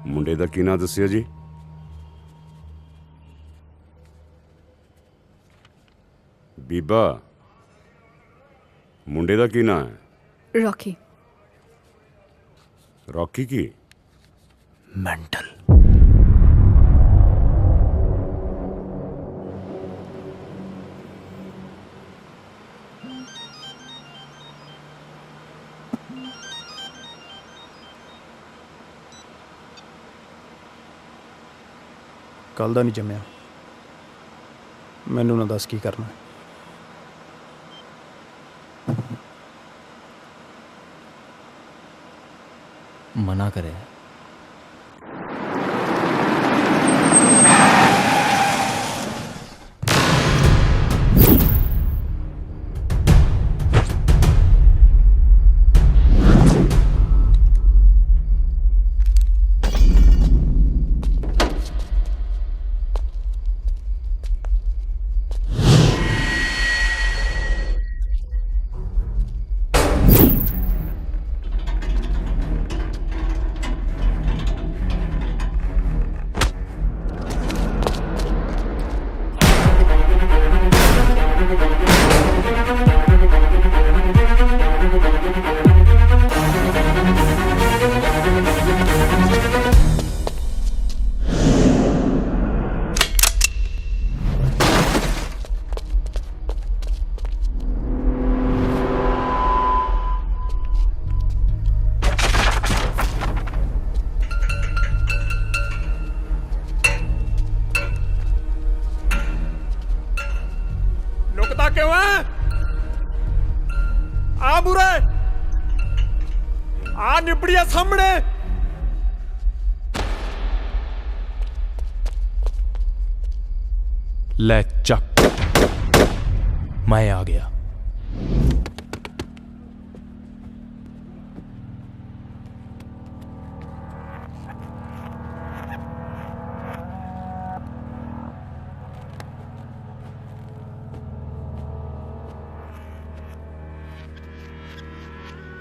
ਮੁੰਡੇ ਦਾ ਕੀ ਨਾਂ ਦੱਸਿਆ ਜੀ? ਬੀਬਾ, ਮੁੰਡੇ ਦਾ ਕੀ ਨਾਂ ਹੈ? रॉकी। रॉकी की? मेंटल। कल दा नहीं जम्या, मैनू ना दस की करना। मना करे। लुकता क्यों है? आ बुरे, आ निबड़िया सामने। ले चक, मैं आ गया।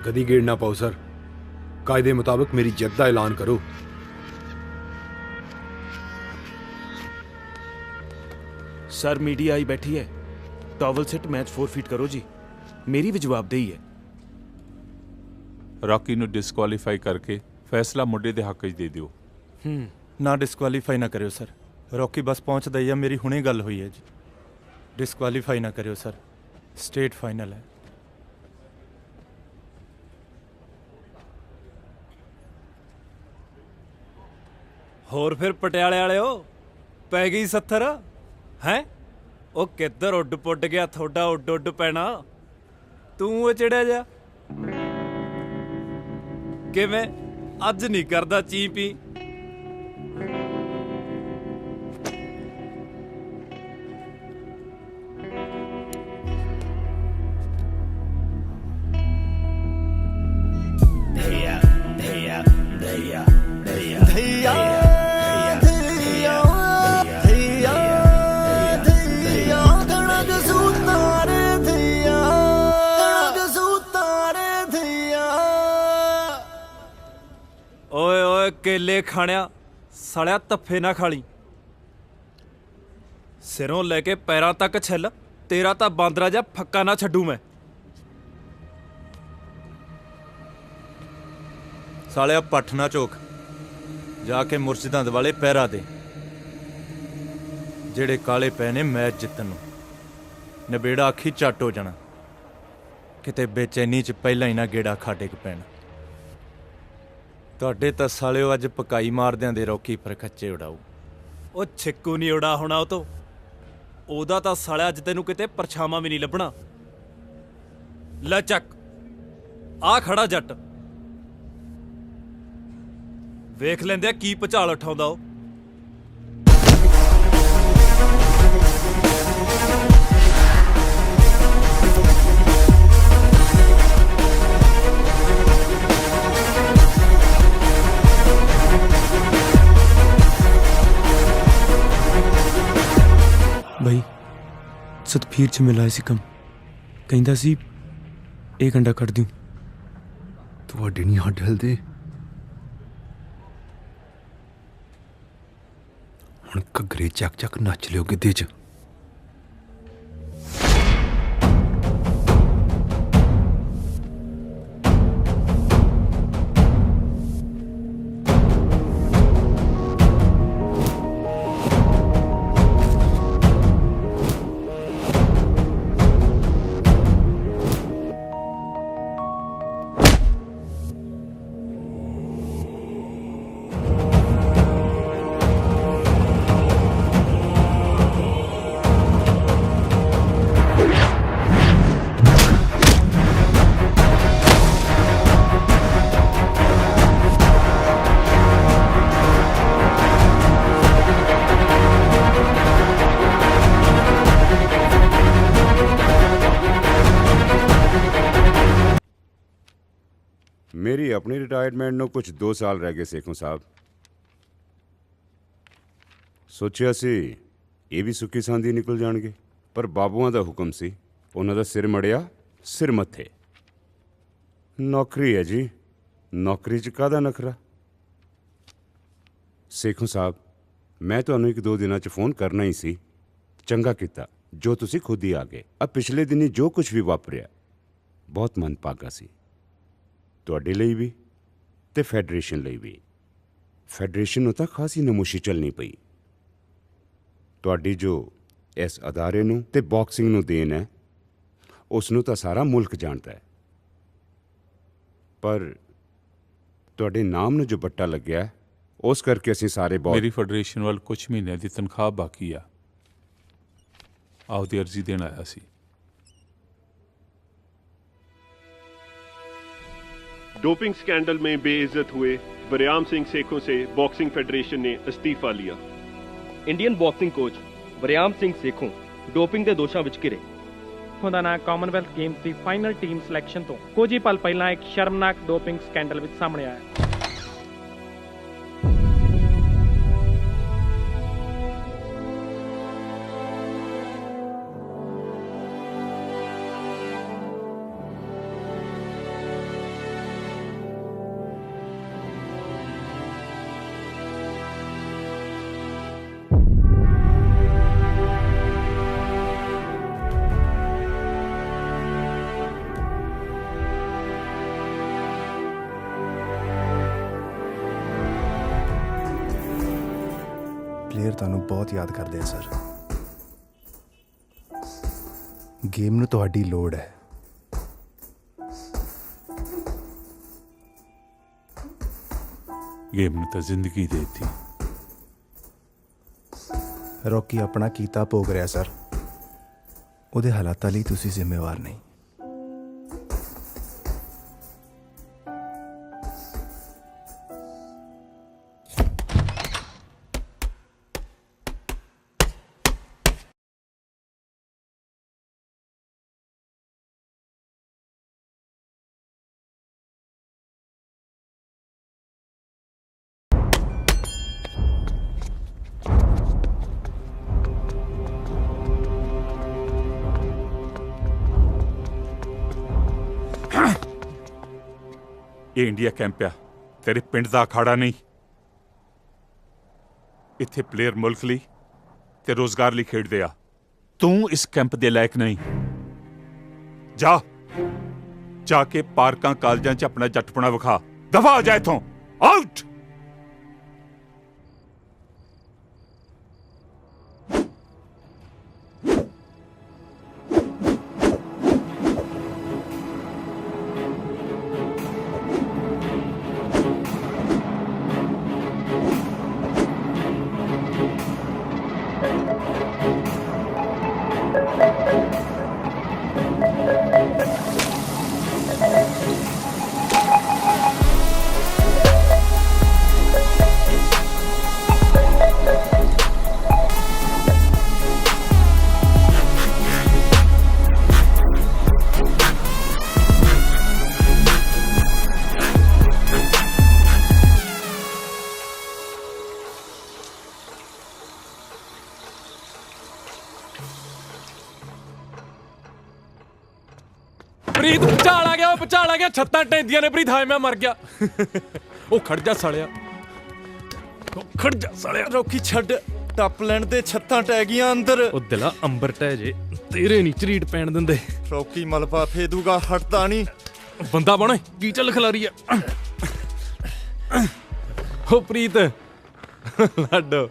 कदी गेड़ ना पाओ सर। कायदे मुताबिक मेरी जद का ऐलान करो। सर मीडिया आई बैठी है, टॉवल सेट मैच 4 फीट करो जी, मेरी भी जवाबदेही है। ਰੌਕੀ ਨੂੰ ਡਿਸਕੁਆਲੀਫਾਈ ਕਰਕੇ ਫੈਸਲਾ ਮੁੰਡੇ ਦੇ ਹੱਕ 'ਚ ਦੇ ਦਿਓ। ना डिस्कुआलीफाई ना करो सर, रॉकी बस पहुंचता ही है, मेरी हुणे गल हुई है जी। डिस्कुआलीफाई ना करो सर, स्टेट फाइनल है। ਹੋਰ ਫਿਰ ਪਟਿਆਲੇ ਵਾਲਿਓ ਪੈ ਗਈ 70 ਹੈ? ਉਹ ਕਿੱਧਰ ਉੱਡ ਪੁੱਡ ਗਿਆ ਤੁਹਾਡਾ ਉੱਡ ਉੱਡ ਪੈਣਾ? ਤੂੰ ਉਹ ਚੜਿਆ ਜਾ ਕਿਵੇਂ ਅੱਜ ਨਹੀਂ ਕਰਦਾ ਚੀ ਪੀ? ਓਏ ਓਏ ਕੇਲੇ ਖਾਣਿਆ ਸਾਲਿਆ, ਤੱਫੇ ਨਾ ਖਾਲੀ। ਸਿਰੋਂ ਲੈ ਕੇ ਪੈਰਾਂ ਤੱਕ ਛਿੱਲ, ਤੇਰਾ ਤਾਂ ਬਾਂਦਰਾ ਜਿਹਾ ਫੱਕਾ ਨਾ ਛੱਡੂ ਮੈਂ। सालिया पठ ना चोक, जाके मुर्शिदां दे वाले पैरा दे, जेड़े काले पै ने मैच जितन नूं। नबेड़ा आखी झट हो जाना, किते बेचैनी च पहला ही ना गेड़ा खाडे क पैण। तुहाडे तां सालिओ अज पकाई मारदिआं दे रॉकी पर खच्चे उड़ाऊ। ਉਹ ਛਿੱਕੂ ਨਹੀਂ ਉਡਾ ਹੋਣਾ ਉਹ ਤੋਂ, ਉਹਦਾ ਤਾਂ ਸਾਲਿਆ ਅੱਜ ਤੈਨੂੰ ਕਿਤੇ ਪਰਛਾਵਾਂ ਵੀ ਨਹੀਂ ਲੱਭਣਾ। ਲੈ ਚੱਕ, ਆ ਖੜਾ ਜੱਟ, ਵੇਖ ਲੈਂਦੇ ਆ ਕੀ ਭੁਚਾਲ ਉਠਾਉਂਦਾ ਉਹ। भाई सतफीर च मिला सिकम कहता सी एक अंडा कट दूं। ਤੁਹਾਡੇ ਨਹੀਂ ਹੱਡ ਹਿਲਦੇ। ਹੁਣ ਘੱਗਰੇ ਚੱਕ ਚੱਕ ਨੱਚ ਲਿਓ ਗਿੱਧੇ 'ਚ। ਮੇਰੀ ਆਪਣੀ ਰਿਟਾਇਰਮੈਂਟ ਨੂੰ ਕੁਝ 2 ਸਾਲ ਰਹਿ ਗਏ ਸੇਖੋਂ ਸਾਹਿਬ। ਸੋਚਿਆ ਸੀ ਇਹ ਵੀ ਸੁੱਕੀ ਸਾਂਦੀ ਨਿਕਲ ਜਾਣਗੇ, ਪਰ ਬਾਬੂਆਂ ਦਾ ਹੁਕਮ ਸੀ, ਉਹਨਾਂ ਦਾ ਸਿਰ ਮੜਿਆ ਸਿਰ ਮੱਥੇ। ਨੌਕਰੀ ਹੈ ਜੀ, ਨੌਕਰੀ 'ਚ ਕਾਹਦਾ ਨਖਰਾ। ਸੇਖੋਂ ਸਾਹਿਬ, ਮੈਂ ਤੁਹਾਨੂੰ 1-2 ਦਿਨਾਂ 'ਚ ਫੋਨ ਕਰਨਾ ਹੀ ਸੀ। ਚੰਗਾ ਕੀਤਾ ਜੋ ਤੁਸੀਂ ਖੁਦ ਹੀ ਆ ਗਏ। ਆ ਪਿਛਲੇ ਦਿਨੀ ਜੋ ਕੁਝ ਵੀ ਵਾਪਰਿਆ ਬਹੁਤ ਮਨਭਾਗਾ ਸੀ, ਤੁਹਾਡੇ ਲਈ ਵੀ ਤੇ ਫੈਡਰੇਸ਼ਨ ਲਈ ਵੀ। ਫੈਡਰੇਸ਼ਨ ਨੂੰ ਤਾਂ ਖਾਸੀ ਨਮੋਸ਼ੀ ਚੱਲਣੀ ਪਈ। ਤੁਹਾਡੀ ਜੋ ਇਸ ਅਦਾਰੇ ਨੂੰ ਤੇ ਬਾਕਸਿੰਗ ਨੂੰ ਦੇਣ ਹੈ, ਉਸ ਨੂੰ ਤਾਂ ਸਾਰਾ ਮੁਲਕ ਜਾਣਦਾ ਹੈ, ਪਰ ਤੁਹਾਡੇ ਨਾਮ ਨੂੰ ਜੋ ਬੱਟਾ ਲੱਗਿਆ ਉਸ ਕਰਕੇ ਅਸੀਂ ਸਾਰੇ ਬਹੁਤ। ਮੇਰੀ ਫੈਡਰੇਸ਼ਨ ਵੱਲ ਕੁਝ ਮਹੀਨਿਆਂ ਦੀ ਤਨਖਾਹ ਬਾਕੀ ਆ, ਆਪਦੀ ਅਰਜ਼ੀ ਦੇਣ ਆਇਆ ਸੀ। डोपिंग स्कैंडल में बेइज्जत हुए बरियाम सिंह सेखों से बॉक्सिंग फेडरेशन ने इस्तीफा लिया। Indian boxing coach Bariam Singh Sekhon doping ਦੇ ਦੋਸ਼ਾਂ ਵਿੱਚ ਘਿਰੇ। ਉਹਦਾ ਨਾਂ ਕਾਮਨਵੈਲਥ ਗੇਮਸ ਦੀ ਫਾਈਨਲ ਟੀਮ ਸਿਲੈਕਸ਼ਨ ਤੋਂ ਕੁਝ ਹੀ ਪਲ ਪਹਿਲਾਂ ਇੱਕ ਸ਼ਰਮਨਾਕ ਡੋਪਿੰਗ ਸਕੈਂਡਲ ਵਿੱਚ ਸਾਹਮਣੇ ਆਇਆ। ਪਲੇਅਰ ਤੁਹਾਨੂੰ ਬਹੁਤ ਯਾਦ ਕਰਦੇ ਆ ਸਰ। ਗੇਮ ਨੂੰ ਤੁਹਾਡੀ ਲੋੜ ਹੈ। ਗੇਮ ਨੂੰ ਤਾਂ ਜ਼ਿੰਦਗੀ ਦੇ ਦਿੱਤੀ। ਰੌਕੀ ਆਪਣਾ ਕੀਤਾ ਭੋਗ ਰਿਹਾ ਸਰ, ਉਹਦੇ ਹਾਲਾਤਾਂ ਲਈ ਤੁਸੀਂ ਜ਼ਿੰਮੇਵਾਰ ਨਹੀਂ। ਇਹ ਇੰਡੀਆ ਕੈਂਪ ਆ, ਤੇਰੇ ਪਿੰਡ ਦਾ ਅਖਾੜਾ ਨਹੀਂ। ਇੱਥੇ ਪਲੇਅਰ ਮੁਲਕ ਲਈ ਤੇ ਰੋਜ਼ਗਾਰ ਲਈ ਖੇਡਦੇ ਆ। ਤੂੰ ਇਸ ਕੈਂਪ ਦੇ ਲਾਇਕ ਨਹੀਂ। ਜਾ ਕੇ ਪਾਰਕਾਂ ਕਾਲਜਾਂ 'ਚ ਆਪਣਾ ਜੱਟਪਣਾ ਵਿਖਾ। ਦਫਾ ਹੋ ਜਾ ਇੱਥੋਂ, ਆਊਟ। ਪ੍ਰੀਤ ਭੁਚਾਲ ਆ ਗਿਆ, ਉਹ ਭੁਚਾਲ ਆ ਗਿਆ। ਛੱਤਾਂ ਟੈਂਦੀਆਂ ਨੇ ਪ੍ਰੀਤ, ਹਾਏ ਮੈਂ ਮਰ ਗਿਆ। ਉਹ ਖੜ ਜਾ ਸਾਲਿਆ, ਉਹ ਖੜ ਜਾ ਸਾਲਿਆ। ਰੌਕੀ ਛੱਡ, ਟੱਪ ਲੈਣ ਦੇ ਛੱਤਾਂ ਟਹਿ ਗਈਆਂ ਅੰਦਰ। ਉਹ ਦਿਲਾ ਅੰਬਰ ਟਹਿ ਜੇ ਤੇਰੇ ਨਹੀਂ ਝਰੀਟ ਪੈਣ ਦਿੰਦੇ। ਰੌਕੀ ਮਲਬਾ ਫੇਦੂਗਾ, ਹਟਦਾ ਨਹੀਂ। ਬੰਦਾ ਬਣ ਕੀ ਚੱਲ ਖਿਲਾਰੀ ਆ। ਹੋ ਪ੍ਰੀਤ ਲਾਡੋ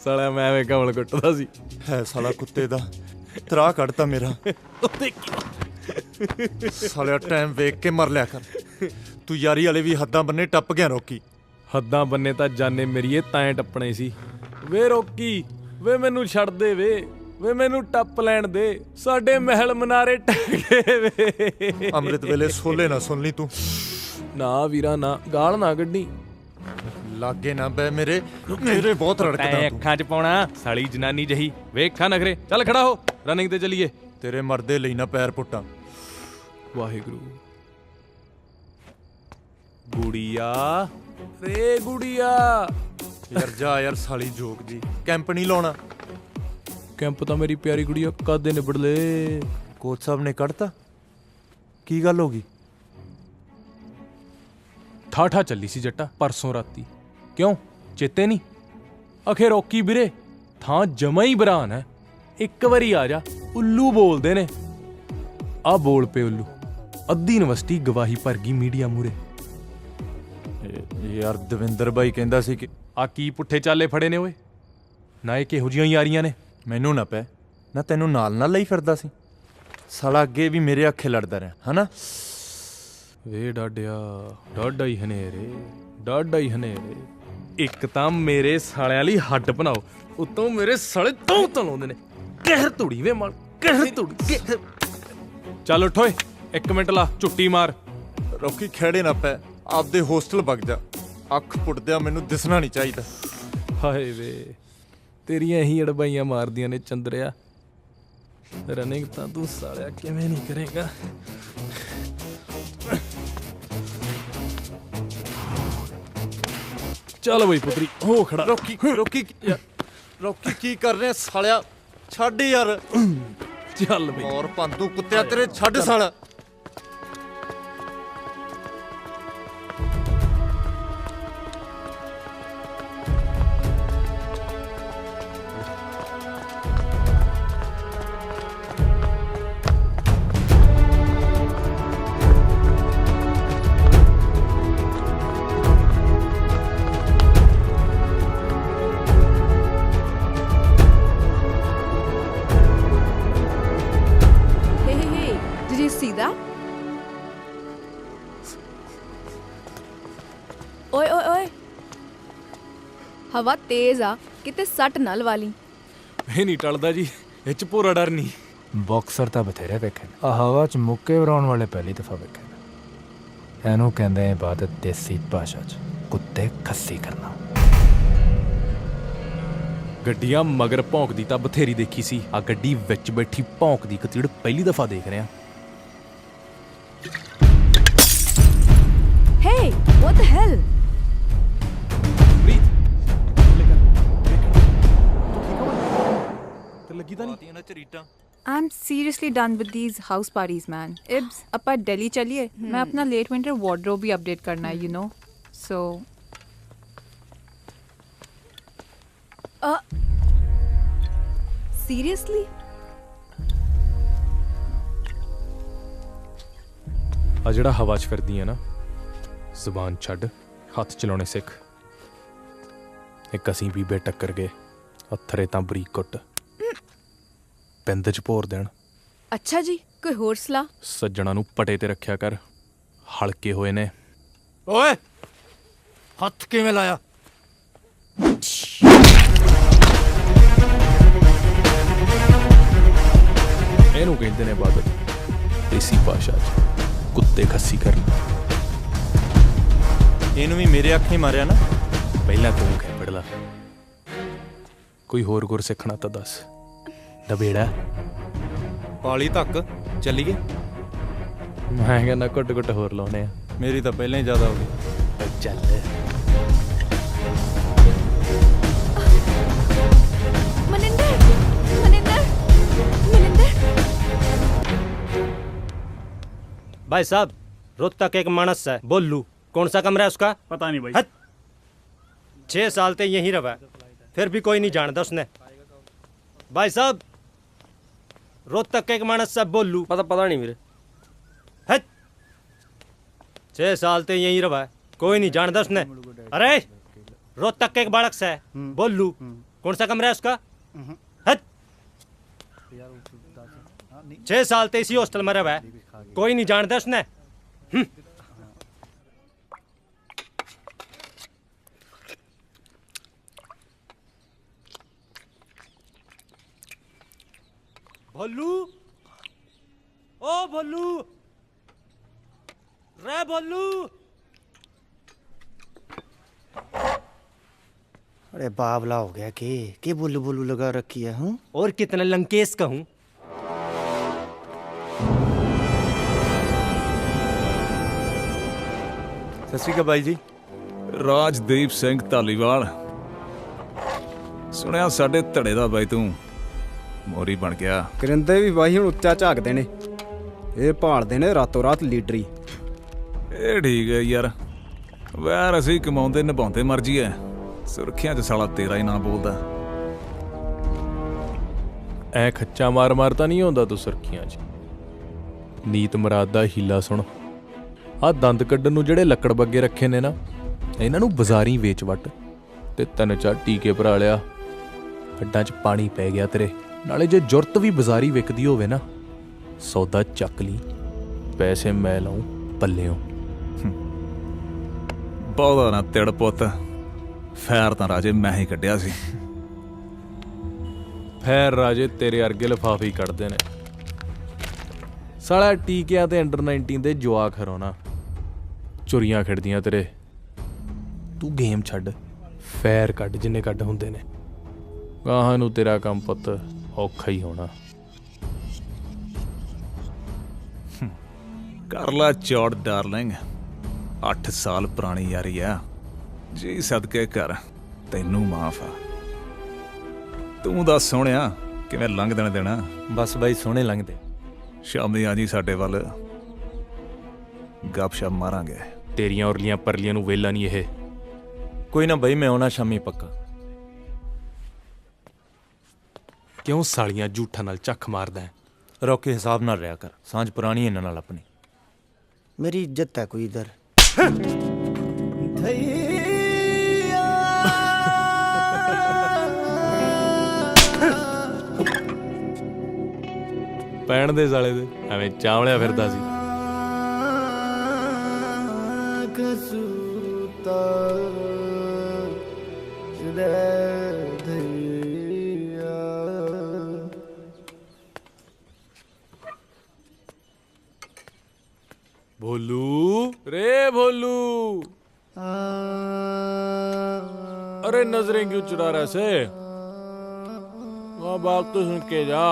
ਸਾਲਾ ਮੈਂ ਐਵੇਂ ਕਮਲ ਕੁੱਟਦਾ ਸੀ। ਹੈ ਸਾਲਾ ਕੁੱਤੇ ਦਾ ਤਰਾ ਕੱਢਤਾ ਮੇਰਾ। ਸਾਲਿਆ ਟਾਈਮ ਵੇਖ ਕੇ ਮਰ ਲਿਆ ਕਰ। ਤੂੰ ਯਾਰੀ ਵਾਲੇ ਵੀ ਹੱਦਾਂ ਬੰਨੇ ਟੱਪ ਗਿਆ ਰੌਕੀ। ਹੱਦਾਂ ਬੰਨੇ ਤਾਂ ਜਾਨੇ ਮੇਰੀਏ ਤਾਂ ਟੱਪਣੇ ਸੀ। ਵੇ ਰੌਕੀ ਵੇ ਮੈਨੂੰ ਛੱਡ ਦੇ ਵੇ ਮੈਨੂੰ ਟੱਪ ਲੈਣ ਦੇ। ਸਾਡੇ ਮਹਿਲ ਮਨਾਰੇ ਟਹਿ ਗਏ ਵੇ। ਅੰਮ੍ਰਿਤ ਵੇਲੇ ਸੋਲੇ ਨਾ ਸੁਣ ਲਈ ਤੂੰ। ਨਾ ਵੀਰਾ ਨਾ ਗਾਲ ਨਾ ਕੱਢੀ। ਲਾਗੇ ਨਾ ਬੈ ਮੇਰੇ ਬਹੁਤ ਰੜਕਦਾ ਤੂੰ। ਅੱਖਾਂ 'ਚ ਪਾਉਣਾ ਸਾਲੀ ਜਨਾਨੀ ਜਹੀ। ਵੇਖਾਂ ਨਖਰੇ। ਚੱਲ ਖੜਾ ਹੋ ਰਨਿੰਗ ਤੇ ਚੱਲੀਏ। ਤੇਰੇ ਮਰਦੇ ਲਈ ਨਾ ਪੈਰ ਪੁੱਟਾਂ। ਵਾਹਿਗੁਰੂ। ਗੁੜੀਆ ਰੇ ਗੁੜੀਆ। ਯਾਰ ਜਾ ਯਾਰ ਸਾਲੀ ਜੋਕ ਜੀ। ਕੈਂਪ ਨਹੀਂ ਲਾਉਣਾ। ਕੈਂਪ ਤਾਂ ਮੇਰੀ ਪਿਆਰੀ ਗੁੜੀਆ ਕਾਦੇ ਨਿਬੜ ਲੈ। ਕੋਚ ਸਾਹਿਬ ਨੇ ਕੱਢਤਾ। ਕੀ ਗੱਲ ਹੋ ਗਈ? ਠਾਠਾ ਚੱਲੀ ਸੀ ਜੱਟਾ ਪਰਸੋਂ ਰਾਤੀ। ਕਿਉਂ ਚੇਤੇ ਨਹੀਂ? ਅਖੇ ਰੌਕੀ ਵੀਰੇ ਥਾਂ ਜਮਾ ਹੀ ਬਰਾਨ ਹੈ। ਇੱਕ ਵਾਰੀ ਆ ਜਾ। ਉੱਲੂ ਬੋਲਦੇ ਨੇ। ਆ ਬੋਲ ਪਏ ਉੱਲੂ। ਅੱਧੀ ਯੂਨੀਵਰਸਿਟੀ ਗਵਾਹੀ ਭਰ ਗਈ ਮੀਡੀਆ ਮੂਰੇ। ਯਾਰ ਦਵਿੰਦਰ ਬਾਈ ਕਹਿੰਦਾ ਸੀ ਕਿ ਆ ਕੀ ਪੁੱਠੇ ਚਾਲੇ ਫੜੇ ਨੇ ਓਏ। ਨਾ ਇਹ ਕਿਹੋ ਜਿਹੀਆਂ ਯਾਰੀਆਂ ਨੇ। ਮੈਨੂੰ ਨਾ ਪੈ ਨਾ ਤੈਨੂੰ ਨਾਲ ਲਈ ਫਿਰਦਾ ਸੀ। ਸਾਲਾ ਅੱਗੇ ਵੀ ਮੇਰੇ ਅੱਖੇ ਲੜਦਾ ਰਿਹਾ ਹਨਾ। ਵੇ ਡਾਡਿਆ ਡਾਡਾ ਹੀ ਹਨੇਰੇ ਡਾਡਾ ਹੀ ਹਨੇਰੇ। ਇੱਕ ਤਾਂ ਮੇਰੇ ਸਾਲਿਆਂ ਲਈ ਹੱਡ ਬਣਾਓ ਉਤੋਂ ਮੇਰੇ ਸਾਲੇ ਤੋਂ ਤਲਾਉਂਦੇ ਨੇ। ਕਹਿਰ ਧੂੜੀ ਵੇ ਮਾਲ ਕਹਿਰ ਧੂੜੀ। ਚੱਲ ਉੱਠ ਓਏ 1 ਮਿੰਟ ਲਾ ਝੁੱਟੀ ਮਾਰ। ਰੌਕੀ ਖੇੜੇ ਨਾ ਪੈ ਆਪਦੇ ਹੋਸਟਲ ਵਗ ਜਾ। ਅੱਖ ਪੁੱਟਦਿਆਂ ਮੈਨੂੰ ਦਿਸਣਾ ਨਹੀਂ ਚਾਹੀਦਾ। ਹਾਏ ਵੇ ਤੇਰੀਆਂ ਇਹੀ ਅੜਬਾਈਆਂ ਮਾਰਦੀਆਂ ਨੇ ਚੰਦਰਿਆ। ਰਨਿੰਗ ਤਾਂ ਤੂੰ ਸਾਲਿਆ ਕਿਵੇਂ ਨਹੀਂ ਕਰੇਗਾ। ਚੱਲ ਬਈ ਪੁੱਤਰੀ ਹੋ ਖੜਾ। ਰੌਕੀ ਕੀ ਕਰ ਰਿਹਾ ਸਾਲਿਆ? ਛੱਡ ਯਾਰ। ਚੱਲ ਬਈ ਔਰ ਪੰਦੂ ਕੁੱਤਿਆ ਤੇਰੇ ਛੱਡ ਸਾਲਾ। ਓਏ ਓਏ ਓਏ ਹਵਾ ਤੇਜ਼ ਆ ਕਿਤੇ ਸੱਟ ਨਾ ਲਵਾ ਲਈ। ਇਹ ਨਹੀਂ ਟਲਦਾ ਜੀ ਇਹ ਚ ਪੂਰਾ ਡਰ ਨਹੀਂ। ਬਾਕਸਰ ਤਾਂ ਬਥੇਰੇ ਵੇਖੇ ਆ ਹਵਾ ਚ ਮੁੱਕੇ ਵਰਾਉਣ ਵਾਲੇ ਪਹਿਲੀ ਦਫਾ ਵੇਖੇ। ਇਹਨੂੰ ਕਹਿੰਦੇ ਇਬਾਦਤ ਦੇਸੀ ਭਾਸ਼ਾ ਚ ਕੁੱਤੇ ਖੱਸੀ ਕਰਨਾ। ਗੱਡੀਆਂ ਮਗਰ ਭੌਂਕਦੀ ਤਾਂ ਬਥੇਰੀ ਦੇਖੀ ਸੀ। ਆ ਗੱਡੀ ਵਿੱਚ ਬੈਠੀ ਭੌਂਕਦੀ ਕਤੀੜ ਪਹਿਲੀ ਦਫਾ ਦੇਖ ਰਿਹਾ। Hey, what the hell? I'm seriously done with these house parties, man. Ibs, appa Delhi chaliye. मैं अपना late winter wardrobe भी update करना है, you know. So. Seriously? ਆ ਜਿਹੜਾ ਹਵਾ 'ਚ ਫਿਰਦੀ ਆ ਨਾ ਜ਼ੁਬਾਨ ਛੱਡ ਹੱਥ ਚਲਾਉਣੇ ਸਿੱਖ। ਇੱਕ ਅਸੀਂ ਬੀਬੇ ਟੱਕਰ ਗਏ ਹੱਥਰੇ ਤਾਂ ਬਰੀਕ ਕੁੱਟ ਪਿੰਡ 'ਚ ਭੋਰ ਦੇਣ। ਅੱਛਾ ਜੀ ਕੋਈ ਹੋਰ ਸਲਾਹ? ਸੱਜਣਾ ਨੂੰ ਪਟੇ ਤੇ ਰੱਖਿਆ ਕਰ ਹਲਕੇ ਹੋਏ ਨੇ। ਓਏ ਹੱਥ ਕਿਵੇਂ ਲਾਇਆ? ਇਹਨੂੰ ਕਹਿੰਦੇ ਨੇ ਇਬਾਦਤ ਦੇਸੀ ਭਾਸ਼ਾ 'ਚ ਕੁੱਤੇ ਖੱਸੀ ਕਰਨਾ। ਇਹਨੂੰ ਵੀ ਮੇਰੇ ਅੱਖੇ ਮਾਰਿਆ ਨਾ। ਪਹਿਲਾਂ ਤੂੰ ਕਹਿ ਪੜਲਾ ਕੋਈ ਹੋਰ ਗੁਰ ਸਿੱਖਣਾ ਤਾਂ ਦੱਸ। ਡਬੇੜਾ ਪਾਲੀ ਤੱਕ ਚੱਲੀਏ। ਮੈਂ ਕਹਿੰਦਾ ਘੁੱਟ ਘੁੱਟ ਹੋਰ ਲਾਉਣੇ ਆ। ਮੇਰੀ ਤਾਂ ਪਹਿਲਾਂ ਹੀ ਜ਼ਿਆਦਾ ਹੋ ਗਈ। ਚੱਲ भाई साहब रोज तक एक मानस है बोल लू कौन सा कमरा है उसका? पता नहीं भाई। 6 साल ते यहीं रहा फिर भी कोई नहीं जानता उसने। भाई साहब रोहतक के एक मानस साहब बोलू पता नहीं मेरे। 6 साल ते यहीं रहा है, कोई नहीं जानता उसने। अरे रोहतक के एक बालक से बोलू, कौन सा कमरा है उसका? 6 साल ते इसी हॉस्टल में रहा है, कोई नहीं जानता उसने। भोलू, ओ भोलू, रे भोलू। अरे बावला हो गया के बोलू बोलू लगा रखी है। हूँ और कितना लंकेश का हूँ। ਸਤਿ ਸ਼੍ਰੀ ਅਕਾਲ ਬਾਈ ਜੀ। ਰਾਜਦੀਪ ਸਿੰਘ ਧਾਲੀਵਾਲ, ਸੁਣਿਆ ਸਾਡੇ ਧੜੇ ਦਾ ਬਾਈ ਤੂੰ ਮੋਰੀ ਬਣ ਗਿਆ। ਕਰਿੰਦੇ ਵੀ ਬਾਈ ਹੁਣ ਉੱਚਾ ਝਾਕਦੇ ਨੇ, ਇਹ ਭਾਲਦੇ ਨੇ ਰਾਤੋਂ ਰਾਤ ਲੀਡਰੀ। ਇਹ ਠੀਕ ਹੈ ਯਾਰ, ਵੈਰ ਅਸੀਂ ਕਮਾਉਂਦੇ ਨਿਭਾਉਂਦੇ ਮਰਜੀ ਐ, ਸੁਰਖੀਆਂ 'ਚ ਸਾਲਾ ਤੇਰਾ ਹੀ ਨਾਂ ਬੋਲਦਾ। ਐ ਖੱਚਾ ਮਾਰ ਮਾਰ ਤਾਂ ਨਹੀਂ ਆਉਂਦਾ ਤੂੰ ਸੁਰਖੀਆਂ 'ਚ। ਨੀਤ ਮੁਰਾਦ ਦਾ ਹੀਲਾ ਸੁਣ। ਆ ਦੰਦ ਕੱਢਣ ਨੂੰ ਜਿਹੜੇ ਲੱਕੜ ਬੱਗੇ ਰੱਖੇ ਨੇ ਨਾ, ਇਹਨਾਂ ਨੂੰ ਬਾਜ਼ਾਰੀ ਵੇਚ ਵੱਟ ਤੇ 3-4 ਟੀਕੇ ਭਰਾ ਲਿਆ, ਹੱਡਾਂ 'ਚ ਪਾਣੀ ਪੈ ਗਿਆ ਤੇਰੇ। ਨਾਲੇ ਜੇ ਜੁਰਤ ਵੀ ਬਾਜ਼ਾਰੀ ਵਿਕਦੀ ਹੋਵੇ ਨਾ, ਸੌਦਾ ਚੱਕ ਲਈ, ਪੈਸੇ ਮੈਂ ਲਾਉਂ ਪੱਲਿਓਂ। ਬਹੁਤਾ ਨਾ ਤਿੜ ਪੁੱਤ, ਫੈਰ ਤਾਂ ਰਾਜੇ ਮੈਂ ਹੀ ਕੱਢਿਆ ਸੀ। ਫੈਰ ਰਾਜੇ ਤੇਰੇ ਵਰਗੇ ਲਿਫਾਫੇ ਹੀ ਕੱਢਦੇ ਨੇ। ਸਾਲਾ ਟੀਕਿਆਂ ਤੇ ਅੰਡਰ 19 ਦੇ ਜਵਾਕ ਹਰਾਉਣਾ, ਚੁਰੀਆਂ ਖਿੜਦੀਆਂ ਤੇਰੇ। ਤੂੰ ਗੇਮ ਛੱਡ, ਫੈਰ ਕੱਢ ਜਿੰਨੇ ਕੱਢ ਹੁੰਦੇ ਨੇ। ਗਾਹਾਂ ਨੂੰ ਤੇਰਾ ਕੰਮ ਪੁੱਤ ਔਖਾ ਹੀ ਹੋਣਾ। ਕਰ ਲਾ ਚੌੜ ਡਾਰਲਿੰਗ, 8 ਸਾਲ ਪੁਰਾਣੀ ਯਾਰੀ ਆ ਜੀ, ਸਦਕੇ ਕਰ ਤੈਨੂੰ ਮਾਫ ਆ। ਤੂੰ ਦੱਸ ਸੋਹਣਿਆ ਕਿਵੇਂ ਲੰਘ ਦੇਣਾ? ਬਸ ਬਾਈ ਸੋਹਣੇ ਲੰਘਦੇ। ਸ਼ਾਮੀ ਆ ਜੀ ਸਾਡੇ ਵੱਲ, ਗੱਪ ਸ਼ਪ ਮਾਰਾਂਗੇ। ਤੇਰੀਆਂ ਉਰਲੀਆਂ ਪਰਲੀਆਂ ਨੂੰ ਵੇਲਾ ਨਹੀਂ ਇਹ। ਕੋਈ ਨਾ ਬਾਈ, ਮੈਂ ਆਉਣਾ ਸ਼ਾਮੀ ਪੱਕਾ। ਕਿਉਂ ਸਾਲੀਆਂ ਝੂਠਾਂ ਨਾਲ ਚੱਖ ਮਾਰਦਾ ਹੈ? ਰੌਕੇ ਹਿਸਾਬ ਨਾਲ ਰਿਹਾ ਕਰ, ਸਾਂਝ ਪੁਰਾਣੀ ਇਹਨਾਂ ਨਾਲ ਆਪਣੀ। मेरी इज्जत है कोई इधर। ਪੈਣ ਦੇ ਸਾਲੇ ਦੇ, ਐਵੇਂ ਚਾਵਲਿਆ ਫਿਰਦਾ ਸੀ। भोलू रे भोलू, अरे नजरें क्यों चुरा रहे से? वहां बात तो सुन के जा।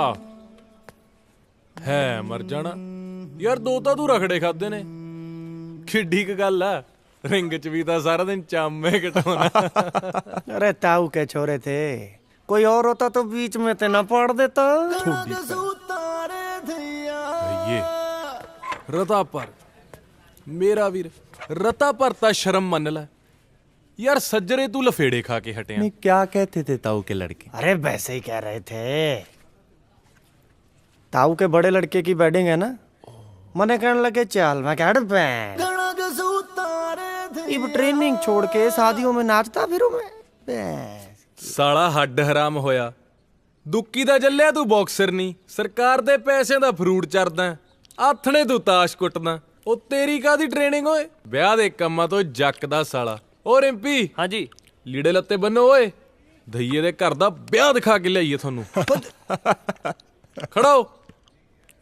है मर जाना यार, दो तो तू रखड़े खाते ने, किड्डी क गल है। रिंग च भी तो सारा दिन चामे कटाना। अरे ताऊ के छोरे थे, कोई और होता तो बीच में ते ना पाड़ देता। ये रता पर मेरा वीर, रता भरता शर्म मन ला यार। सज्जरे तू लफेड़े खा के हटे। नहीं, क्या कहते थे ताऊ के लड़के? अरे वैसे ही कह रहे थे। ताऊ के बड़े लड़के की वेडिंग है ना, मने कहने लगे चल। मैं कह अब ट्रेनिंग छोड़ के शादियों में नाचता फिरूं मैं। साला हड्ड हराम होया, दुक्की दा जल्लिया तू बॉक्सर नहीं, सरकार दे पैसे दा फ्रूट चरदा, आथणे तू ताश कुटदा। ओ तेरी कादी ट्रेनिंग होए, ब्याह दे कम्मां तो जक दा साला। ओ रिंपी, हाँ जी, लीड़े लत्ते बन्नो ओए, धईए दे घर दा ब्याह दिखा के लियाईए थानू। खड़ा हो।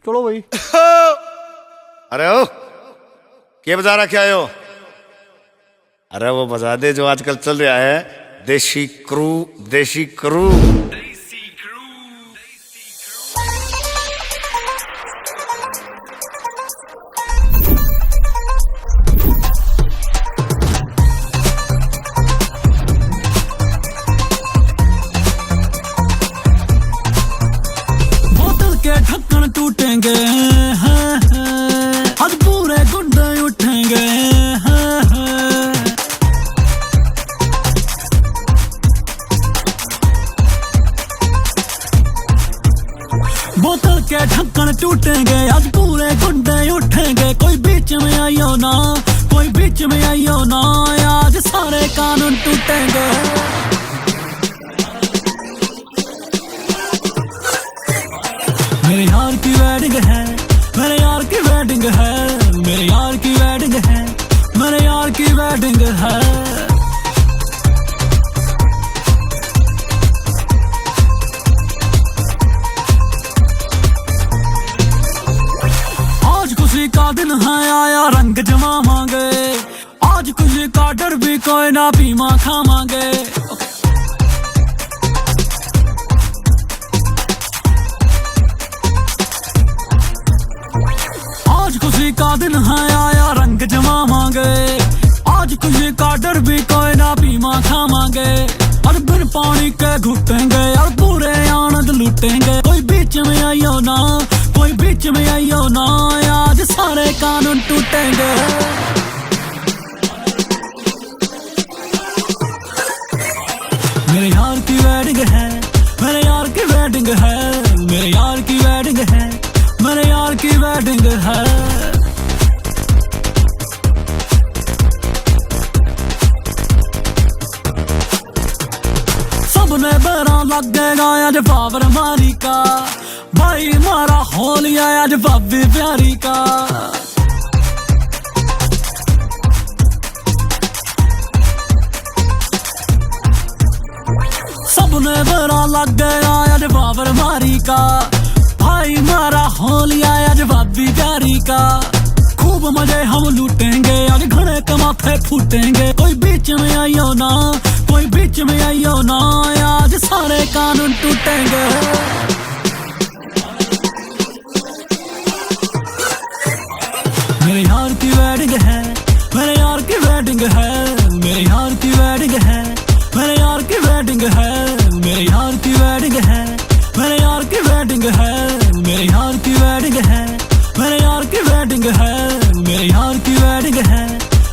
चलो भाई। अरे ओ क्या बजा रहा, क्या हो? अरे वो बजा दे जो आजकल चल रहा है, देशी क्रू, देशी क्रू। बोतल के ढक्कन टूटेंगे, आज पूरे गुड्डे उठेंगे। आइयो ना, कोई बीच में आइयो ना, आज सारे कानून टूटेंगे। मेरे यार की वेडिंग है, मेरे यार की वेडिंग है, मेरे यार की वेडिंग है, मेरे यार की वेडिंग है। आज खुशी का दिन है, आया रंग जमावांगे, आज खुशी का डर भी कोई ना, बीमा खावांगे। आज खुशी का दिन है, आया रंग जमावांगे, आज खुशी का डर भी कोई ना, बीमा खावांगे। और बिन पानी के घुटेंगे और पूरे आनंद लूटेंगे। कोई बीच में आइयो ना, कोई बीच में आइयो ना, आज सारे कानून टूटेंगे। मेरे यार की वेडिंग है, मेरे यार की वेडिंग है, मेरे यार की वेडिंग है, मेरे यार की वेडिंग है। सबने बेरा लग गया आज बाबर मारी का, भाई मारा हो लिया आज भाभी प्यारी का। सबने बेरा लग गया आज बाबर मारी का, भाई मारा हो लिया आज भाभी प्यारी का। खूब मजे हम लूटेंगे, आज घड़े के माथे फूटेंगे। कोई बीच में आइयो ना, कोई बीच में आइयो ना, आज सारे कानून टूटेंगे। मेरे यार की वेडिंग है, मेरे यार की वेडिंग है, मेरे यार की वेडिंग है, मेरे यार की वेडिंग है, मेरे यार की वेडिंग है, मेरे यार की वेडिंग है, मेरे यार की वेडिंग है, मेरे यार की वेडिंग है, मेरे यार की वेडिंग है,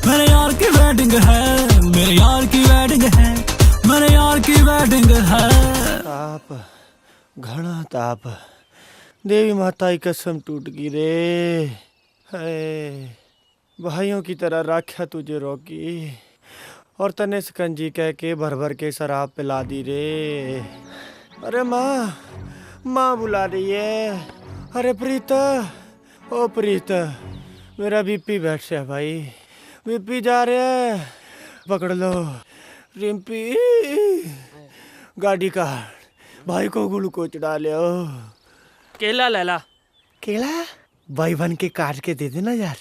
मेरे यार की वेडिंग है, मेरे यार की वेडिंग है, मेरे यार की वेडिंग है। ताप, घना ताप, देवी माता की कसम टूट गई रे। है भाइयों की तरह राख्या तुझे रॉकी, और तने सकंजी कह के भर भर के शराब पिला दी रे। अरे माँ, माँ बुला रही है। अरे प्रीता, ओ प्रीता, मेरा बीपी बैठ से भाई, बीपी जा रहा है, पकड़ लो। रिम्पी, गाड़ी का भाई को ग्लूकोज डालो। केला ले ला। केला भाई बन के काट के दे देना यार,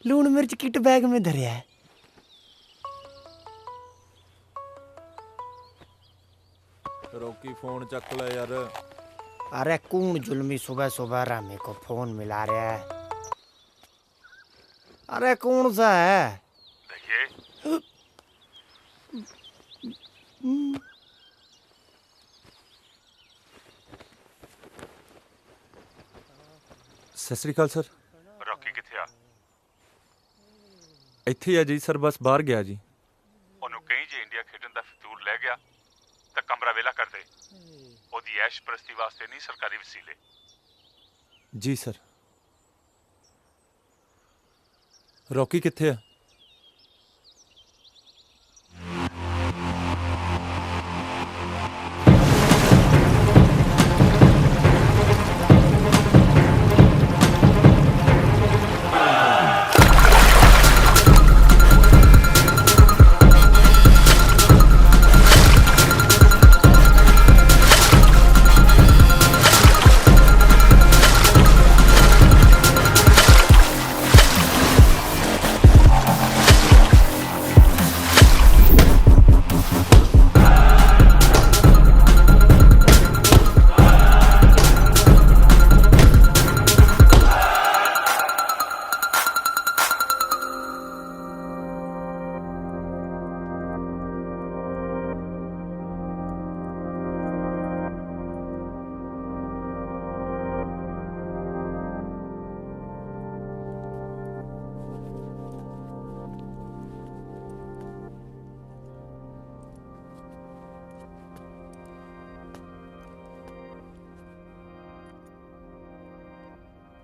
लून मिर्च किट बैग में धरिया है। रॉकी फोन चक ले यार। अरे कौन जुल्मी सुबह सुबह रामी को फोन मिला रहा है? अरे कौन सा है? देखिए सत श्री अकाल सर। रॉकी किथे आ? ਇੱਥੇ ਹੀ ਆ ਜੀ ਸਰ, ਬਸ ਬਾਹਰ ਗਿਆ ਜੀ। ਉਹਨੂੰ ਕਹੀਂ ਜੇ ਇੰਡੀਆ ਖੇਡਣ ਦਾ ਫਿਤੂਰ ਲੈ ਗਿਆ ਤਾਂ ਕਮਰਾ ਵੇਲਾ ਕਰ ਦੇ। ਉਹਦੀ ਐਸ਼ ਪ੍ਰਸਤੀ ਵਾਸਤੇ ਨਹੀਂ, ਸਰਕਾਰੀ ਵਸੀਲੇ। ਜੀ ਸਰ। ਰੌਕੀ ਕਿੱਥੇ ਆ?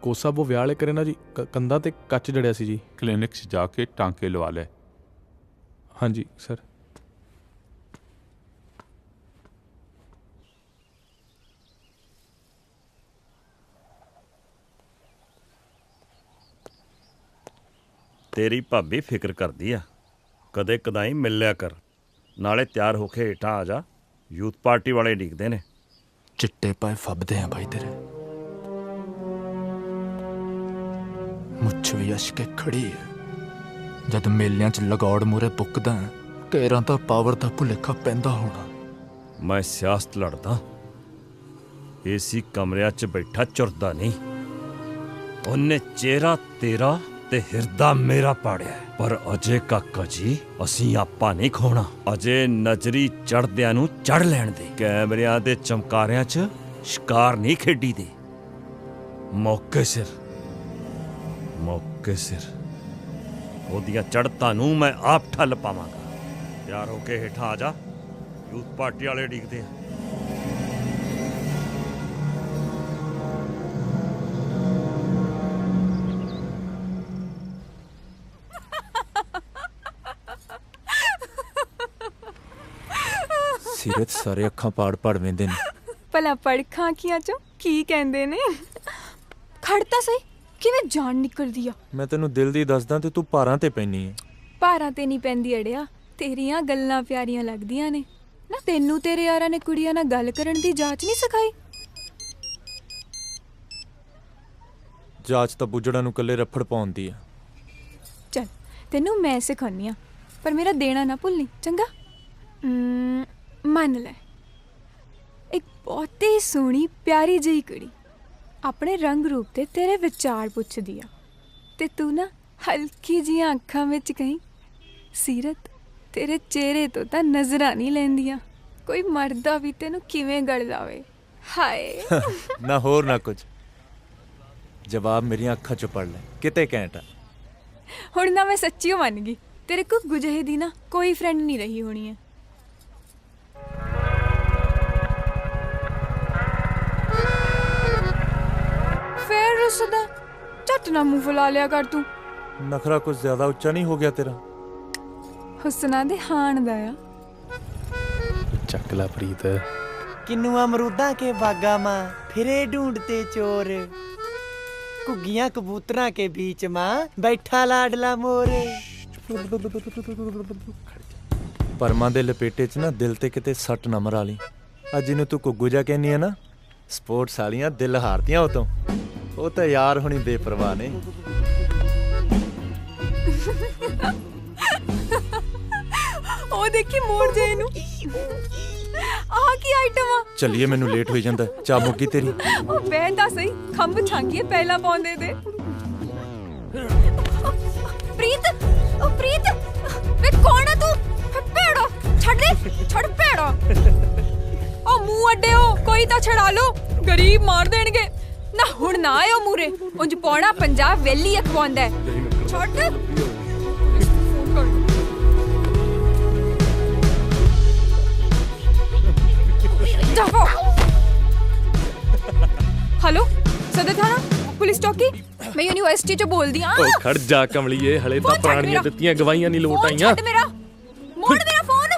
ਕੋਚ ਸਾਹਿਬ ਉਹ ਵਿਆਹ ਵਾਲੇ ਕਰੇ ਨਾ ਜੀ ਕੰਧਾਂ ਤੇ ਕੱਚ ਜੜਿਆ ਸੀ ਜੀ। ਕਲੀਨਿਕ 'ਚ ਜਾ ਕੇ ਟਾਂਕੇ ਲਵਾ ਲੈ। ਹਾਂਜੀ ਸਰ। ਤੇਰੀ ਭਾਬੀ ਫਿਕਰ ਕਰਦੀ ਆ, ਕਦੇ ਕਦਾਈ ਮਿਲ ਲਿਆ ਕਰ। ਨਾਲੇ ਤਿਆਰ ਹੋ ਕੇ ਹੇਠਾਂ ਆ ਜਾ, ਯੂਥ ਪਾਰਟੀ ਵਾਲੇ ਡੀਕਦੇ ਨੇ। ਚਿੱਟੇ ਪਾਏ ਫੱਬਦੇ ਆ ਬਾਈ ਤੇਰੇ, ਮੁੱਛ ਵੀ ਅਸ਼ਕੇ ਖੜੀ ਹੈ। ਜਦ ਮੇਲਿਆਂ 'ਚ ਲਗੌੜ ਮੂਰੇ ਪੁੱਕਦਾ ਘੇਰਾਂ ਤਾਂ ਪਾਵਰ ਦਾ ਭੁਲੇਖਾ ਪੈਂਦਾ ਹੋਣਾ। ਮੈਂ ਸਿਆਸਤ ਲੜਦਾ, ਏਸੀ ਕਮਰਿਆਂ 'ਚ ਬੈਠਾ ਚੁਰਦਾ ਨਹੀਂ। ਉਹਨੇ ਚਿਹਰਾ ਤੇਰਾ ਤੇ ਹਿਰਦਾ ਮੇਰਾ ਪਾੜਿਆ, ਪਰ ਅਜੇ ਕਾਕਾ ਜੀ ਅਸੀਂ ਆਪਾਂ ਨਹੀਂ ਖੋਣਾ। ਅਜੇ ਨਜ਼ਰੀ ਚੜਦਿਆਂ ਨੂੰ ਚੜ ਲੈਣ ਦੇ। ਕੈਮਰਿਆਂ ਦੇ ਚਮਕਾਰਿਆਂ 'ਚ ਸ਼ਿਕਾਰ ਨਹੀਂ ਖੇਡੀ ਦੇ। ਮੌਕੇ ਸਿਰ ਉਹਦੀਆਂ ਚੜ੍ਹਤਾਂ ਨੂੰ ਮੈਂ ਆਪ ਠੱਲ ਪਾਵਾਂਗਾ। ਤਿਆਰ ਹੋ ਕੇ ਹੇਠਾਂ ਆ ਜਾ, ਯੂਥ ਪਾਰਟੀ ਵਾਲੇ ਡੀਕਦੇ ਆ। ਸੀਰਤ ਸਾਰੇ ਅੱਖਾਂ ਪਾੜ ਵੇਂਦੇ ਨੇ। ਭਲਾ ਪੜਖਾਂ ਅੱਖੀਆਂ ਚੋਂ ਕੀ ਕਹਿੰਦੇ ਨੇ? ਖੜਤਾ ਸਹੀ, ਕਿਵੇਂ ਜਾਨ ਨਿਕਲਦੀ ਆ। ਮੈਂ ਤੈਨੂੰ ਦਿਲ ਦੀ ਦੱਸਦਾ ਤੇ ਤੂੰ ਭਾਰਾਂ ਤੇ ਪੈਣੀ ਹੈ। ਭਾਰਾਂ ਤੇ ਨਹੀਂ ਪੈਂਦੀ ਅੜਿਆ, ਤੇਰੀਆਂ ਗੱਲਾਂ ਪਿਆਰੀਆਂ ਲੱਗਦੀਆਂ ਨੇ ਨਾ। ਤੈਨੂੰ ਤੇਰੇ ਯਾਰਾਂ ਨੇ ਕੁੜੀਆਂ ਨਾਲ ਗੱਲ ਕਰਨ ਦੀ ਜਾਂਚ ਨਹੀਂ ਸਿਖਾਈ? ਜਾਂਚ ਤਾਂ ਬੁੱਜੜਾਂ ਨੂੰ ਕੱਲੇ ਰੱਫੜ ਪਾਉਂਦੀ ਆ। ਚੱਲ ਤੈਨੂੰ ਮੈਂ ਸਿਖਾਉਂਦੀ ਆ, ਪਰ ਮੇਰਾ ਦੇਣਾ ਨਾ ਭੁੱਲਣੀ, ਚੰਗਾ? ਮੰਨ ਲੈ, ਇੱਕ ਬਹੁਤ ਹੀ ਸੋਹਣੀ ਪਿਆਰੀ ਜਿਹੀ ਕੁੜੀ ਆਪਣੇ ਰੰਗ ਰੂਪ ਤੇ ਤੇਰੇ ਵਿਚਾਰ ਪੁੱਛਦੀ ਆ, ਤੇ ਤੂੰ ਨਾ ਹਲਕੀ ਜਿਹੀਆਂ ਅੱਖਾਂ ਵਿੱਚ ਕਹੀਂ, ਸੀਰਤ ਤੇਰੇ ਚਿਹਰੇ ਤੋਂ ਤਾਂ ਨਜ਼ਰਾਂ ਨਹੀਂ ਲੈਂਦੀਆਂ। ਕੋਈ ਮਰਦਾ ਵੀ ਤੈਨੂੰ ਕਿਵੇਂ ਗੜ ਜਾਵੇ। ਹਾਏ ਨਾ ਹੋਰ ਨਾ ਕੁਝ, ਜਵਾਬ ਮੇਰੀਆਂ ਅੱਖਾਂ 'ਚੋਂ ਪੜ ਲੈ। ਕਿਤੇ ਘੈਂਟਾ ਹੁਣ ਨਾ ਮੈਂ ਸੱਚੀ ਮੰਨ ਗਈ, ਤੇਰੇ ਗੁੱਗੂ ਜਿਹੇ ਦੀ ਨਾ ਕੋਈ ਫਰੈਂਡ ਨਹੀਂ ਰਹੀ ਹੋਣੀ ਹੈ। ਫੇਰ ਰੁੱਸਦਾ, ਝੱਟ ਨਾ ਮੂੰਹ ਫੁਲਾ ਲਿਆ ਕਰ ਤੂੰ। ਨਖਰਾ ਕੁਝ ਜ਼ਿਆਦਾ ਉੱਚਾ ਨਹੀਂ ਹੋ ਗਿਆ ਤੇਰਾ? ਹੁਸਨਾ ਦੇ ਹਾਣ ਦਾ ਆ। ਚੱਕ ਲਾ ਪ੍ਰੀਤ। किन्नू अमरूदा के बागा मां फिरे ढूंढते चोर, घुग्गियां कबूतरा के बीच मां बैठा लाडला मोर। ਪਰਮਾਂ ਦੇ ਲਪੇਟੇ 'ਚ ਨਾ ਦਿਲ ਤੇ ਕਿਤੇ ਸੱਟ ਨਾ ਮਰਾ ਲਈ। ਅੱਜ ਜਿਹਨੂੰ ਤੂੰ ਗੁੱਗੂ ਜਾ ਕਹਿੰਦੀ ਆ ਨਾ, ਸਪੋਰਟਸ ਵਾਲੀਆਂ ਦਿਲ ਹਾਰਦੀਆਂ ਉਹ ਤੋਂ। ਉਹ ਤਾਂ ਯਾਰ ਹੁਣੀ ਬੇਪਰਵਾਹ ਨੇ। ਉਹ ਦੇਖੀ ਮੋੜ ਜੇ ਇਹਨੂੰ। ਆਹ ਕੀ ਆਈਟਮ ਆ? ਚੱਲੀਏ, ਮੈਨੂੰ ਲੇਟ ਹੋਈ ਜਾਂਦਾ। ਚਾਹ ਮੁੱਕੀ ਤੇਰੀ? ਉਹ ਬਹਿ ਤਾਂ ਸਹੀ, ਖੰਭ ਛਾਂਗੀਏ ਪਹਿਲਾਂ ਪਾਉਂਦੇ ਤੇ। ਪ੍ਰੀਤ, ਉਹ ਪ੍ਰੀਤ, ਵੇ ਕੌਣ ਆ ਤੂੰ? ਭੇੜੋ ਛੱਡ ਦੇ, ਛੱਡ ਭੇੜੋ। ਉਹ ਮੂੰਹ ਅੱਡਿਓ, ਕੋਈ ਤਾਂ ਛੜਾ ਲੋ, ਗਰੀਬ ਮਾਰ ਦੇਣਗੇ ਨਾ। ਹੁਣ ਨਾ ਆਇਓ ਮੂਰੇ, ਉਂਝ ਪੌਣਾ ਪੰਜਾਬ ਵੇਲੀ ਅਖਵਾਉਂਦਾ। ਛੱਡ ਜਾਓ। ਹੈਲੋ, ਸਦਰ ਥਾਣਾ ਪੁਲਿਸ ਚੌਕੀ, ਮੈਂ ਯੂਨੀਵਰਸਿਟੀ ਚੋਂ ਬੋਲਦੀ ਆ। ਓਏ ਖੜ ਜਾ ਕਮਲੀਏ, ਹਲੇ ਤਾਂ ਪੁਰਾਣੀਆਂ ਦਿੱਤੀਆਂ ਗਵਾਹੀਆਂ ਨਹੀਂ ਲੋਟ ਆਈਆਂ। ਛੱਡ ਮੇਰਾ, ਮੋੜ ਮੇਰਾ ਫੋਨ।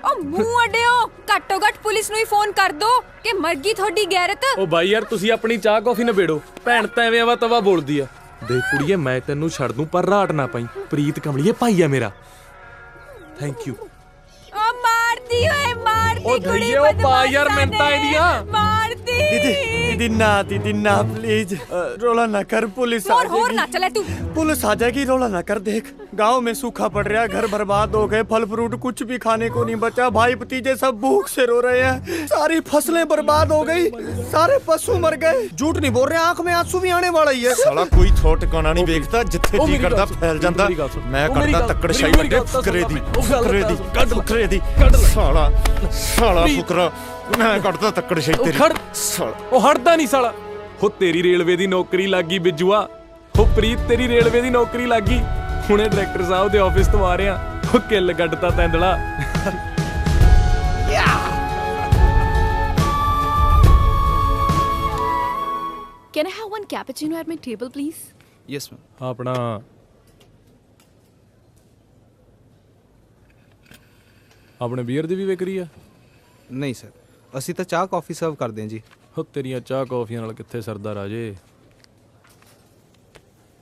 ਉਹ ਮੂੰਹ ਅੱਡਿਓ, ਘੱਟੋ ਘੱਟ ਪੁਲਿਸ ਨੂੰ ਹੀ ਫੋਨ ਕਰ ਦੋ ਕਿ ਮਰ ਗਈ ਤੁਹਾਡੀ ਗੈਰਤ। ਓ ਬਾਈ ਯਾਰ, ਤੁਸੀਂ ਆਪਣੀ ਚਾਹ ਕੌਫੀ ਨਿਬੇੜੋ। ਭੈਣ ਤਾਂ ਐਵੇਂ ਆਵਾ ਤਵਾ ਬੋਲਦੀ ਆ। ਦੇਖ ਕੁੜੀਏ, ਮੈਂ ਤੈਨੂੰ ਛੱਡ ਦੂੰ ਪਰ ਰਾਟ ਨਾ ਪਾਈ। ਪ੍ਰੀਤ ਕਮਲੀਏ ਭਾਈ ਆ ਮੇਰਾ। Thank you. ਓ ਮਾਰਦੀ ਓਏ, ਮਾਰਦੀ ਓ ਕੁੜੀ ਧਈਏ, ਓ ਪਾ ਯਾਰ ਮਿੰਟਾਂ ਇਹਦੀਆਂ। ਮਾਰਦੀ। दीदी ना प्लीज, रोला ना कर, पुलिस आ और ना चले तू। पुलिस आ जाएगी, रोला ना कर। देख गांव में सूखा पड़ रहा, घर बर्बाद हो गए, फल फ्रूट कुछ भी खाने को नहीं बचा, भाई भतीजे सब भूख से रो रहे हैं, सारी फसलें बर्बाद हो गई, सारे पशु मर गए। झूठ नहीं बोल रहे, आंख में आंसू भी आने वाला ही है। साला कोई थोड़ ठिकाना नहीं देखता, जिथे जी करदा फैल जांदा। मैं करदा तक्कड़ शाही ਵੱਡੇ ਫੁਕਰੇ ਦੀ ਸਾਲਾ ਫੁਕਰਾ। ਮੈਂ ਕੱਢਦਾ ਤੱਕੜ ਸ਼ਾਹੀ ਤੇਰੀ। ਉਹ ਹਟਦਾ ਨਹੀਂ ਸਾਲਾ। ਹੋ ਤੇਰੀ ਰੇਲਵੇ ਦੀ ਨੌਕਰੀ ਲੱਗੀ ਬਿੱਜੂਆ। ਹੋ ਪ੍ਰੀਤ, ਤੇਰੀ ਰੇਲਵੇ ਦੀ ਨੌਕਰੀ ਲੱਗੀ। ਹੁਣੇ ਡਾਇਰੈਕਟਰ ਸਾਹਿਬ ਦੇ ਆਫਿਸ ਤੋਂ ਆ ਰਿਹਾ। ਉਹ ਕਿੱਲ ਗੱਡਤਾ ਤੈਂਦਲਾ। Can I have one one cappuccino at my table, please? Yes, ma'am. ਆਪਣਾ ਆਪਣੇ ਬੀਅਰ ਦੀ ਵੀ ਵਿਕਰੀ ਆ? ਨਹੀਂ ਸਰ, ਅਸੀਂ ਤਾਂ ਚਾਹ ਕਾਫੀ ਸਰਵ ਕਰਦੇ ਹਾਂ ਜੀ। ਹੋ ਤੇਰੀਆਂ ਚਾਹ ਕੌਫੀਆਂ ਨਾਲ ਕਿੱਥੇ ਸਰਦਾ ਰਾਜੇ,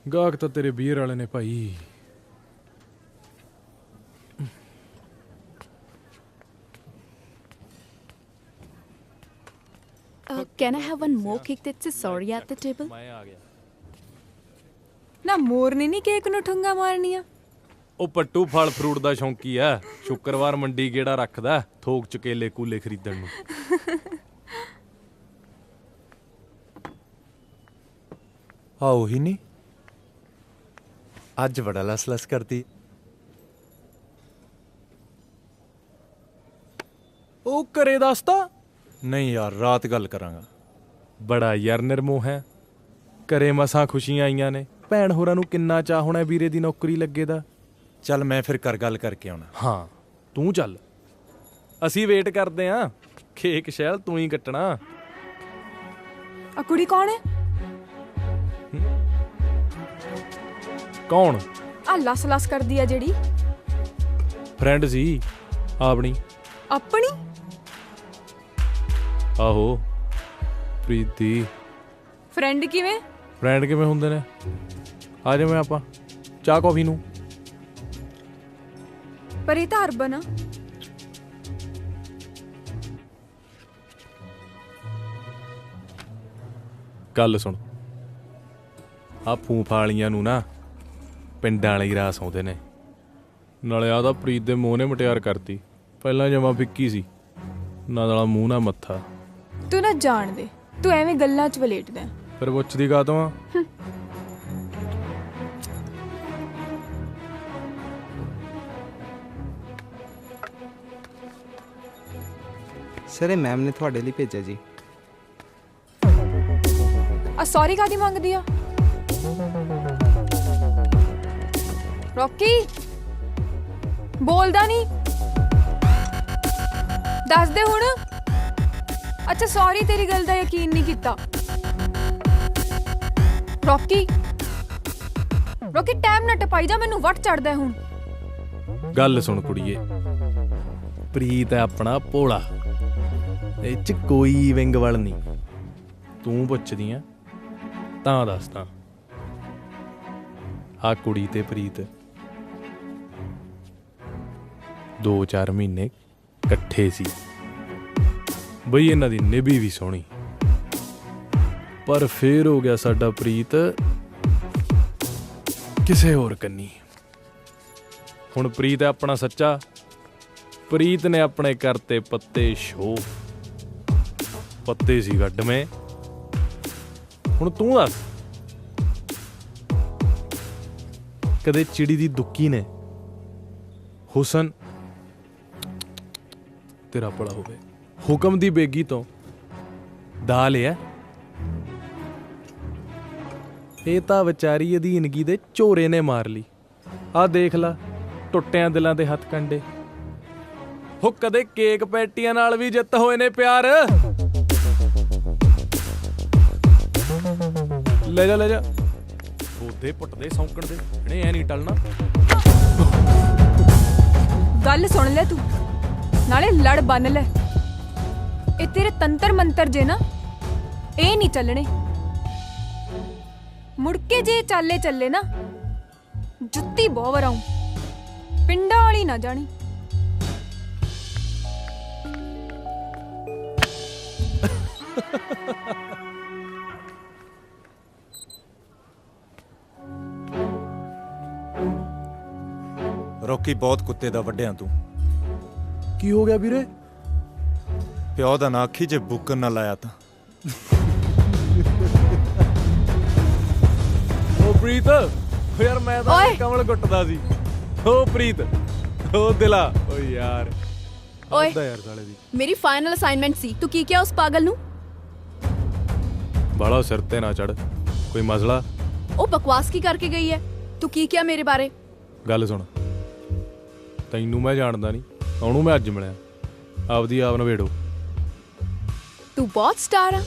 ਗਾਹਕ ਤਾਂ ਤੇਰੇ ਬੀਅਰ ਵਾਲੇ ਨੇ ਭਾਈ। Can I have one more cake that's a sorry at the table? ਮੈਂ ਆ ਗਿਆ। ਨਾ ਮੋਰਨੀ ਨਹੀਂ ਕੇਕ ਨੂੰ ਠੁੰਗਾ ਮਾਰਨੀਆਂ। ਉਹ ਪੱਟੂ ਫਲ ਫਰੂਟ ਦਾ ਸ਼ੌਂਕੀ ਆ, ਸ਼ੁੱਕਰਵਾਰ ਮੰਡੀ ਗੇੜਾ ਰੱਖਦਾ ਥੋਕ ਚ ਕੇਲੇ ਕੂਲੇ ਖਰੀਦਣ ਨੂੰ। ਆ ਉਹੀ ਨਹੀਂ, ਅੱਜ ਬੜਾ ਲਸ ਕਰਦੀ। ਉਹ ਘਰੇ ਦੱਸਤਾ? ਨਹੀਂ ਯਾਰ, ਰਾਤ ਗੱਲ ਕਰਾਂਗਾ। ਬੜਾ ਯਾਰ ਨਿਰਮੋਹ ਹੈ, ਘਰੇ ਮਸਾਂ ਖੁਸ਼ੀਆਂ ਆਈਆਂ ਨੇ, ਭੈਣ ਹੋਰਾਂ ਨੂੰ ਕਿੰਨਾ ਚਾਹ ਹੋਣਾ ਵੀਰੇ ਦੀ ਨੌਕਰੀ ਲੱਗੇ ਦਾ। ਚੱਲ ਮੈਂ ਫਿਰ ਕਰ ਗੱਲ ਕਰਕੇ ਆਉਣਾ। ਹਾਂ ਤੂੰ ਚੱਲ, ਅਸੀਂ ਵੇਟ ਕਰਦੇ ਆਂ। ਕੇਕ ਸ਼ੈਲ ਤੂੰ ਹੀ ਕੱਟਣਾ। ਆ ਕੁੜੀ ਕੌਣ ਹੈ? ਕੌਣ? ਆ ਲਸ ਕਰਦੀ ਆ ਜਿਹੜੀ। ਫਰੈਂਡ ਸੀ ਆਪਣੀ। ਆਪਣੀ? ਆਹੋ ਪ੍ਰੀਤੀ। ਫਰੈਂਡ ਕਿਵੇਂ? ਫਰੈਂਡ ਕਿਵੇਂ ਹੁੰਦੇ ਨੇ? ਆ ਜਾਵੇਂ ਆਪਾਂ ਚਾਹ ਕੌਫੀ ਨੂੰ। ਪਰ ਇਹ ਤਾਂ ਅਰਬਨ ਆ। ਗੱਲ ਸੁਣ, ਆ ਫੂਫਾ ਵਾਲੀਆਂ ਨੂੰ ਨਾ ਪਿੰਡਾਂ ਵਾਲੇ ਹੀ ਰਾਸ ਆਉਂਦੇ ਨੇ। ਨਾਲੇ ਆ ਤਾਂ ਪ੍ਰੀਤ ਦੇ ਮੂੰਹ ਨੇ ਮਟਿਆਰ ਕਰਤੀ, ਪਹਿਲਾਂ ਜਮਾ ਫਿੱਕੀ ਸੀ, ਨਾ ਵਾਲਾ ਮੂੰਹ ਨਾ ਮੱਥਾ। ਤੂੰ ਨਾ ਜਾਣ ਦੇ, ਤੂੰ ਐਵੇਂ ਗੱਲਾਂ 'ਚ ਵਲੇਟਦਾ। ਫਿਰ ਪੁੱਛਦੀ ਕਾਹਤੋਂ ਆ? ਸਰ ਇਹ ਮੈਮ ਨੇ ਤੁਹਾਡੇ ਲਈ ਭੇਜਿਆ ਜੀ। ਆ ਸੌਰੀ ਕਾਦੀ ਮੰਗਦੀ ਆ? ਰੌਕੀ ਬੋਲਦਾ ਨਹੀਂ, ਦੱਸ ਦੇ ਹੁਣ। ਅੱਛਾ ਸੌਰੀ, ਤੇਰੀ ਗੱਲ ਦਾ ਯਕੀਨ ਨਹੀਂ ਕੀਤਾ। ਰੌਕੀ ਟਾਈਮ ਨਾ ਟਪਾਈ ਜਾ, ਮੈਨੂੰ ਵੱਟ ਚੜਦਾ ਹੁਣ। ਗੱਲ ਸੁਣ ਕੁੜੀਏ, ਪ੍ਰੀਤ ਹੈ ਆਪਣਾ ਭੋਲਾ, ਇਹ ਚ ਕੋਈ ਵਿੰਗ ਵਲ ਨਹੀਂ। ਤੂੰ ਪੁੱਛਦੀ ਆ ਤਾਂ ਦੱਸਦਾ। ਆ ਕੁੜੀ ਤੇ ਪ੍ਰੀਤ 2-4 ਮਹੀਨੇ ਇਕੱਠੇ ਸੀ ਬਈ, ਇਹਨਾਂ ਦੀ ਨਿਭੀ ਵੀ ਸੋਹਣੀ। ਪਰ ਫੇਰ ਹੋ ਗਿਆ ਸਾਡਾ ਪ੍ਰੀਤ ਕਿਸੇ ਹੋਰ ਕੰਨੀ। ਹੁਣ ਪ੍ਰੀਤ ਹੈ ਆਪਣਾ ਸੱਚਾ, ਪ੍ਰੀਤ ਨੇ ਆਪਣੇ ਕਰਤੇ ਪੱਤੇ ਸ਼ੋ, ਪੱਤੇ ਸੀ ਗੱਡਵੇਂ। ਹੁਣ ਤੂੰ ਦੱਸ, ਕਦੇ ਚਿੜੀ ਦੀ ਦੁੱਕੀ ਨੇ ਹੁਸਨ ਤੇਰਾ ਭਲਾ ਹੋਵੇ ਹੁਕਮ ਦੀ ਬੇਗੀ ਤੋਂ ਦਾ ਲਿਆ? ਇਹ ਤਾਂ ਵਿਚਾਰੀ ਅਧੀਨਗੀ ਦੇ ਝੋਰੇ ਨੇ ਮਾਰ ਲਈ। ਆਹ ਦੇਖ ਲਾ ਟੁੱਟਿਆਂ ਦਿਲਾਂ ਦੇ ਹੱਥ ਕੰਡੇ। ਹੋ ਕਦੇ ਕੇਕ ਪੈਟੀਆਂ ਨਾਲ ਵੀ ਜਿੱਤ ਹੋਏ ਨੇ ਪਿਆਰ। ਲੈ ਜਾ ਉਹਦੇ ਪੁੱਟਦੇ ਸੌਂਕਣ ਦੇ, ਇਹਨੇ ਐ ਨਹੀਂ ਟਲਣਾ। ਗੱਲ ਸੁਣ ਲੈ ਤੂੰ, ਨਾਲੇ ਲੜ ਬੰਨ ਲੈ। ਇਹ ਤੇਰੇ ਤੰਤਰ ਮੰਤਰ ਜੇ ਨਾ, ਇਹ ਨਹੀਂ ਚੱਲਣੇ। ਮੁੜ ਕੇ ਜੇ ਚੱਲੇ ਨਾ, ਜੁੱਤੀ ਬਹੁਤ ਵਰਾਉਂ, ਪਿੰਡਾਂ ਵਾਲੀ ਨਾ ਜਾਣੀ। ਰੌਕੀ ਬਹੁਤ ਕੁੱਤੇ ਦਾ ਵੱਡਿਆਂ ਤੂੰ। ਕੀ ਹੋ ਗਿਆ ਵੀਰੇ? ਪਿਓ ਦਾ ਨਾ ਆਖੀ ਜੇ ਬੁੱਕਰ ਨਾ ਲਾਇਆ ਤਾਂ। ਓ ਪ੍ਰੀਤ, ਯਾਰ ਮੈਂ ਤਾਂ ਕਮਲ ਗੁੱਟਦਾ ਸੀ। ਓ ਪ੍ਰੀਤ, ਓ ਦਿਲਾ, ਓ ਯਾਰ ਓਏ ਯਾਰ ਸਾਲੇ ਦੀ ਮੇਰੀ ਫਾਈਨਲ ਅਸਾਈਨਮੈਂਟ ਸੀ, ਤੂੰ ਕੀ ਕਿਹਾ ਉਸ ਪਾਗਲ ਨੂੰ? ਬਾਲਾ ਸਿਰ ਤੇ ਨਾ ਚੜ, ਕੋਈ ਮਸਲਾ? ਉਹ ਬਕਵਾਸ ਕੀ ਕਰਕੇ ਗਈ ਹੈ? ਤੂੰ ਕੀ ਕਿਹਾ ਮੇਰੇ ਬਾਰੇ? ਗੱਲ ਸੁਣ, ਤੈਨੂੰ ਮੈਂ ਜਾਣਦਾ ਨਹੀਂ, ਉਹਨੂੰ ਮੈਂ ਅੱਜ ਮਿਲਿਆ। ਆਪਦੀ ਆਪ ਨਵੇੜੋ। ਤੂੰ ਬਹੁਤ ਸਟਾਰ ਆ।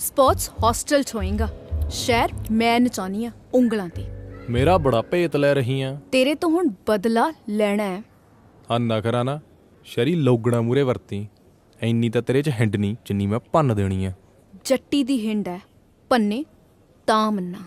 ਸਪੋਰਟਸ ਹੌਸਟਲ ਚ ਹੋਏਗਾ। ਸ਼ਹਿਰ ਮੈਂ ਨਚਾਉਣੀ ਆ ਉਂਗਲਾਂ ਤੇ। ਮੇਰਾ ਬੜਾ ਭੇਤ ਲੈ ਰਹੀ ਆ। ਤੇਰੇ ਤੋਂ ਹੁਣ ਬਦਲਾ ਲੈਣਾ ਹੈ। ਆ ਨਖਰਾ ਨਾ ਸ਼ਰੀ ਲੋਗਣਾ ਮੂਰੇ ਵਰਤੀ। ਇੰਨੀ ਤਾਂ ਤੇਰੇ 'ਚ ਹਿੰਡ ਨਹੀਂ ਜਿੰਨੀ ਮੈਂ ਭੰਨ ਦੇਣੀ ਆ। ਜੱਟੀ ਦੀ ਹਿੰਡ ਹੈ, ਪੰਨੇ ਤਾਂ ਮੰਨਾ।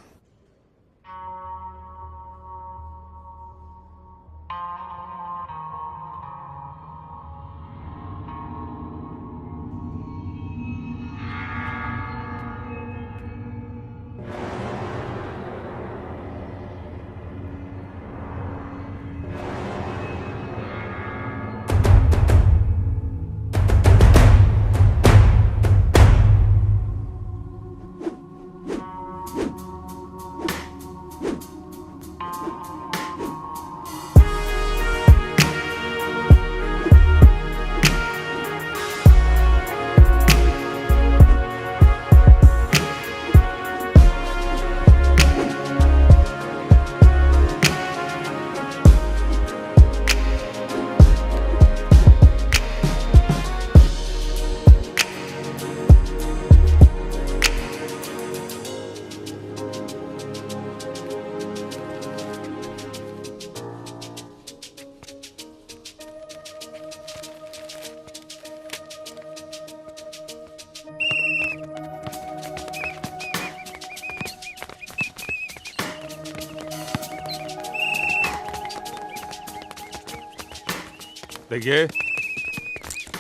देखिए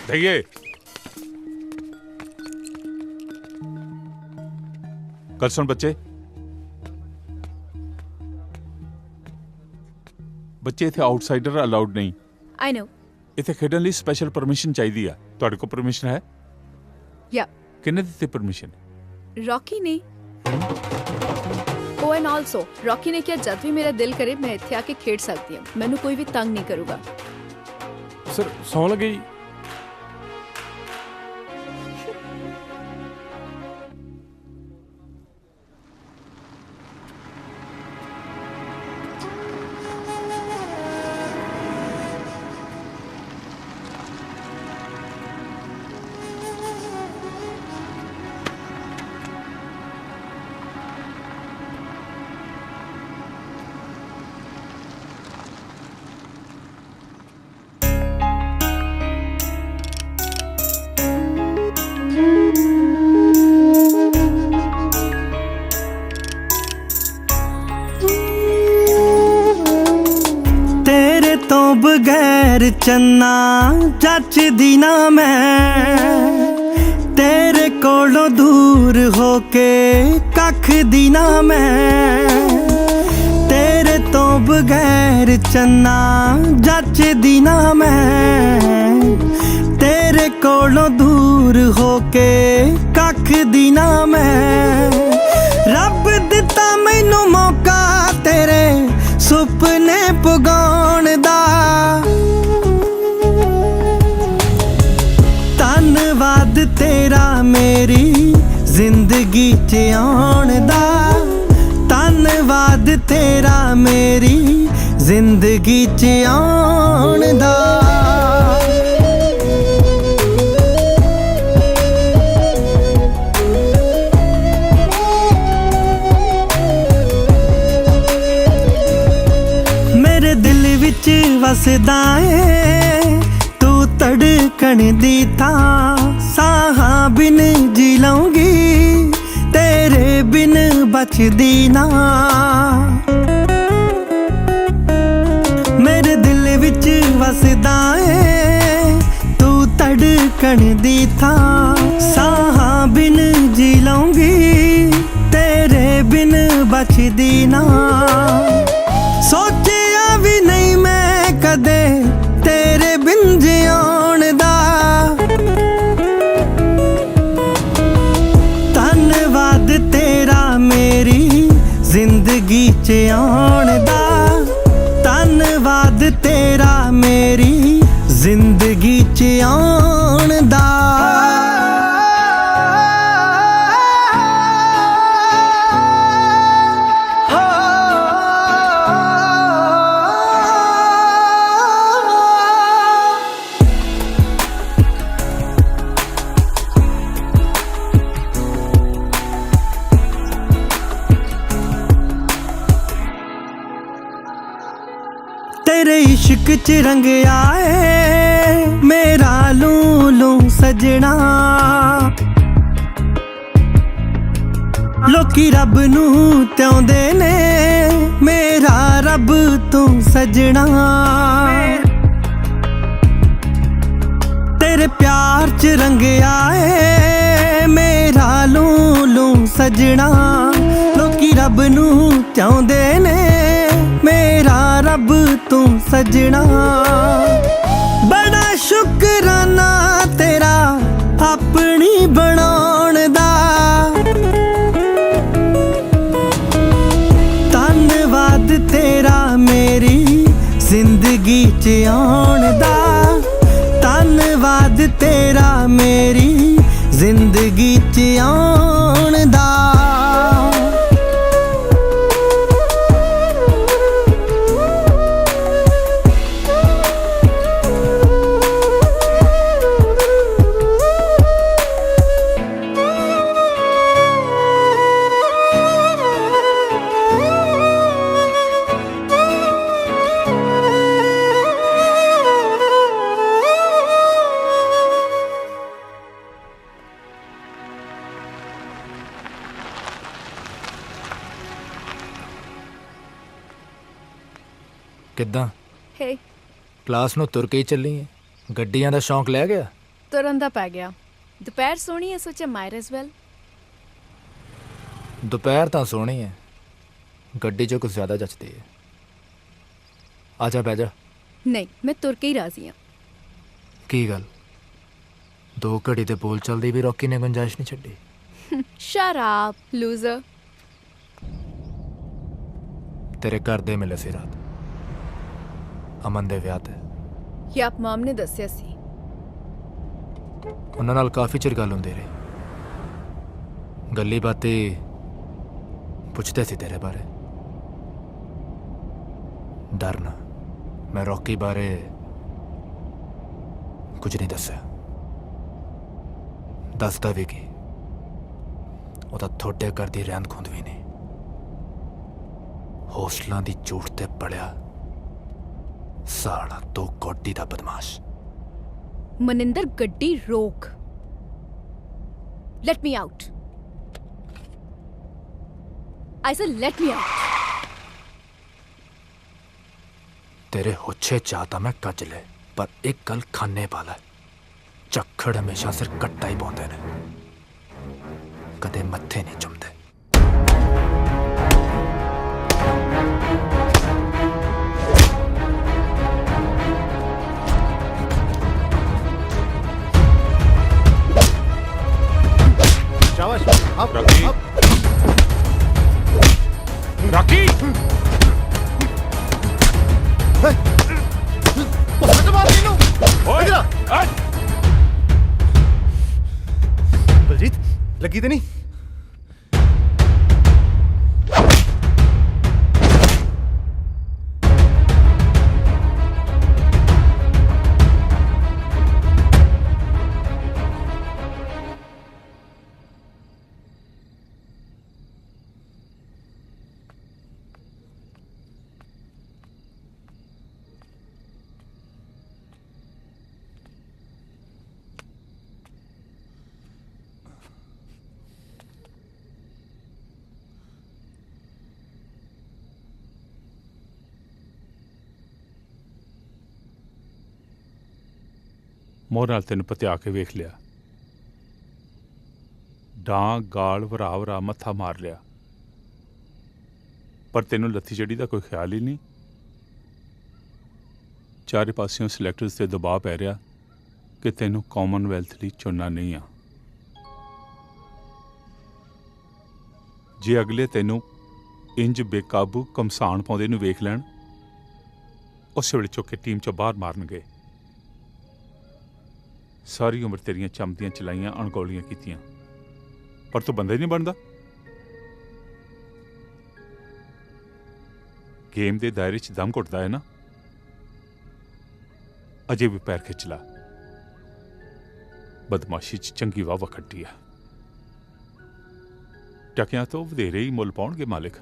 देखिए, कल सुन बच्चे, ਬੱਚੇ ਇੱਥੇ ਆਊਟਸਾਈਡਰ ਅਲਾਉਡ ਨਹੀਂ। ਆਈ ਨੋ। ਇੱਥੇ ਖੇਡਣ ਲਈ ਸਪੈਸ਼ਲ ਪਰਮਿਸ਼ਨ ਚਾਹੀਦੀ ਆ। ਤੁਹਾਡੇ ਕੋਲ ਪਰਮਿਸ਼ਨ ਹੈ? ਯਾ। ਕਿੰਨੇ ਦਿੱਤੀ ਪਰਮਿਸ਼ਨ? ਰੌਕੀ ਨੇ। ਓ ਐਂਡ ਆਲਸੋ ਰੌਕੀ ਨੇ ਕਿਹਾ ਜਦ ਵੀ ਮੇਰਾ ਦਿਲ ਕਰੇ ਮੈਂ ਇੱਥੇ ਆ ਕੇ ਖੇਡ ਸਕਦੀ ਹਾਂ, ਮੈਨੂੰ ਕੋਈ ਵੀ ਤੰਗ ਨਹੀਂ ਕਰੂਗਾ। ਸਰ ਸੌਂ ਲੱਗੇ ਜੀ। ਬਗੈਰ ਚੰਨਾ ਜੱਚਦੀ ਨਾ ਮੈਂ, ਤੇਰੇ ਕੋਲੋਂ ਦੂਰ ਹੋ ਕੇ ਕੱਖ ਦੀ ਨਾ ਮੈਂ, ਤੇਰੇ ਤੋਂ ਬਗੈਰ ਚੰਨਾ ਜੱਚਦੀ ਨਾ ਮੈਂ, ਤੇਰੇ ਕੋਲੋਂ ਦੂਰ ਹੋ ਕੇ ਕੱਖ ਦੀ ਨਾ ਮੈਂ। ਰੱਬ ਦਿੱਤਾ ਮੈਨੂੰ ਮੌਕਾ ਤੇਰੇ ਸੁਪਨੇ ਪੁਗਾਉਣ ਦਾ, ਧੰਨਵਾਦ ਤੇਰਾ ਮੇਰੀ ਜ਼ਿੰਦਗੀ 'ਚ ਆਉਣ ਦਾ, ਧੰਨਵਾਦ ਤੇਰਾ ਮੇਰੀ ਜ਼ਿੰਦਗੀ 'ਚ ਆਉਣ ਦਾ। ਮੇਰੇ ਦਿਲ ਵਿੱਚ ਵਸਦਾ ਏ ਤੂੰ ਧੜਕਣ ਦੀ ਥਾਂ, ਸਾਹਾਂ ਬਿਨ ਜੀ ਲਊਂਗੀ ਤੇਰੇ ਬਿਨ ਬਚਦੀ ਨਾ। ਮੇਰੇ ਦਿਲ ਵਿੱਚ ਵਸਦਾ ਏ ਤੂੰ ਧੜਕਣ ਦੀ ਥਾਂ, ਸਾਹਾਂ ਬਿਨ ਜੀ ਲਊਂਗੀ ਤੇਰੇ ਬਿਨ ਬਚਦੀ ਨਾ। ਸੋਚਿਆ ਵੀ ਨਹੀਂ ਮੈਂ ਕਦੇ ਤੇਰੇ ਬਿਨ ਜਿਉਣ ਦਾ, ਧੰਨਵਾਦ ਤੇਰਾ ਮੇਰੀ ਜ਼ਿੰਦਗੀ 'ਚ ਆਉਣ ਦਾ, ਧੰਨਵਾਦ ਤੇਰਾ ਮੇਰੀ ਜ਼ਿੰਦਗੀ 'ਚ ਆਉਣ ਦਾ। तेरे इश्क च रंग आए मेरा लू लू सजना, लोकी रब नू त्याउंदे ने मेरा रब तू सजना। तेरे प्यार च रंग आए मेरा लू लू सजना, लोकी रब नू त्याउंदे ने मेरा रब तू सजना। बड़ा शुकराना तेरा अपनी बनाउण दा, धन्नवाद तेरा मेरी जिंदगी च आउण दा, धन्नवाद तेरा मेरी जिंदगी च आउण दा। ਕਿੱਦਾਂ ਹੇ ਕਲਾਸ ਨੂੰ ਤੁਰ ਕੇ ਹੀ ਚੱਲੀ ਹੈ? ਗੱਡੀਆਂ ਦਾ ਸ਼ੌਂਕ ਲੈ ਗਿਆ? ਤੁਰਨ ਦਾ ਪੈ ਗਿਆ। ਦੁਪਹਿਰ ਸੋਹਣੀ ਹੈ, ਸੋਚਿਆ ਮਾਈਟ ਐਸ ਵੈਲ। ਦੁਪਹਿਰ ਤਾਂ ਸੋਹਣੀ ਹੈ, ਗੱਡੀ 'ਚ ਕੁਝ ਜ਼ਿਆਦਾ ਜੱਚਦੀ ਹੈ। ਆ ਜਾ ਬਹਿ ਜਾ। ਨਹੀਂ, ਮੈਂ ਤੁਰ ਕੇ ਹੀ ਰਾਜ਼ੀ ਹਾਂ। ਕੀ ਗੱਲ, 2 ਘੜੀ ਦੇ ਬੋਲ ਚੱਲਦੀ ਵੀ ਰੌਕੀ ਨੇ ਗੁੰਜਾਇਸ਼ ਨਹੀਂ ਛੱਡੀ। ਸ਼ਰਾਬ ਲੂਜ਼ਰ। ਤੇਰੇ ਘਰ ਦੇ ਮਿਲੇ ਸੀ ਰਾਤ ਅਮਨ ਦੇ ਵਿਆਹ ਤੇ। ਯਾਪ ਮਾਮ ਨੇ ਦੱਸਿਆ ਸੀ। ਉਹਨਾਂ ਨਾਲ ਕਾਫੀ ਚਿਰ ਗੱਲ ਹੁੰਦੀ ਰਹੀ, ਗੱਲੀ ਬਾਤੀ ਪੁੱਛਦੇ ਸੀ ਤੇਰੇ ਬਾਰੇ। ਡਰ ਨਾ, ਮੈਂ ਰੌਕੀ ਬਾਰੇ ਕੁਝ ਨਹੀਂ ਦੱਸਿਆ। ਦੱਸਦਾ ਵੀ ਕੀ, ਉਹ ਤਾਂ ਤੁਹਾਡੇ ਘਰ ਦੀ ਰਹਿੰਦ ਖੁੰਦ ਵੀ ਨਹੀਂ, ਹੋਸਟਲਾਂ ਦੀ ਝੂਠ ਤੇ ਪੜਿਆ ਸਾਲਾ 2 ਕੋਟੀ ਦਾ ਬਦਮਾਸ਼। ਮਨਿੰਦਰ ਗੱਡੀ ਰੋਕ। Let me out. I say let me out. ਤੇਰੇ ਹੋਛੇ ਚਾਹਤਾ ਮੈਂ ਕੱਜ ਲੈ, ਪਰ ਇੱਕ ਗੱਲ ਖਾਨੇ ਵਾਲਾ, ਝੱਖੜ ਹਮੇਸ਼ਾ ਸਿਰ ਕੱਟਾ ਹੀ ਪਾਉਂਦੇ ਨੇ, ਕਦੇ ਮੱਥੇ ਨਹੀਂ ਚੁੰਮਦੇ। शाबाश। अब रॉकी। रॉकी बलजीत लगी तो नहीं? ਮੋਹ ਨਾਲ ਤੈਨੂੰ ਪਤਿਆ ਕੇ ਵੇਖ ਲਿਆ, ਡਾਂ ਗਾਲ ਵਰਾ ਵਰਾ ਮੱਥਾ ਮਾਰ ਲਿਆ, ਪਰ ਤੈਨੂੰ ਲੱਥੀ ਚੜੀ ਦਾ ਕੋਈ ਖਿਆਲ ਹੀ ਨਹੀਂ। ਚਾਰੇ ਪਾਸਿਓਂ ਸਿਲੈਕਟਰਸ ਤੇ ਦਬਾਅ ਪੈ ਰਿਹਾ ਕਿ ਤੈਨੂੰ ਕਾਮਨਵੈਲਥ ਲਈ ਚੁਣਨਾ ਨਹੀਂ ਆ। ਜੇ ਅਗਲੇ ਤੈਨੂੰ ਇੰਜ ਬੇਕਾਬੂ ਕਮਸਾਨ ਪਾਉਂਦੇ ਨੂੰ ਵੇਖ ਲੈਣ, ਉਸੇ ਵੇਲੇ ਚੁੱਕ ਕੇ ਟੀਮ ਚੋਂ ਬਾਹਰ ਮਾਰਨਗੇ। ਸਾਰੀ ਉਮਰ ਤੇਰੀਆਂ ਚਮਦੀਆਂ ਚਲਾਈਆਂ, ਅਣਗੌਲੀਆਂ ਕੀਤੀਆਂ, ਪਰ ਤੂੰ ਬੰਦਾ ਹੀ ਨਹੀਂ ਬਣਦਾ। ਗੇਮ ਦੇ ਦਾਇਰੇ 'ਚ ਦਮ ਘੁੱਟਦਾ ਹੈ ਨਾ, ਅਜੇ ਵੀ ਪੈਰ ਖਿੱਚ ਲਾ। ਬਦਮਾਸ਼ੀ 'ਚ ਚੰਗੀ ਵਾਹ ਖੱਟੀ ਆ। ਟਕਿਆਂ ਤੋਂ ਵਧੇਰੇ ਹੀ ਮੁੱਲ ਪਾਉਣਗੇ ਮਾਲਿਕ।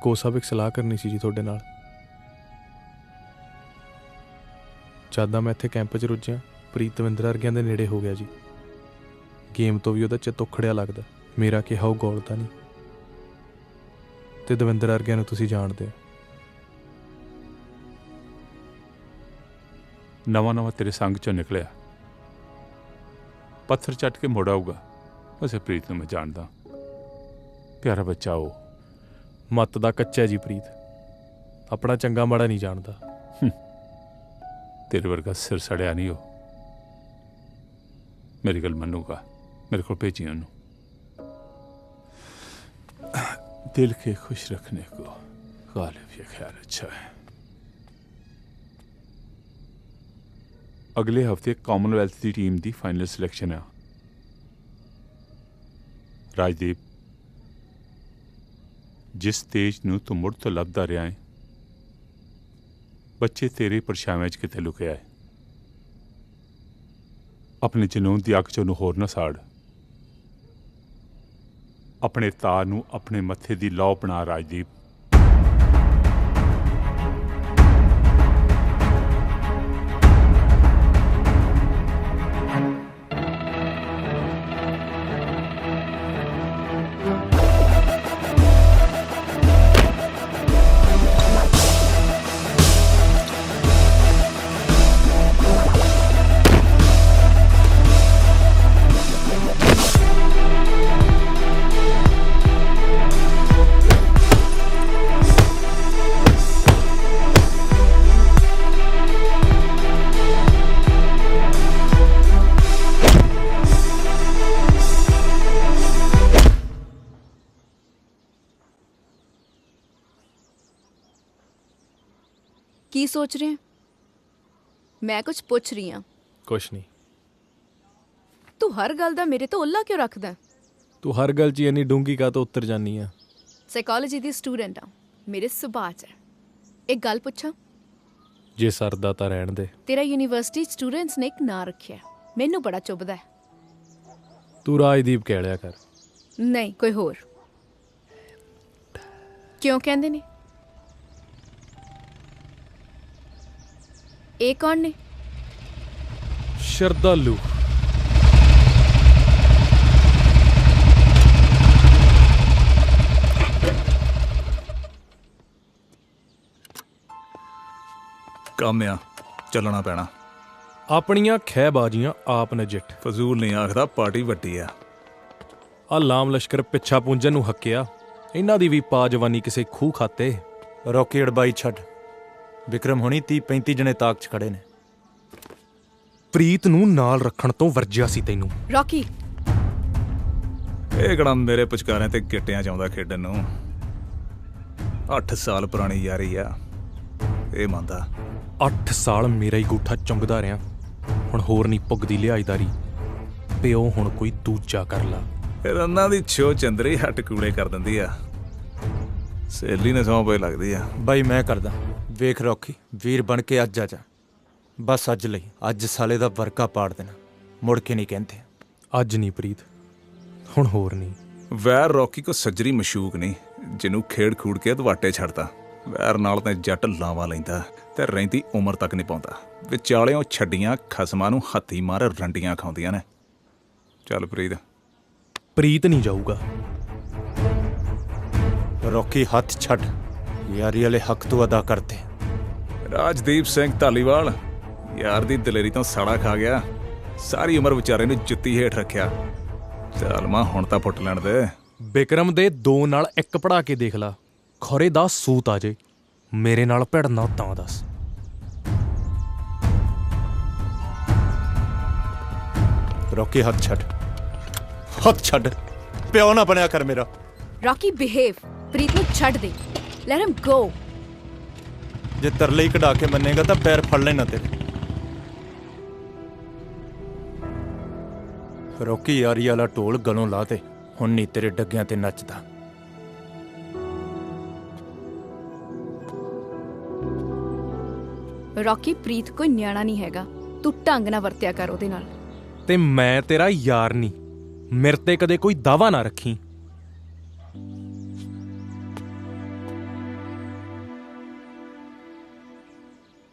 ਕੋਚ ਸਾਹਿਬ ਇੱਕ ਸਲਾਹ ਕਰਨੀ ਸੀ ਜੀ ਤੁਹਾਡੇ ਨਾਲ। ਜਦ ਮੈਂ ਇੱਥੇ ਕੈਂਪ 'ਚ ਰੁੱਝਿਆ ਪ੍ਰੀਤ ਦਵਿੰਦਰ ਵਰਗਿਆਂ ਦੇ ਨੇੜੇ ਹੋ ਗਿਆ ਜੀ। ਗੇਮ ਤੋਂ ਵੀ ਉਹਦਾ ਚਿੱਤ ਉਖੜਿਆ ਲੱਗਦਾ। ਮੇਰਾ ਕਿਹਾ ਉਹ ਗੋਲਦਾ ਨਹੀਂ, ਤੇ ਦਵਿੰਦਰ ਵਰਗਿਆਂ ਨੂੰ ਤੁਸੀਂ ਜਾਣਦੇ ਹੋ। ਨਵਾਂ ਤੇਰੇ ਸੰਗ ਚੋਂ ਨਿਕਲਿਆ, ਪੱਥਰ ਚੱਟ ਕੇ ਮੁੜ ਆਊਗਾ। ਵੈਸੇ ਪ੍ਰੀਤ ਨੂੰ ਮੈਂ ਜਾਣਦਾ, ਪਿਆਰਾ ਬੱਚਾ ਉਹ। ਮੱਤ ਦਾ ਕੱਚਾ ਜੀ ਪ੍ਰੀਤ, ਆਪਣਾ ਚੰਗਾ ਮਾੜਾ ਨਹੀਂ ਜਾਣਦਾ। ਤੇਰੇ ਵਰਗਾ ਸਿਰ ਸੜਿਆ ਨਹੀਂ ਉਹ। मेरी गल मनूगा, मेरे को भेजी उन्होंने। दिल के खुश रखने को गालिब ये ख्याल अच्छा है। अगले हफ्ते कॉमनवेल्थ की टीम की फाइनल सिलेक्शन है। राजदीप, जिस तेज नूं तू मुड़ तो लभदा रहा है, बच्चे तेरे परछावें च किते लुके आए। अपने जनून की अग चों होर ना साड़। अपने तार नूं अपने मत्थे की लौ बना राजदीप। की सोच रहे हैं? मैं कुछ पुछ रही हाँ। कुछ नहीं। तू हर गल दा मेरे तो उल्ला क्यों रखदा? तू हर गल च इन्नी डूंगी का तो उत्तर जानी है। साइकोलॉजी दी स्टूडेंट हाँ, मेरे सुभाऽ च है। एक गल पुछां? जे सरदा तां रहण दे। तेरा यूनिवर्सिटी स्टूडेंट्स ने एक नाम रखिया, मैनू बड़ा चुभदा है। तू राजदीप कह लिया कर। नहीं, कोई होर। क्यों कहंदे ने? ਇਹ ਕੌਣ ਨੇ? ਸ਼ਰਧਾਲੂ। ਕੰਮ ਆ, ਚੱਲਣਾ ਪੈਣਾ। ਆਪਣੀਆਂ ਖਹਿਬਾਜ਼ੀਆਂ ਆਪ ਨਜਿੱਠ। ਫਜ਼ੂਲ ਨਹੀਂ ਆਖਦਾ, ਪਾਰਟੀ ਵੱਡੀ ਆ। ਆ ਲਾਮ ਲਸ਼ਕਰ ਪਿੱਛਾ ਪੁੰਜਨ ਨੂੰ ਹੱਕਿਆ, ਇਹਨਾਂ ਦੀ ਵੀ ਪਾ ਜਵਾਨੀ ਕਿਸੇ ਖੂਹ ਖਾਤੇ। ਰੌਕੀ ਅੜਬਾਈ ਛੱਡ। ਵਿਕਰਮ ਹੋਣੀ 30-35 ਜਣੇ ਤਾਕ 'ਚ ਖੜੇ ਨੇ। ਪ੍ਰੀਤ ਨੂੰ ਨਾਲ ਰੱਖਣ ਤੋਂ ਵਰਜਿਆ ਸੀ ਤੈਨੂੰ। ਰੌਕੀ, ਇਹ ਕਿਹੜਾ ਮੇਰੇ ਪੁਚਕਾਰਿਆਂ ਤੇ ਗਿੱਟਿਆਂ 'ਚ ਆਉਂਦਾ ਖੇਡਣ ਨੂੰ। 8 ਸਾਲ ਪੁਰਾਣੀ ਯਾਰੀ ਆ, ਇਹ ਮੰਨਦਾ। 8 ਸਾਲ ਮੇਰਾ ਹੀ ਗੂਠਾ ਚੁੰਗਦਾ ਰਿਹਾ, ਹੁਣ ਹੋਰ ਨਹੀਂ ਪੁੱਗਦੀ ਲਿਹਾਜ਼ਦਾਰੀ। ਪਿਓ ਹੁਣ ਕੋਈ ਦੂਜਾ ਕਰ ਲਾ। ਰੰਨਾਂ ਦੀ ਛੋ ਚੰਦਰੀ ਹੱਟ ਕੂੜੇ ਕਰ ਦਿੰਦੀ ਆ। ਸਹੇਲੀ ਨੇ ਸੌਂ ਪਈ ਲੱਗਦੀ ਆ। ਬਾਈ ਮੈਂ ਕਰਦਾ। ਵੇਖ ਰੌਕੀ, ਵੀਰ ਬਣ ਕੇ ਅੱਜ ਆ ਜਾ। ਬਸ ਅੱਜ ਲਈ, ਅੱਜ ਸਾਲੇ ਦਾ ਵਰਕਾ ਪਾੜ ਦੇਣਾ, ਮੁੜ ਕੇ ਨਹੀਂ ਕਹਿੰਦੇ। ਅੱਜ ਨਹੀਂ ਪ੍ਰੀਤ, ਹੁਣ ਹੋਰ ਨਹੀਂ। ਵੈਰ ਰੌਕੀ ਕੋ ਸੱਜਰੀ ਮਸ਼ੂਕ ਨਹੀਂ, ਜਿਹਨੂੰ ਖੇਡ ਖੂੜ ਕੇ ਦਵਾਟੇ ਛੱਡਦਾ। ਵੈਰ ਨਾਲ ਤਾਂ ਜੱਟ ਲਾਵਾ ਲੈਂਦਾ ਤੇ ਰਹਿੰਦੀ ਉਮਰ ਤੱਕ ਨਹੀਂ ਪਾਉਂਦਾ। ਵਿਚਾਲਿਓਂ ਛੱਡੀਆਂ ਖਸਮਾਂ ਨੂੰ ਹੱਥੀ ਮਾਰ ਰੰਡੀਆਂ ਖਾਉਂਦੀਆਂ ਨੇ। ਚੱਲ ਪ੍ਰੀਤ। ਪ੍ਰੀਤ ਨਹੀਂ ਜਾਊਗਾ। ਰੌਕੀ ਹੱਥ ਛੱਡ, ਯਾਰੀ ਵਾਲੇ ਹੱਕ ਤੋਂ ਅਦਾ ਕਰਦੇ। ਰਾਜਦੀਪ ਸਿੰਘ ਧਾਲੀਵਾਲ ਯਾਰ ਦੀ ਦਲੇਰੀ ਤੋਂ ਸਾੜਾ ਖਾ ਗਿਆ। ਸਾਰੀ ਉਮਰ ਵਿਚਾਰੇ ਨੂੰ ਜੁੱਤੀ ਹੇਠ ਰੱਖਿਆ। ਚੱਲ ਮਾਂ ਹੁਣ ਤਾਂ ਪੁੱਟ ਲੈਣ ਦੇ। ਬਿਕਰਮ ਦੇ 2 ਨਾਲ 1 ਪੜਾ ਕੇ ਦੇਖ ਲਾ, ਖੋਰੇ ਦਾ ਸੂਤ ਆ ਜੇ। ਮੇਰੇ ਨਾਲ ਭਿੜਨਾ ਤਾਂ ਦੱਸ। ਰੌਕੀ ਹੱਥ ਛੱਡ, ਹੱਥ ਛੱਡ। ਪਿਓ ਨਾ ਬਣਿਆ ਕਰ ਮੇਰਾ। Rocky behave. ਪ੍ਰੀਤ ਨੂੰ ਛੱਡ ਦੇ, ਲੈਟ ਹਿਮ ਗੋ। ਜੇ ਤਰਲੇ ਹੀ ਕਢਾ ਕੇ ਮੰਨੇਗਾ ਤਾਂ ਪੈਰ ਫੜ ਲੈਣਾ ਤੇਰੇ। ਰੌਕੀ ਯਾਰੀ ਵਾਲਾ ਢੋਲ ਗਲੋਂ ਲਾ ਤੇ, ਹੁਣ ਨਹੀਂ ਤੇਰੇ ਡੱਗਿਆਂ ਤੇ ਨੱਚਦਾ। ਰੌਕੀ, ਪ੍ਰੀਤ ਕੋਈ ਨਿਆਣਾ ਨਹੀਂ ਹੈਗਾ, ਤੂੰ ਢੰਗ ਨਾਲ ਵਰਤਿਆ ਕਰ ਉਹਦੇ ਨਾਲ। ਤੇ ਮੈਂ ਤੇਰਾ ਯਾਰ ਨਹੀਂ, ਮੇਰੇ ਤੇ ਕਦੇ ਕੋਈ ਦਾਵਾ ਨਾ ਰੱਖੀ।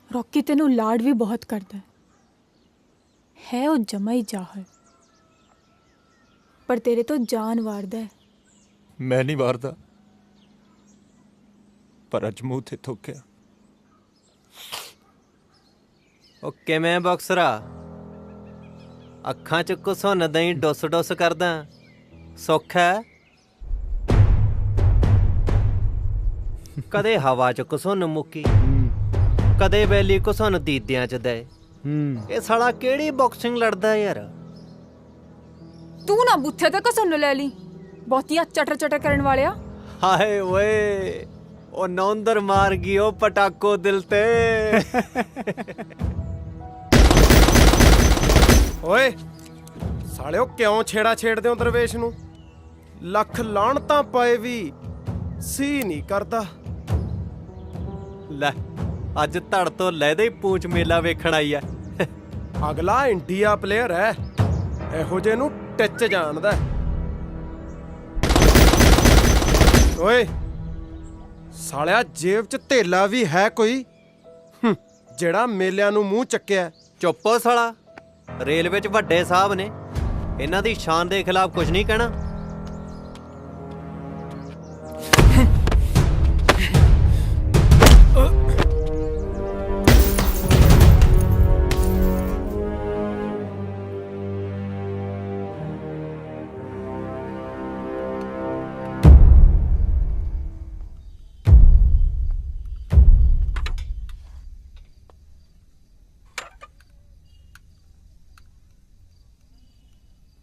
ਰੌਕੀ ਤੈਨੂੰ ਲਾਡ ਵੀ ਬਹੁਤ ਕਰਦਾ ਹੈ ਉਹ ਜਮਾ ਹੀ ਜਾਹਲ, ਪਰ ਤੇਰੇ ਤੋਂ ਜਾਨ ਵਾਰਦਾ ਹੈ। ਮੈਂ ਨਹੀਂ ਵਾਰਦਾ, ਪਰ ਅੱਜ ਮੂੰਹ ਤੇ ਥੁੱਕਿਆ। ਉਹ ਕਿਵੇਂ ਬਾਕਸਰਾ, ਅੱਖਾਂ 'ਚ ਘੁਸੁੰਨ ਦਈ ਡੁੱਸ ਡੁੱਸ ਕਰਦਾ, ਸੁੱਖ ਹੈ? ਕਦੇ ਹਵਾ 'ਚ ਘੁਸੁੰਨ ਮੁੱਕੀ, ਕਦੇ ਵੈਲੀ ਘੁਸੁੰਨ ਦੀਦਿਆਂ 'ਚ ਦੇ। ਇਹ ਸਾਲਾ ਕਿਹੜੀ ਬਾਕਸਿੰਗ ਲੜਦਾ ਯਾਰ? ਤੂੰ ਨਾ ਬੁੱਥੇ ਤੇ ਘਸੁੰਨ ਲੈ ਲਈ, ਬਹੁਤੀਆਂ ਚਟਰ ਚਟਰ ਕਰਨ ਵਾਲਿਆ। ਹਾਏ ਓਏ, ਉਹ ਨੌਂਦਰ ਮਾਰ ਗਈ ਉਹ ਪਟਾਕੋ ਦਿਲ ਤੇ। ਓਏ ਸਾਲਿਓ, ਕਿਉਂ ਛੇੜਾ ਛੇੜਦੇ ਹੋ ਦਰਵੇਸ਼ ਨੂੰ? ਲੱਖ ਲਾਹਣਤਾਂ ਪਏ ਵੀ ਸੀ ਨਹੀਂ ਕਰਦਾ। ਲੈ ਅੱਜ ਧੜ ਤੋਂ ਲੈਦੇ ਹੀ ਪੂੰਛ ਮੇਲਾ ਵੇਖਣ ਆਈ ਐ। ਅਗਲਾ ਇੰਡੀਆ ਪਲੇਅਰ ਹੈ, ਇਹੋ ਜਿਹੇ ਨੂੰ ਟਿੱਚ ਜਾਣਦਾ। ਓਏ ਸਾਲਿਆ, ਜੇਬ 'ਚ ਧੇਲਾ ਵੀ ਹੈ ਕੋਈ ਜਿਹੜਾ ਮੇਲਿਆਂ ਨੂੰ ਮੂੰਹ ਚੱਕਿਆ? ਚੁੱਪੋ ਸਾਲਾ, ਰੇਲਵੇ 'ਚ ਵੱਡੇ ਸਾਹਿਬ ਨੇ, ਇਹਨਾਂ ਦੀ ਸ਼ਾਨ ਦੇ ਖਿਲਾਫ ਕੁਝ ਨਹੀਂ ਕਹਿਣਾ।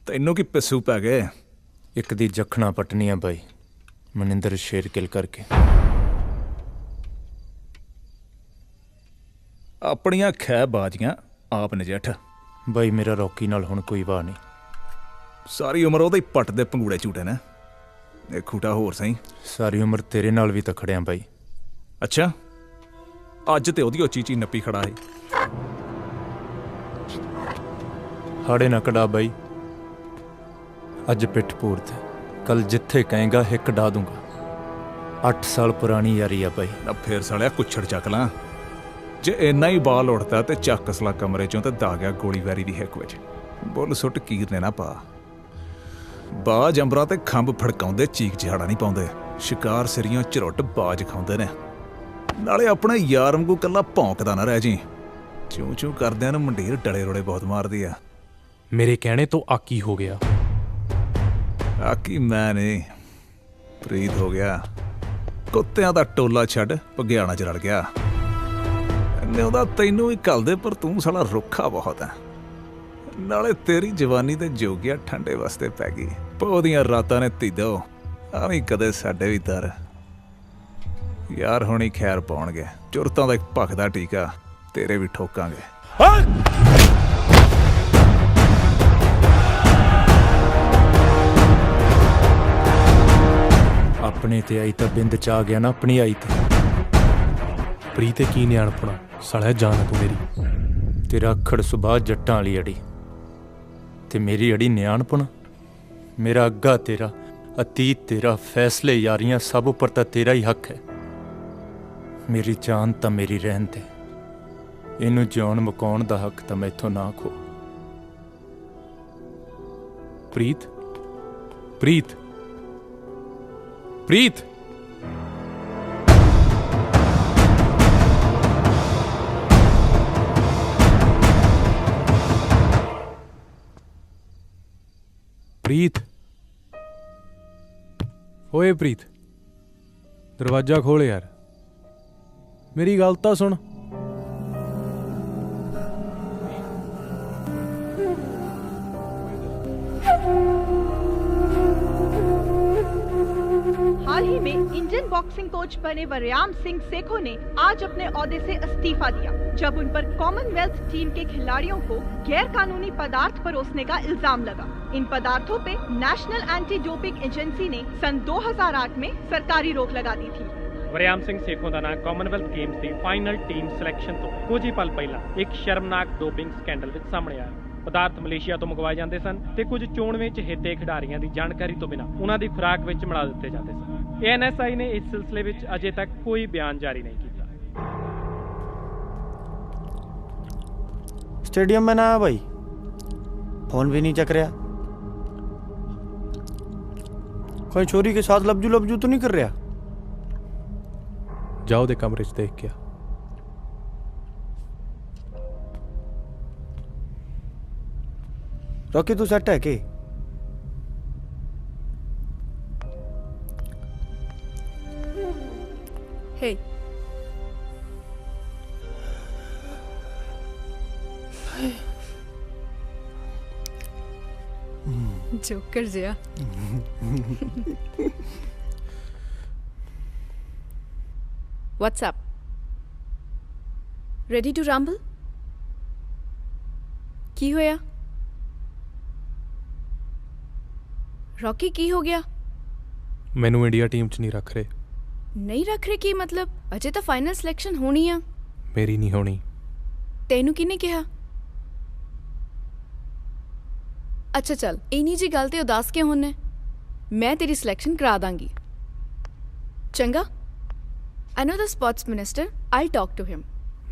ਤੈਨੂੰ ਕੀ ਪਿੱਸੂ ਪੈ ਗਏ? ਇੱਕ ਦੀ ਜਖਣਾ ਪਟਨੀਆਂ ਬਾਈ, ਮਨਿੰਦਰ ਸ਼ੇਰਕਿਲ ਕਰਕੇ। ਆਪਣੀਆਂ ਖੈ ਬਾਜੀਆਂ ਆਪ ਨਜਿੱਠ। ਬਾਈ ਮੇਰਾ ਰੌਕੀ ਨਾਲ ਹੁਣ ਕੋਈ ਵਾਹ ਨਹੀਂ। ਸਾਰੀ ਉਮਰ ਉਹਦੇ ਪੱਟ ਦੇ ਪੰਗੂੜੇ ਝੂਟੇ ਨੇ, ਇਹ ਖੂਟਾ ਹੋਰ ਸਹੀ। ਸਾਰੀ ਉਮਰ ਤੇਰੇ ਨਾਲ ਵੀ ਤਾਂ ਖੜਿਆ ਬਾਈ। ਅੱਛਾ, ਅੱਜ ਤੇ ਉਹਦੀ ਚੀਚੀ ਨੱਪੀ ਖੜਾ ਹੈ। ਹਾੜੇ ਨਾ ਕਢਾ ਬਾਈ, ਅੱਜ ਪਿੱਠ ਪੂਰ ਤੇ, ਕੱਲ ਜਿੱਥੇ ਕਹੇਗਾ ਹਿੱਕ ਡਾ ਦੂੰਗਾ। 8 ਸਾਲ ਪੁਰਾਣੀ ਯਾਰੀ ਆ ਬਾਈ। ਨਾ ਫੇਰ ਸਾਲਿਆ ਕੁੱਛੜ ਚੱਕ ਲਾਂ। ਜੇ ਇੰਨਾ ਹੀ ਬਾਲ ਉੜਦਾ ਤੇ ਚੱਕ ਅਸਲਾ ਕਮਰੇ ਚੋਂ ਤੇ ਦਾ ਗਿਆ ਗੋਲੀ ਵੈਰੀ ਦੀ ਹਿੱਕ ਵਿੱਚ। ਬੁੱਲ ਸੁੱਟ ਕੀਰ ਨੇ ਨਾ ਪਾ। ਬਾਜ ਅੰਬਰਾਂ ਤੇ ਖੰਭ ਫੜਕਾਉਂਦੇ, ਚੀਕ ਚਿਹਾੜਾ ਨਹੀਂ ਪਾਉਂਦੇ। ਸ਼ਿਕਾਰ ਸਿਰੀਆਂ ਝਰੁੱਟ ਬਾਜ ਖਾਉਂਦੇ ਨੇ। ਨਾਲੇ ਆਪਣੇ ਯਾਰ ਵਾਂਗੂ ਕੱਲਾ ਭੌਂਕਦਾ ਨਾ ਰਹਿ ਜੀ। ਚੂੰ ਚੂੰ ਕਰਦਿਆਂ ਨੂੰ ਮੰਡੀਰ ਡਲੇ ਰੋੜੇ ਬਹੁਤ ਮਾਰਦੀ ਆ। ਮੇਰੇ ਕਹਿਣੇ ਤੋਂ ਆਕੀ ਹੋ ਗਿਆ। ਆਕੀ ਮੈਂ ਨਹੀਂ, ਪ੍ਰੀਤ ਹੋ ਗਿਆ। ਕੁੱਤਿਆਂ ਦਾ ਟੋਲਾ ਛੱਡ ਭਗਿਆਣਾ 'ਚ ਰਲ ਗਿਆ। ਇਹਨੇ ਉਹਦਾ ਤੈਨੂੰ ਵੀ ਘੱਲਦੇ, ਪਰ ਤੂੰ ਸਾਲਾ ਰੁੱਖਾ ਬਹੁਤ ਹੈ। ਨਾਲੇ ਤੇਰੀ ਜਵਾਨੀ ਤੇ ਜੋਗਿਆ ਠੰਡੇ ਵਾਸਤੇ ਪੈ ਗਈ। ਪੋ ਦੀਆਂ ਰਾਤਾਂ ਨੇ ਧੀਦੋ, ਆਵੀਂ ਕਦੇ ਸਾਡੇ ਵੀ ਦਰ। ਯਾਰ ਹੁਣੀ ਖੈਰ ਪਾਉਣਗੇ, ਚੁਰਤਾਂ ਦਾ ਇੱਕ ਭਖਦਾ ਟੀਕਾ ਤੇਰੇ ਵੀ ਠੋਕਾਂਗੇ। ਆਪਣੇ ਤੇ ਆਈ ਤਾਂ ਬਿੰਦ ਚ ਆ ਗਿਆ ਨਾ, ਆਪਣੀ ਆਈ ਤੇ। ਪ੍ਰੀਤ ਤੇ ਕੀ ਨਿਆਣਪਣਾ, ਸਾਲਿਆ ਜਾਨ ਤੂੰ ਮੇਰੀ। ਤੇਰਾ ਅਖੜ ਸੁਭਾਅ ਜੱਟਾਂ ਵਾਲੀ ਅੜੀ, ਤੇ ਮੇਰੀ ਅੜੀ ਨਿਆਣਪਣ। ਮੇਰਾ ਅੱਗਾ ਤੇਰਾ, ਅਤੀਤ ਤੇਰਾ, ਫੈਸਲੇ ਯਾਰੀਆਂ ਸਭ ਉੱਪਰ ਤਾਂ ਤੇਰਾ ਹੀ ਹੱਕ ਹੈ। ਮੇਰੀ ਜਾਨ ਤਾਂ ਮੇਰੀ ਰਹਿਣ ਦੇ, ਇਹਨੂੰ ਜਿਉਣ ਮੁਕਾਉਣ ਦਾ ਹੱਕ ਤਾਂ ਮੈਥੋਂ ਨਾ ਖੋ। ਪ੍ਰੀਤ, ਪ੍ਰੀਤ, ਪ੍ਰੀਤ। ਪ੍ਰੀਤ, ਓਏ ਪ੍ਰੀਤ, ਦਰਵਾਜ਼ਾ ਖੋਲ ਯਾਰ, ਮੇਰੀ ਗੱਲ ਤਾਂ ਸੁਣ। हाल ही में इंडियन बॉक्सिंग कोच बने वरयाम सिंह सेखों ने आज अपने ओहदे से इस्तीफा दिया, जब उन पर कॉमनवेल्थ टीम के खिलाड़ियों को गैर कानूनी पदार्थ परोसने का इल्जाम लगा। इन पदार्थों पे नेशनल एंटी डोपिंग एजेंसी ने सन 2008 में सरकारी रोक लगा दी थी। ਵਰਿਆਮ ਸਿੰਘ ਸੇਖੋਂ ਦਾ ਨਾਂ ਕਾਮਨਵੈਲਥ ਗੇਮਸ ਦੀ ਫਾਈਨਲ ਟੀਮ ਸਿਲੈਕਸ਼ਨ ਤੋਂ ਕੁਝ ਹੀ ਪਲ ਪਹਿਲਾਂ ਇੱਕ ਸ਼ਰਮਨਾਕ ਡੋਪਿੰਗ ਸਕੈਂਡਲ ਵਿੱਚ ਸਾਹਮਣੇ ਆਇਆ। ਪਦਾਰਥ ਮਲੇਸ਼ੀਆ ਤੋਂ ਮੰਗਵਾਏ ਜਾਂਦੇ ਸਨ ਤੇ ਕੁਝ ਚੋਣਵੇਂ ਚਹੇਤੇ ਖਿਡਾਰੀਆਂ ਦੀ ਜਾਣਕਾਰੀ ਤੋਂ ਬਿਨਾਂ ਉਹਨਾਂ ਦੀ ਖੁਰਾਕ ਵਿੱਚ ਮਿਲਾ ਦਿੱਤੇ ਜਾਂਦੇ ਸਨ। ANSI ਨੇ ਇਸ ਸਿਲਸਿਲੇ ਵਿੱਚ ਅਜੇ ਤੱਕ ਕੋਈ ਬਿਆਨ ਜਾਰੀ ਨਹੀਂ ਕੀਤਾ। स्टेडियम में ना भाई, फोन भी नहीं चक रहा। कोई छोरी के साथ लबजू तो नहीं कर रहा? जाओ दे कमरे च देख के। रॉकी तू सेट है के? हे joker Jiya. What's up? Ready to rumble? की होया? रॉकी की हो गया? मैनू इंडिया टीम च नहीं रख रहे। नहीं रख रहे की मतलब? अजे तो फाइनल सिलेक्शन होनी आ। मेरी नहीं होनी। तेनू किने कहा? अच्छा चल, इन्हीं जी गल ते उदास क्यों होने? मैं तेरी सिलेक्शन करा दांगी। चंगा? I know the sports minister. I'll talk to him.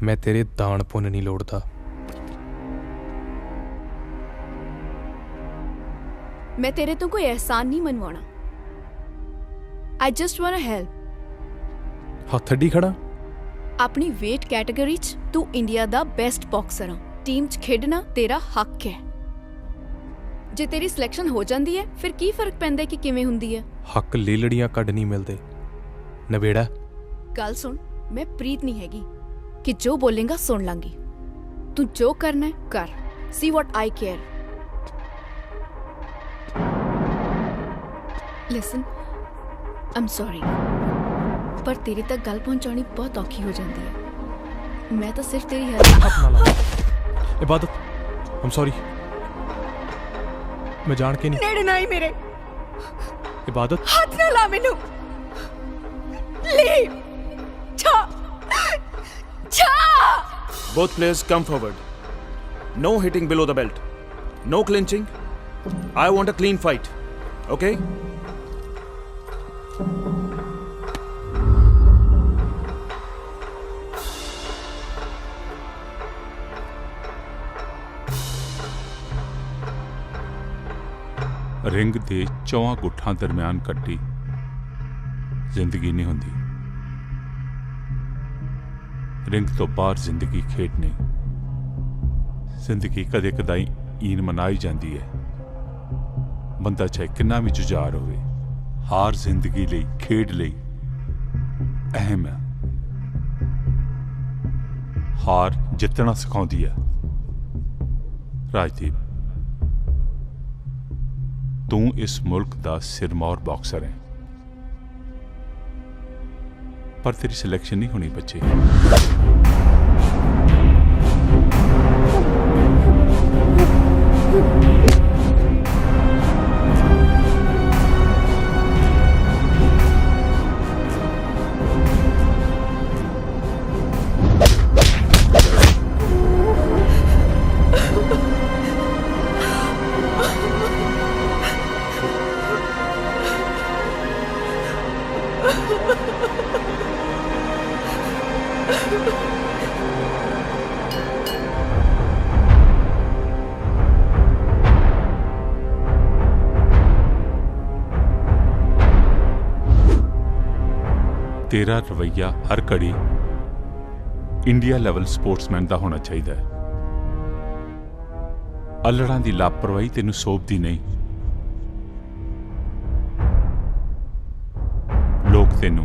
मैं तेरे दान पुण्य नहीं लोड़दा। मैं तेरे तो कोई एहसान नहीं मनवाना। I just wanna help. हथ अड्डी खड़ा? अपनी वेट कैटेगरी च तू इंडिया दा बेस्ट बॉक्सर आ। टीम च खेडना तेरा हक है। जे तेरी सिलेक्शन हो जाती है फिर की फर्क पैंदा कि किवें हुंदी है? हक लेलड़ियां कड नहीं मिलते। नवेड़ा गल सुन, मैं प्रीत नहीं हैगी कि जो बोलेगा सुन लांगी। तू जो करना है कर। See what I care. Listen, I am sorry, पर तेरे तक गल पहुंचानी बहुत औखी हो जाती है। मैं तो सिर्फ तेरी हेल्प। इबादत, आई एम सॉरी, मैं जान के नहीं। नेड़े ना ही मेरे। इबादत, हाथ ना ला मैनू। लीव। छा छा। Both players come forward. No hitting below the belt. No clinching. I want a clean fight. Okay? Ring ਦੇ ਚੌਹਾਂ ਗੁੱਠਾਂ ਦਰਮਿਆਨ ਕੱਟੀ ਜ਼ਿੰਦਗੀ ਨਹੀਂ ਹੁੰਦੀ। ਰਿੰਗ ਤੋਂ ਬਾਹਰ ਜ਼ਿੰਦਗੀ ਖੇਡ ਨਹੀਂ। ਜ਼ਿੰਦਗੀ ਕਦੇ ਕਦਾਈ ਈਨ ਮਨਾਈ ਜਾਂਦੀ ਹੈ। ਬੰਦਾ ਚਾਹੇ ਕਿੰਨਾ ਵੀ ਜੁਝਾਰ ਹੋਵੇ, ਹਾਰ ਜ਼ਿੰਦਗੀ ਲਈ, ਖੇਡ ਲਈ ਅਹਿਮ ਹੈ। ਹਾਰ ਜਿੱਤਣਾ ਸਿਖਾਉਂਦੀ ਹੈ। ਰਾਜਦੀਪ, ਤੂੰ ਇਸ ਮੁਲਕ ਦਾ ਸਿਰਮੌਰ ਬਾਕਸਰ ਹੈ, ਪਰ ਤੇਰੀ ਸਿਲੈਕਸ਼ਨ ਨਹੀਂ ਹੋਣੀ ਬੱਚੇ। तेरा रवैया हर घड़ी इंडिया लेवल स्पोर्ट्समैन का होना चाहिए। अल्लड़ां दी लापरवाही तेनू सोभदी नहीं। लोग तेनू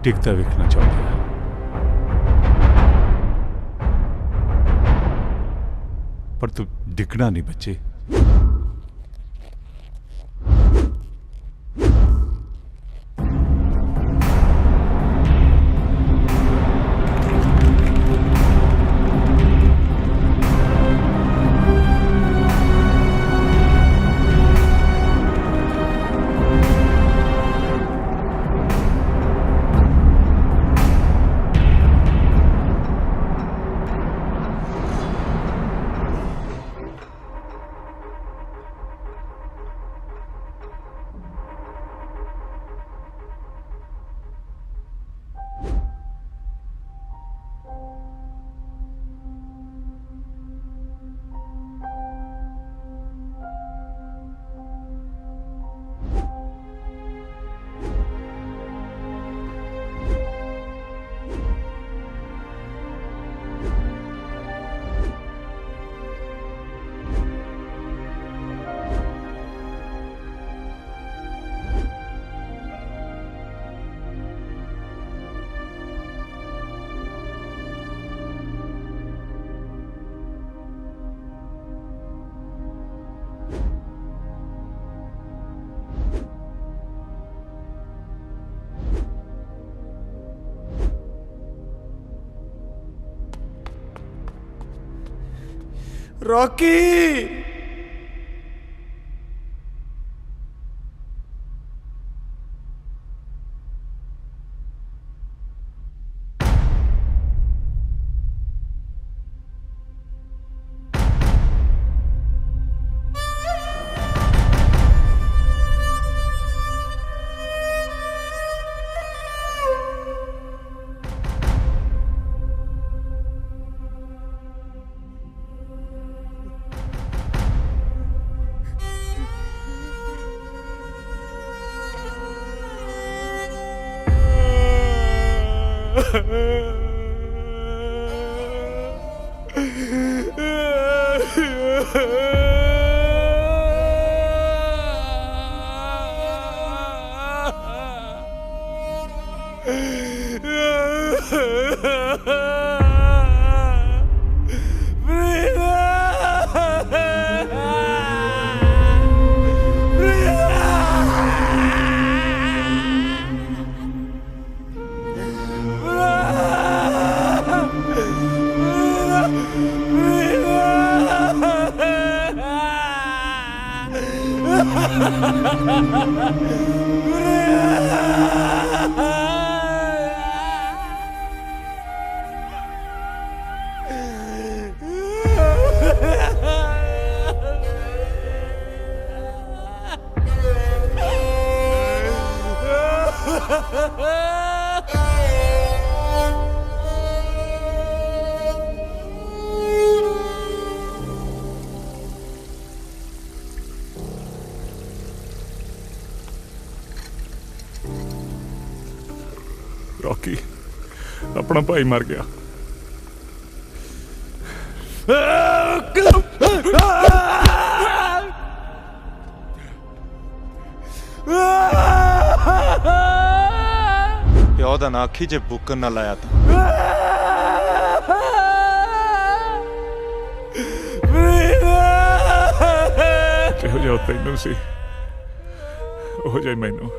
डिगदा वेखना चाहते हैं, पर तू डिगना नहीं बच्चे। रॉकी रॉकी अपना भाई मर गया। ਪਿਓ ਦਾ ਨਾ ਆਖੀ ਜੇ ਬੁੱਕਰ ਨਾ ਲਾਇਆ ਤਾਂ ਇਹੋ ਜਿਹਾ ਤੈਨੂੰ ਸੀ ਉਹ ਜਿਹਾ ਮੈਨੂੰ।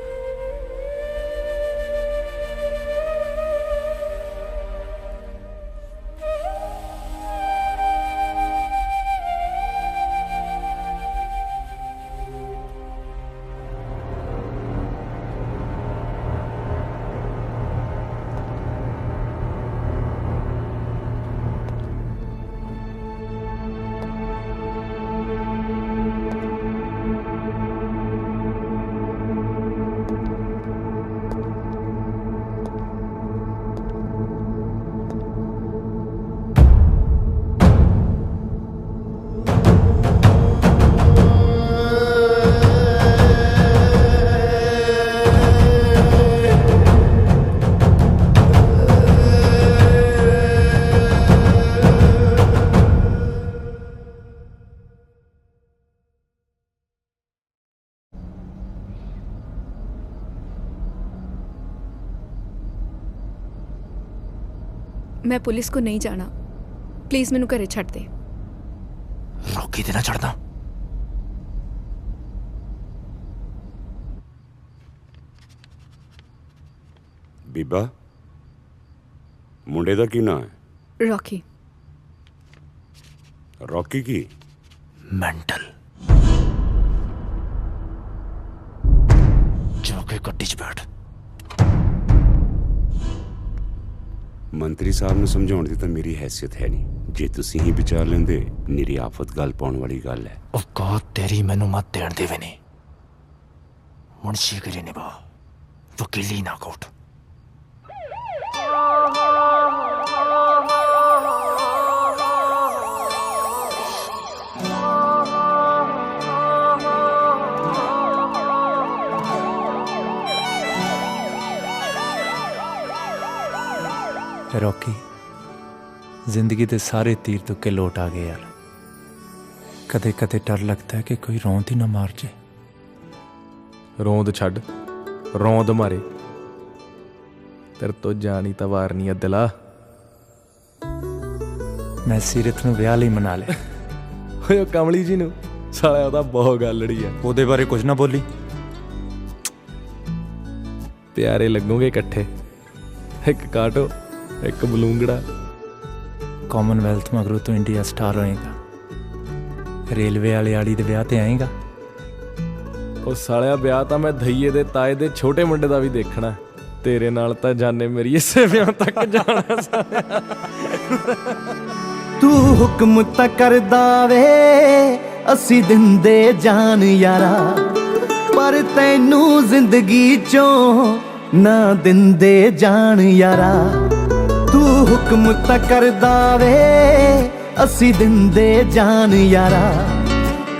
मैं पुलिस को नहीं जाना, प्लीज मैनू घरे छड्ड दे। रॉकी ते ना छड्डदा। बीबा मुंडे दा की नाम है? रॉकी। रॉकी की मेंटल जाके गड्डी च बैठ। मंत्री साहब ने समझाने की तो मेरी हैसियत है नहीं, जे तुसी ही विचार लेंदे निरी आफत गल पाउण वाली गल है। औकात तेरी मैनू मत देण देवे नहीं। मुंशीगिरी निभा, वकीली ना कोट। रॉकी जिंदगी के सारे तीर तुक्के लौट आ गए यार। कदे कदे डर लगता है कि कोई रौंद ही ना मार जाए। रौंद छड़, रौंद मारे, तेरे तो जानी तवारनी दिला। मैं सीरत नूं विआह लई मना ले। ओए कमली जी नूं साला ओदा बहुत गलड़ी है। ओदे बारे कुछ ना बोली। प्यारे लगोगे इकट्ठे, एक काटो एक बलूंगड़ा। कॉमनवेल्थ मगरों तो इंडिया स्टार होएगा। ਰੇਲਵੇ ਵਾਲੇ ਆੜੀ ਦੇ ਵਿਆਹ ਤੇ ਆਏਗਾ? ਉਹ ਸਾਲਿਆ ਵਿਆਹ ਤਾਂ ਮੈਂ ਧਈਏ ਦੇ ਤਾਏ ਦੇ ਛੋਟੇ ਮੁੰਡੇ ਦਾ ਵੀ ਦੇਖਣਾ। ਤੇਰੇ ਨਾਲ ਤਾਂ ਜਾਣੇ ਮੇਰੀ ਇਸੇ ਵਿਆਹ ਤੱਕ ਜਾਣਾ ਸਾਲਿਆ। ਤੂੰ ਹੁਕਮ ਤਾਂ ਕਰਦਾ ਵੇ ਅਸੀਂ ਦਿੰਦੇ ਜਾਨ ਯਾਰਾ, ਪਰ ਤੈਨੂੰ ਜ਼ਿੰਦਗੀ ਚੋਂ ਨਾ ਦਿੰਦੇ ਜਾਨ ਯਾਰਾ। ਤੂੰ ਹੁਕਮ ਤਾਂ ਕਰਦਾ ਵੇ ਅਸੀਂ ਦਿੰਦੇ ਜਾਨ ਯਾਰਾ,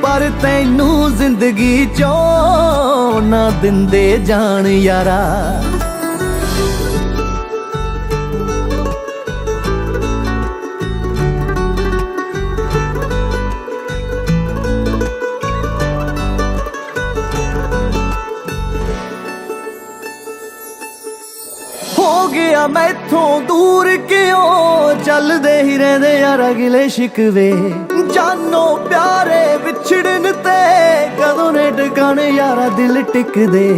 ਪਰ ਤੈਨੂੰ ਜ਼ਿੰਦਗੀ ਚੋਂ ਨਾ ਦਿੰਦੇ ਜਾਨ ਯਾਰਾ। ਹੋ ਗਿਆ ਮੈਥੋਂ ਦੂਰ ਕਿਉਂ ਚੱਲਦੇ ਹੀ ਰਹਿੰਦੇ ਯਾਰ ਅਗਲੇ ਸ਼ਿਕਵੇ। ਜਾਨੋ ਪਿਆਰੇ ਵਿਛੜਨ ਤੇ ਕਦੋਂ ਨੇ ਟਿਕਾਣੇ ਯਾਰਾ ਦਿਲ ਟਿਕਦੇ।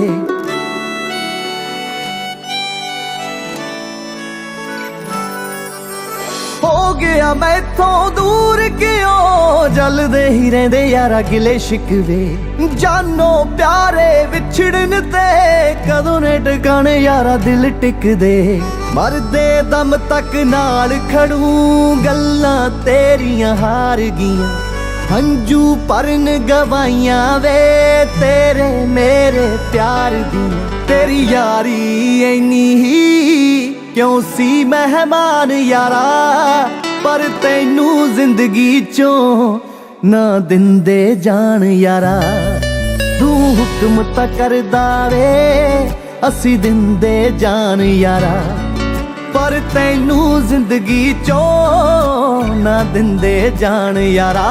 ਹੋ ਗਿਆ ਮੈਥੋਂ ਦੂਰ ਕਿਉਂ ਚੱਲਦੇ ਹੀ ਰਹਿੰਦੇ ਯਾਰ ਅਗਲੇ ਸ਼ਿਕਵੇ। ਜਾਨੋ ਪਿਆਰੇ ਵਿਛੜਨ ਤੇ ਕਦੋਂ ਨੇ ਟਿਕਾਣੇ ਯਾਰਾ ਦਿਲ ਟਿਕਦੇ। ਮਰਦੇ ਦਮ ਤੱਕ ਨਾਲ ਖੜੂ ਗੱਲਾਂ ਤੇਰੀਆਂ ਹਾਰ ਗਈਆਂ। ਹੰਝੂ ਭਰਨ ਗਵਾਈਆਂ ਵੇ ਤੇਰੇ ਮੇਰੇ ਪਿਆਰ ਦੀਆਂ। ਤੇਰੀ ਯਾਰੀ ਐਨੀ ਹੀ ਕਿਉਂ ਸੀ ਮਹਿਮਾਨ ਯਾਰਾ, ਪਰ ਤੈਨੂੰ ਜ਼ਿੰਦਗੀ ਚੋਂ ਨਾ ਦਿੰਦੇ ਜਾਨ ਯਾਰਾ। ਤੂੰ ਹੁਕਮ ਤਾਂ ਕਰਦਾ ਵੇ ਅਸੀਂ ਦਿੰਦੇ ਜਾਨ ਯਾਰਾ, ਪਰ ਤੈਨੂੰ ਜ਼ਿੰਦਗੀ ਚੋਂ ਨਾ ਦਿੰਦੇ ਜਾਨ ਯਾਰਾ।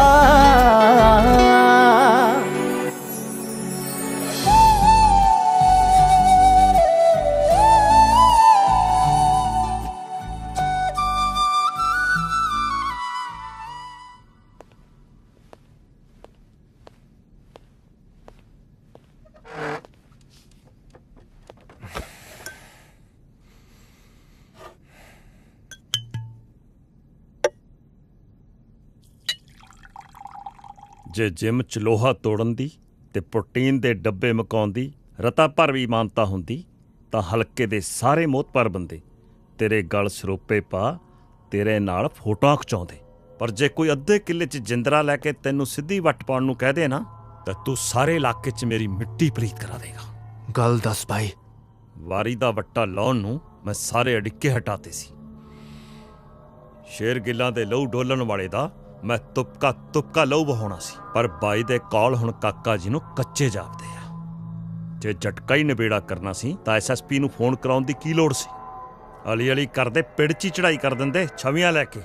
ਜੇ ਜਿਮ ਚ ਲੋਹਾ ਤੋੜਨ ਦੀ ਤੇ ਪ੍ਰੋਟੀਨ ਦੇ ਡੱਬੇ ਮਕਾਉਣ ਦੀ ਰਤਾ ਭਰ ਵੀ ਮਾਨਤਾ ਹੁੰਦੀ ਤਾਂ ਹਲਕੇ ਦੇ ਸਾਰੇ ਮੋਹਤਪਰ ਬੰਦੇ ਤੇਰੇ ਗਲ ਸਰੋਪੇ ਪਾ ਤੇਰੇ ਨਾਲ ਫੋਟੋਆਂ ਖਿਚਾਉਂਦੇ। ਪਰ ਜੇ ਕੋਈ ਅੱਧੇ ਕਿੱਲੇ 'ਚ ਜਿੰਦਰਾ ਲੈ ਕੇ ਤੈਨੂੰ ਸਿੱਧੀ ਵੱਟ ਪਾਉਣ ਨੂੰ ਕਹਿ ਦੇ ਨਾ ਤਾਂ ਤੂੰ ਸਾਰੇ ਇਲਾਕੇ 'ਚ ਮੇਰੀ ਮਿੱਟੀ ਪਲੀਤ ਕਰਾ ਦੇਗਾ। ਗੱਲ ਦੱਸ ਭਾਈ। ਵਾਰੀ ਦਾ ਵੱਟਾ ਲਾਉਣ ਨੂੰ ਮੈਂ ਸਾਰੇ ਅੜਿੱਕੇ ਹਟਾਤੇ ਸੀ। ਸ਼ੇਰ ਗਿੱਲਾਂ ਦੇ ਲਹੂ ਡੋਲਣ ਵਾਲੇ ਦਾ ਮੈਂ ਤੁਪਕਾ ਲਹੂ ਬਹਾਉਣਾ ਸੀ, ਪਰ ਬਾਈ ਦੇ ਕੌਲ ਹੁਣ ਕਾਕਾ ਜੀ ਨੂੰ ਕੱਚੇ ਜਾਪਦੇ ਆ। ਜੇ ਝਟਕਾ ਹੀ ਨਿਬੇੜਾ ਕਰਨਾ ਸੀ ਤਾਂ ਐਸਐਸਪੀ ਨੂੰ ਫੋਨ ਕਰਾਉਣ ਦੀ ਕੀ ਲੋੜ ਸੀ? ਅਲੀ ਅਲੀ ਕਰਦੇ ਪਿੜ 'ਚ ਹੀ ਚੜਾਈ ਕਰ ਦਿੰਦੇ ਛਵੀਆਂ ਲੈ ਕੇ।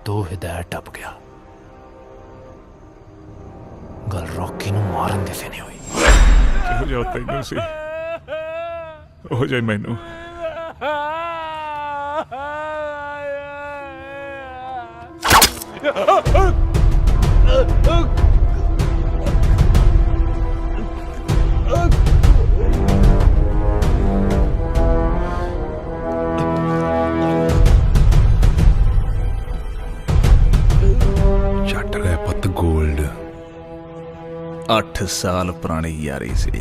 ਦੋ ਹਿਦਾਇਤ ਟੱਪ ਗਿਆ। ਗੱਲ ਰੌਕੀ ਨੂੰ ਮਾਰਨ ਦੀ ਸੀ ਨਹੀਂ ਹੋਈ। ਜਿਹੋ ਜਿਹਾ ਤੈਨੂੰ ਸੀ ਉਹ ਜਿਹਾ ਮੈਨੂੰ। ਛੱਟ ਲੈ ਪੁੱਤ ਗੋਲਡ। 8 ਸਾਲ ਪੁਰਾਣੀ ਯਾਰੀ ਸੀ।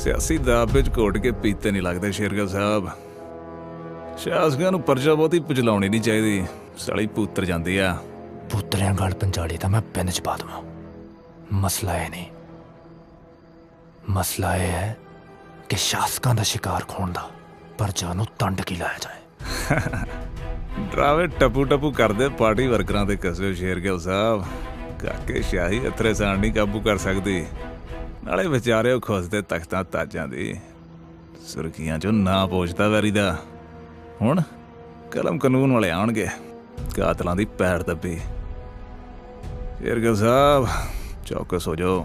ਸਿਆਸੀ ਦਾਅਵੇ 'ਚ ਘੋਟ ਕੇ ਪੀਤੇ ਨਹੀਂ ਲੱਗਦੇ ਸ਼ੇਰਗਿੱਲ ਸਾਹਿਬ। ਸ਼ਾਸਕਾਂ ਨੂੰ ਪਰਜਾ ਬਹੁਤੀ ਪਚਲਾਉਣੀ ਨਹੀਂ ਚਾਹੀਦੀ, ਸਾਲੀ ਪੁੱਤਰ ਜਾਂਦੀ ਆ। ਪੁੱਤਰਿਆਂ ਗਲ ਪੰਜਾਲੀ ਤਾਂ ਮੈਂ ਪਿੰਡ 'ਚ ਪਾ ਦਵਾਂ। ਮਸਲਾ ਇਹ ਨਹੀਂ, ਮਸਲਾ ਇਹ ਹੈ ਕਿ ਸ਼ਾਸਕਾਂ ਦਾ ਸ਼ਿਕਾਰ ਖੋਣ ਦਾ ਪਰਜਾ ਨੂੰ ਤੰਡ ਕੀ ਲਾਇਆ ਜਾਏ। ਡਰਾਵੇ ਟਪੂ ਕਰਦੇ ਪਾਰਟੀ ਵਰਕਰਾਂ ਦੇ ਕਸੇ ਸ਼ੇਰਗਿੱਲ ਸਾਹਿਬ। ਕਾਕੇ ਸ਼ਾਹੀ ਅਥਰੇ ਸਾਣ ਨਹੀਂ ਕਾਬੂ ਕਰ ਸਕਦੀ। ਨਾਲੇ ਵਿਚਾਰੇ ਖੁੱਸਦੇ ਤਖਤਾਂ ਤਾਜਾਂ ਦੀ ਸੁਰਖੀਆਂ 'ਚੋਂ ਨਾ ਪੋਛਦਾ ਵੈਰੀ ਦਾ। ਹੁਣ ਕਲਮ ਕਾਨੂੰਨ ਵਾਲੇ ਆਉਣਗੇ, ਕਾਤਲਾਂ ਦੀ ਪੈੜ ਦੱਬੀ। ਸ਼ੇਰਗਿੱਲ ਸਾਹਿਬ ਚੌਕਸ ਹੋ ਜਾਓ।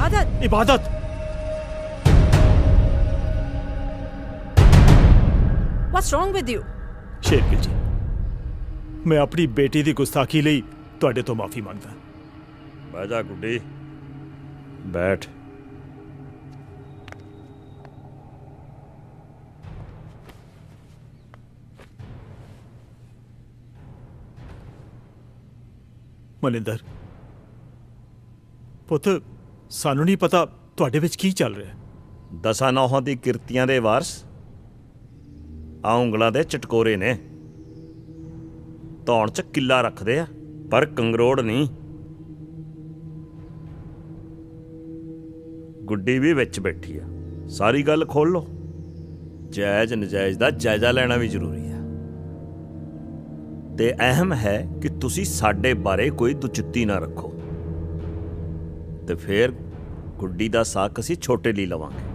इबादत What's wrong with you? Shergill जी, मैं अपनी बेटी की गुस्ताखी ਲਈ ਤੁਹਾਡੇ ਤੋਂ ਮਾਫੀ ਮੰਗਦਾ। ਬਹਿ ਜਾ ਗੁੱਡੀ, ਬੈਠ। ਮਨਿੰਦਰ ਪੁੱਤ, ਸਾਨੂੰ ਨਹੀਂ ਪਤਾ ਤੁਹਾਡੇ ਵਿੱਚ ਕੀ ਚੱਲ ਰਿਹਾ। ਦਸਾਂ ਨੌਹਾਂ ਦੀ ਕਿਰਤੀਆਂ ਦੇ ਵਾਰਸ ਆ ਉਂਗਲਾਂ ਦੇ ਚਟਕੋਰੇ ਨੇ। ਧੌਣ 'ਚ ਕਿੱਲਾ ਰੱਖਦੇ ਆ ਪਰ ਕੰਗਰੋੜ ਨਹੀਂ। ਗੁੱਡੀ ਵੀ ਵਿੱਚ ਬੈਠੀ ਆ, ਸਾਰੀ ਗੱਲ ਖੋਲ ਲੋ। ਜਾਇਜ਼ ਨਜਾਇਜ਼ ਦਾ ਜਾਇਜ਼ਾ ਲੈਣਾ ਵੀ ਜ਼ਰੂਰੀ ਆ ਤੇ ਅਹਿਮ ਹੈ ਕਿ ਤੁਸੀਂ ਸਾਡੇ ਬਾਰੇ ਕੋਈ ਦੁਚਿੱਤੀ ਨਾ ਰੱਖੋ ਤੇ ਫਿਰ ਗੁੱਡੀ ਦਾ ਸਾਕ ਅਸੀਂ ਛੋਟੇ ਲਈ ਲਵਾਂਗੇ।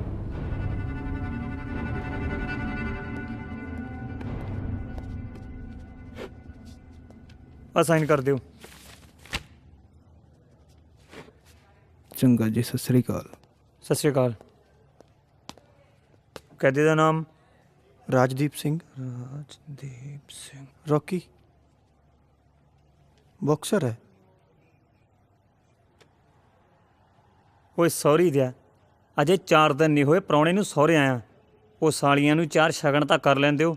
ਸਾਈਨ ਕਰ ਦਿਓ। ਚੰਗਾ ਜੀ, ਸਤਿ ਸ੍ਰੀ ਅਕਾਲ। ਸਤਿ ਸ੍ਰੀ ਅਕਾਲ। ਕੈਦੀ ਦਾ ਨਾਮ? ਰਾਜਦੀਪ ਸਿੰਘ। ਰਾਜਦੀਪ ਸਿੰਘ ਰੌਕੀ ਬਾਕਸਰ ਹੈ। ਓਏ ਸੌਰੀ ਦਿਆ, ਅਜੇ 4 ਦਿਨ ਨਹੀਂ ਹੋਏ ਪ੍ਰਾਹੁਣੇ ਨੂੰ ਸਹੁਰੇ ਆਇਆ। ਉਹ ਸਾਲੀਆਂ ਨੂੰ 4 ਸ਼ਗਨ ਤਾਂ ਕਰ ਲੈਂਦੇ ਹੋ।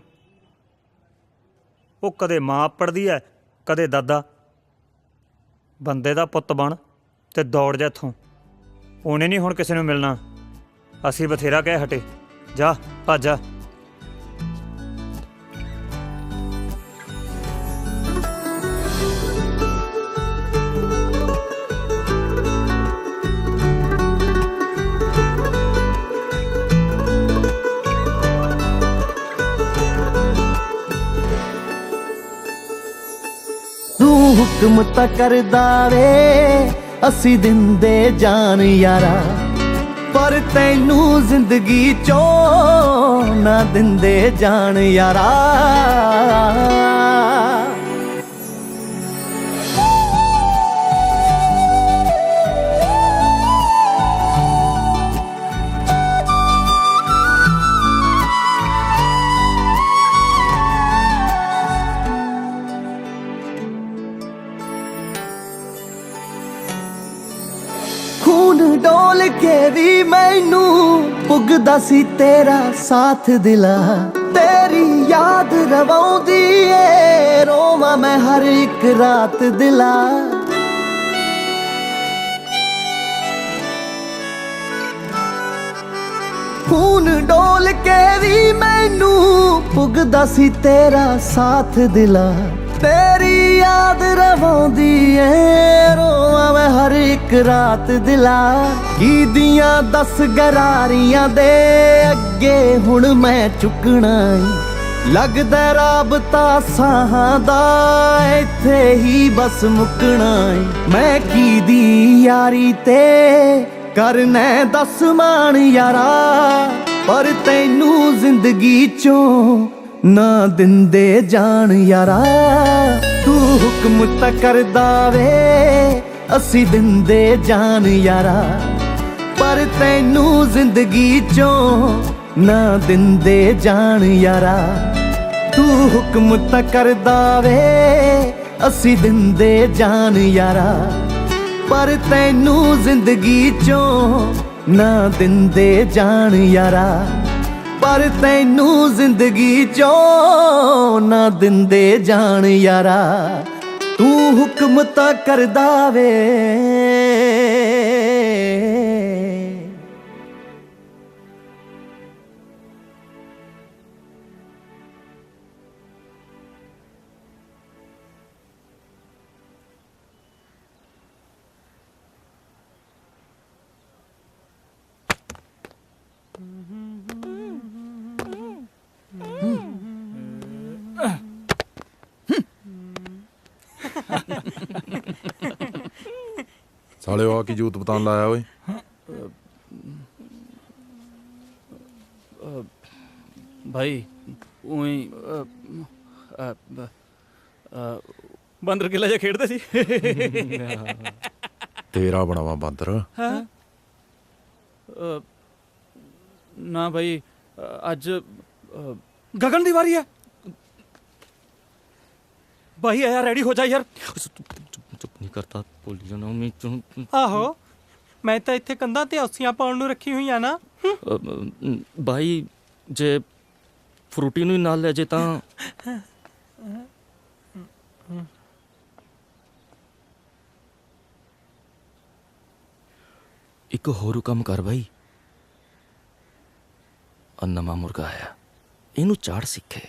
ਉਹ ਕਦੇ ਮਾਂ ਪੜਦੀ ਐ ਕਦੇ ਦਾਦਾ। ਬੰਦੇ ਦਾ ਪੁੱਤ ਬਣ ਤੇ ਦੌੜ ਜਾ ਇੱਥੋਂ। ਉਹਨੇ ਨਹੀਂ ਹੁਣ ਕਿਸੇ ਨੂੰ ਮਿਲਣਾ। ਅਸੀਂ ਬਥੇਰਾ ਕਹਿ ਹਟੇ। ਜਾ ਭੱਜ ਜਾ। ਹੁਕਮ ਤਾਂ ਕਰਦਾ ਵੇ ਅਸੀਂ ਦਿੰਦੇ ਜਾਨ ਯਾਰਾ, ਪਰ ਤੈਨੂੰ ਜ਼ਿੰਦਗੀ ਚੋਂ ਨਾ ਦਿੰਦੇ ਜਾਨ ਯਾਰਾ। ਡੋਲ ਕੇ ਵੀ ਮੈਨੂੰ ਪੁੱਗਦਾ ਸੀ ਤੇਰਾ ਸਾਥ ਦਿਲਾ। ਤੇਰੀ ਯਾਦ ਰਵਾਉਂਦੀ ਏ ਰੋਵਾਂ ਮੈਂ ਹਰ ਇੱਕ ਰਾਤ ਦਿਲਾ। ਖੂਨ ਡੋਲ ਕੇ ਵੀ ਮੈਨੂੰ ਪੁੱਗਦਾ ਸੀ ਤੇਰਾ ਸਾਥ ਦਿਲਾ। ਤੇਰੀ ਯਾਦ ਰਵਾਉਂਦੀ ਏ ਰੋਵਾਂ ਮੈਂ ਹਰ ਇੱਕ ਰਾਤ ਦਿਲਾ। ਕੀ ਦੀਆਂ 10 ਗਰਾਰੀਆਂ ਦੇ ਅੱਗੇ ਹੁਣ ਮੈਂ ਚੁੱਕਣਾ ਏ। ਲੱਗਦਾ ਰਾਬਤਾ ਸਾਹਾਂ ਦਾ ਇੱਥੇ ਹੀ ਬਸ ਮੁੱਕਣਾ ਏ। ਮੈਂ ਕੀ ਦੀ ਯਾਰੀ ਤੇ ਕਰਨਾ ਦੱਸ ਮਾਣ ਯਾਰਾ, ਪਰ ਤੈਨੂੰ ਜ਼ਿੰਦਗੀ ਚੋਂ ਨਾ ਦਿੰਦੇ ਜਾਣ ਯਾਰਾ। ਤੂੰ ਹੁਕਮ ਤਾਂ ਕਰਦਾ ਵੇ ਅਸੀਂ ਦਿੰਦੇ ਜਾਨ ਯਾਰਾ, ਪਰ ਤੈਨੂੰ ਜ਼ਿੰਦਗੀ ਚੋਂ ਨਾ ਦਿੰਦੇ ਜਾਣ ਯਾਰਾ। ਤੂੰ ਹੁਕਮ ਤਾਂ ਕਰਦਾ ਵੇ ਅਸੀਂ ਦਿੰਦੇ ਜਾਨ ਯਾਰਾ, ਪਰ ਤੈਨੂੰ ਜ਼ਿੰਦਗੀ ਚੋਂ ਨਾ ਦਿੰਦੇ ਜਾਣ ਯਾਰਾ। ਪਰ ਤੈਨੂੰ ਜ਼ਿੰਦਗੀ ਚੋਂ ਨਾ ਦਿੰਦੇ ਜਾਣ ਯਾਰਾ। ਤੂੰ ਹੁਕਮ ਤਾਂ ਕਰਦਾ ਵੇ। ਸਾਲਿਓ ਆ ਕੀ ਜੂਤ ਬਤਾਨ ਲਾਇਆ ਓਏ? ਭਾਈ ਉਹੀ ਬਾਂਦਰ ਕਿੱਲਾ ਜਿਹਾ ਖੇਡਦੇ ਸੀ। ਤੇਰਾ ਬਣਾਵਾ ਬਾਂਦਰ। ना भाई अज गगन की बारी है भाई आया रेडी हो जा यार चुप नहीं करता बोली जाना मैं आहो मैं तो इत्थे कंधां ते औसियां पाउण नूं रखी हुई आ ना भाई जे फ्रूटी नूं नाल ले जे तां एक होर काम कर भाई नवा मुर्गा आया इनू चाड़ सीखे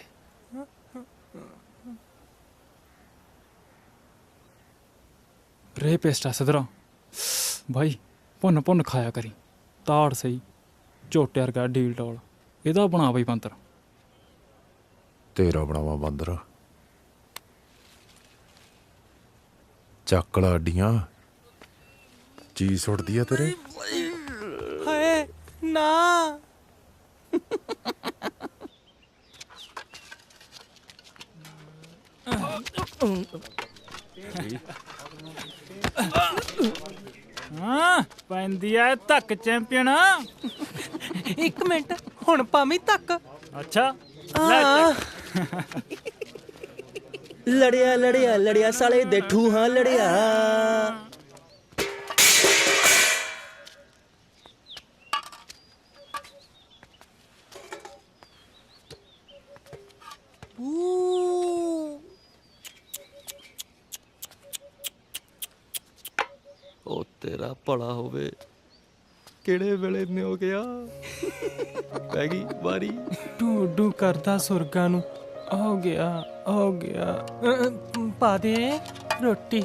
रे पेस्टा सदरा भाई भुन भुन खाया करी ताड़ सही झोटे वर्गा ढील टोल ਇਹਦਾ ਬਣਾ ਬਈ ਬੰਦਰ तेरा बनावा बंदर ਚੱਕ ਲਾ ਅੱਡੀਆਂ ਚੀਜ਼ ਸੁੱਟਦੀ ਆ ਤੇਰੇ ਹਾਏ ਨਾ ਹਾਂ ਪੈਂਦੀ ਐ ਧੱਕ ਚੈਂਪੀਅਨ ਇੱਕ ਮਿੰਟ ਹੁਣ ਭਾਵੇਂ ਧੱਕ ਅੱਛਾ ਲੜਿਆ ਲੜਿਆ ਲੜਿਆ ਸਾਲੇ ਦੇ ਠੂਹਾਂ ਲੜਿਆ ਉਹ ਤੇਰਾ ਭਲਾ ਹੋਵੇ ਕਿਹੜੇ ਵੇਲੇ ਨੇ ਹੋ ਗਿਆ ਪੈ ਗਈ ਵਾਰੀ ਡੂ ਡੂ ਕਰਦਾ ਸੁਰਗਾਂ ਨੂੰ ਹੋ ਗਿਆ ਪਾ ਦੇ ਰੋਟੀ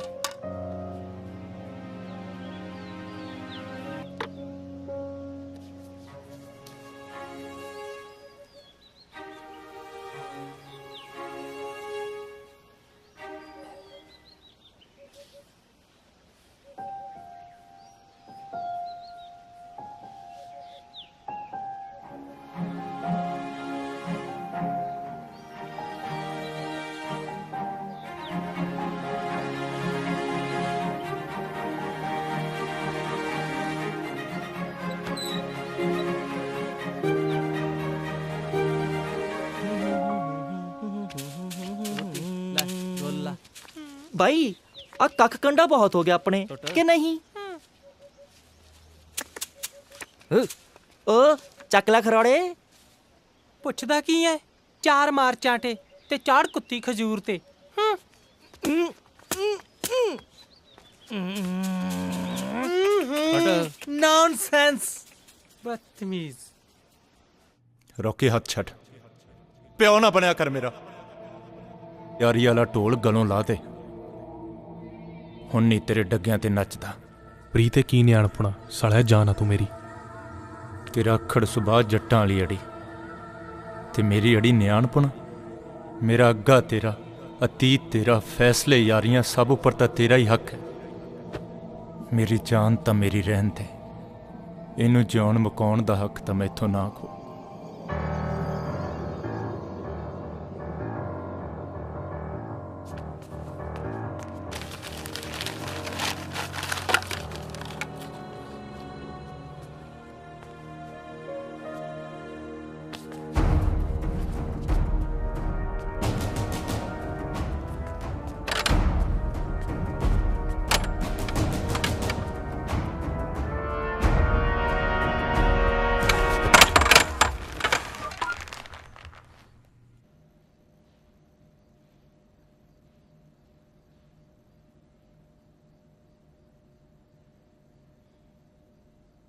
भाई आ कख कंडा बहुत हो गया अपने कि नहीं ओ चकला खरोड़े ਪੁੱਛਦਾ ਕੀ ਐ ਚਾਰ ਮਾਰ ਚਾਂਟੇ ਤੇ ਚਾੜ ਕੁੱਤੀ ਖਜੂਰ ਤੇ नॉनसेंस बदतमीज ਰੋਕੀ ਹੱਥ ਛੱਡ ਪਿਓ ਨਾ ਬਣਿਆ ਕਰ ਮੇਰਾ ਯਾਰੀ ਵਾਲਾ ਢੋਲ ਗਲੋਂ ਲਾ ਦੇ ਹੁਣ ਨਹੀਂ ਤੇਰੇ ਡੱਗਿਆਂ ਤੇ ਨੱਚਦਾ ਪ੍ਰੀਤੇ ਕੀ ਨਿਆਣਪੁਣਾ ਸਾਲਿਆ ਜਾਨ ਆ ਤੂੰ ਮੇਰੀ ਤੇਰਾ ਅੱਖੜ ਸੁਭਾ ਜੱਟਾਂ ਵਾਲੀ ਅੜੀ ਤੇ ਮੇਰੀ ਅੜੀ ਨਿਆਣਪੁਣ ਮੇਰਾ ਅੱਗਾ ਤੇਰਾ ਅਤੀਤ ਤੇਰਾ ਫੈਸਲੇ ਯਾਰੀਆਂ ਸਭ ਉੱਪਰ ਤਾਂ ਤੇਰਾ ਹੀ ਹੱਕ ਹੈ ਮੇਰੀ ਜਾਨ ਤਾਂ ਮੇਰੀ ਰਹਿਣ ਤੇ ਇਹਨੂੰ ਜਿਉਣ ਮੁਕਾਉਣ ਦਾ ਹੱਕ ਤਾਂ ਮੈਥੋਂ ਨਾ ਖੋ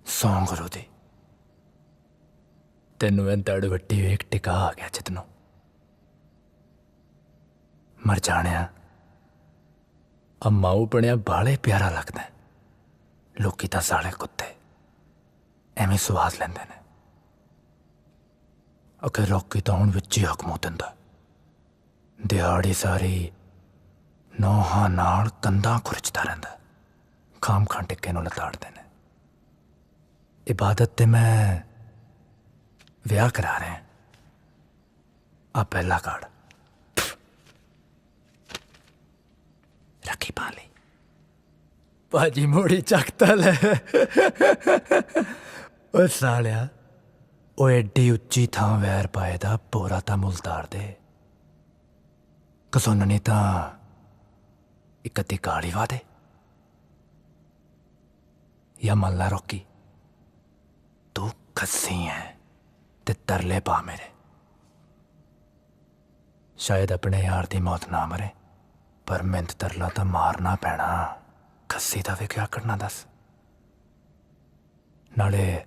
ਸੌਂ ਕਰੋ ਦੇ ਤੈਨੂੰ ਇਹ ਦੜ ਵੱਟੀ ਵੇਖ ਟਿਕਾ ਆ ਗਿਆ ਜਿਤਨੋਂ ਮਰ ਜਾਣਿਆ ਅੰਮਾਉ ਬਣਿਆ ਬਾਲੇ ਪਿਆਰਾ ਲੱਗਦਾ ਲੋਕੀ ਤਾਂ ਸਾਲੇ ਕੁੱਤੇ ਐਵੇਂ ਸਵਾਦ ਲੈਂਦੇ ਨੇ ਅਕੇ ਲੋਕੀ ਤਾਂ ਹੁਣ ਵਿੱਚ ਹੀ ਹਕਮੋ ਦਿੰਦਾ ਦਿਹਾੜੀ ਸਾਰੀ ਨੋਹਾਂ ਨਾਲ ਕੰਧਾਂ ਖੁਰਚਦਾ ਰਹਿੰਦਾ ਖਾਮ ਖਾਂ ਟਿੱਕੇ ਨੂੰ ਲਤਾੜਦੇ ਨੇ इबादत ते मैं विआह करा रहे हैं आ पहला कार्ड रखी पा ली भाजी मोड़ी चकता ले ਓਏ ਸਾਲਿਆ ਉਹ ਐਡੀ ਉੱਚੀ ਥਾਂ ਵੈਰ ਪਾਏ ਦਾ ਪੂਰਾ ਤਾਂ ਮੁੱਲ ਤਾਰ ਦੇ। ਕਸੁੰਨ ਨੇ ਤਾਂ ਇੱਕ ਅੱਧੀ ਗਾਲੀ ਵਾ ਦੇ। ਜਾਂ ਮੰਨ ਲਾ ਰੌਕੀ, ਤੂੰ ਖੱਸੀ ਹੈ ਤੇ ਤਰਲੇ ਪਾ ਮੇਰੇ। ਸ਼ਾਇਦ ਆਪਣੇ ਯਾਰ ਦੀ ਮੌਤ ਨਾ ਮਰੇ, ਪਰ ਮਿੰਤ ਤਰਲਾ ਤਾਂ ਮਾਰਨਾ ਪੈਣਾ। ਖੱਸੀ ਦਾ ਵੀ ਕਿਆ ਕਰਨਾ ਦੱਸ। ਨਾਲੇ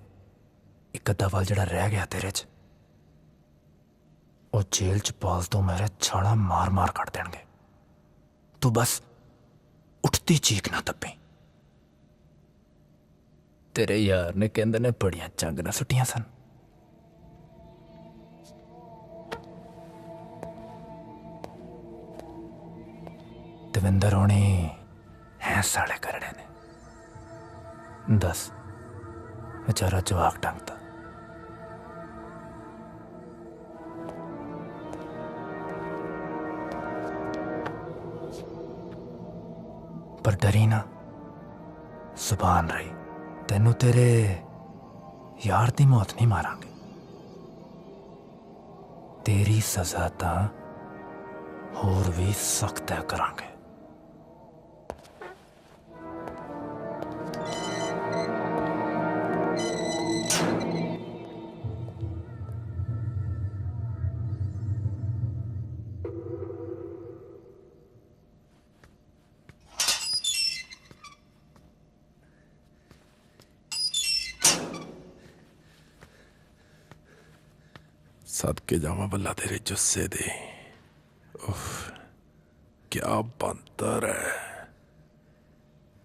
ਇੱਕ ਅੱਧਾ ਵੱਲ ਜਿਹੜਾ ਰਹਿ ਗਿਆ ਤੇਰੇ 'ਚ, ਉਹ ਜੇਲ੍ਹ 'ਚ ਪਾਲ ਤੋਂ ਮੇਰੇ ਛਾਲਾ ਮਾਰ ਮਾਰ ਕੱਢ ਦੇਣਗੇ। ਤੂੰ ਬਸ ਉੱਠਦੀ ਚੀਕ ਨਾ ਦੱਬੀ। ਤੇਰੇ ਯਾਰ ਨੇ ਕਹਿੰਦੇ ਨੇ ਬੜੀਆਂ ਚੰਗ ਨਾ ਸੁੱਟੀਆਂ ਸਨ। ਦਵਿੰਦਰ ਹੋਣੀ ਹੈ ਸਾਲੇ ਕਰੜੇ ਨੇ। ਦੱਸ ਵਿਚਾਰਾ ਜਵਾਕ ਟੰਗਦਾ। ਪਰ ਡਰੀ ਨਾ, ਜ਼ੁਬਾਨ ਰਹੀ। ਤੈਨੂੰ ਤੇਰੇ ਯਾਰ ਦੀ ਮੌਤ ਨਹੀਂ ਮਾਰਾਂਗੇ। ਤੇਰੀ ਸਜ਼ਾ ਤਾਂ ਹੋਰ ਵੀ ਸਖਤ ਕਰਾਂਗੇ। सदके जावा बल्ला तेरे जुस्से दे। उफ, क्या बंतर है।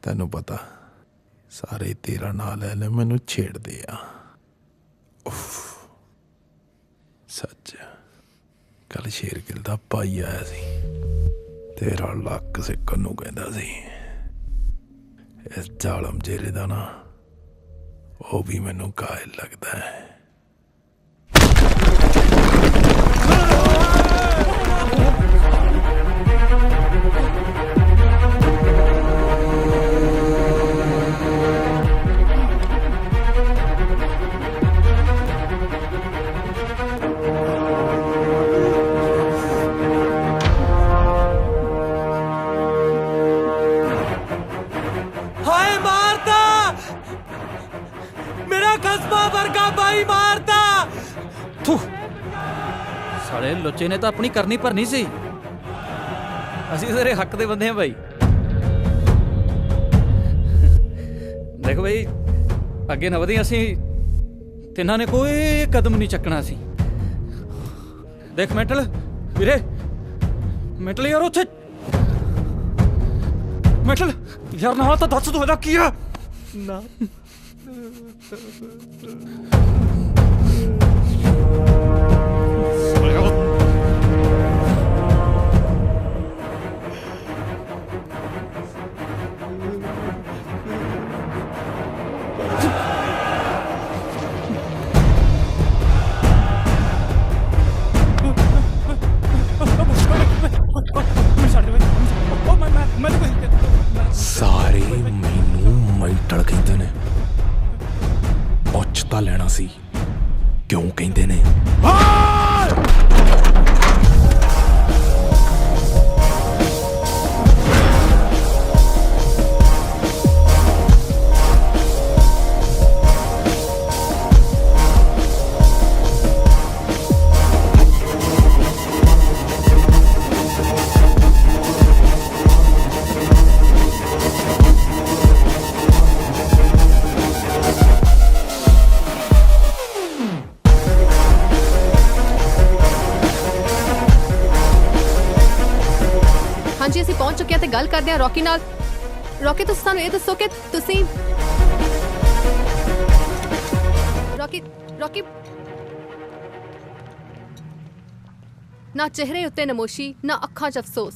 तेनू पता सारे तेरा ना ले ले मैनू छेड़दे आ। उफ, सच कल शेरगिल दा भाई आया सी, तेरा लक सिक्कन नू कहंदा सी। इस जालम जेरे दा ना वो भी मैनू कायल लगदा है। हाय मारता मेरा कस्बा वर्गा भाई मारता। थू साले लुच्चे ने ਤਾਂ ਆਪਣੀ ਕਰਨੀ ਭਰਨੀ ਸੀ। ਅਸੀਂ ਤੇਰੇ ਹੱਕ ਦੇ ਬੰਦੇ ਹਾਂ ਬਾਈ। ਦੇਖੋ ਬਾਈ, ਅੱਗੇ ਨਾ ਵਧੀ। ਅਸੀਂ ਤਿੰਨਾਂ ਨੇ ਕੋਈ ਕਦਮ ਨਹੀਂ ਚੱਕਣਾ ਸੀ। ਦੇਖ ਮੈਂਟਲ ਵੀਰੇ, ਮੈਂਟਲ ਯਾਰ ਉੱਥੇ ਮੈਂਟਲ ਯਾਰ ਨਾਲ ਤਾਂ ਦੱਸ ਤੂੰ ਇਹਦਾ ਕੀ ਆ ਨਾ। सारे मैनू मैंटल कहते ने। पुछ तां लेना सी क्यों कहते ने। ਹਾਂਜੀ ਅਸੀਂ ਪਹੁੰਚ ਚੁੱਕੇ ਹਾਂ ਤੇ ਗੱਲ ਕਰਦੇ ਹਾਂ ਰੌਕੀ ਨਾਲ। ਰੌਕੀ ਤੁਸੀਂ ਸਾਨੂੰ ਇਹ ਦੱਸੋ ਕਿ ਤੁਸੀਂ ਰੌਕੀ ਨਾ ਚਿਹਰੇ ਉੱਤੇ ਨਮੋਸ਼ੀ, ਨਾ ਅੱਖਾਂ 'ਚ ਅਫਸੋਸ,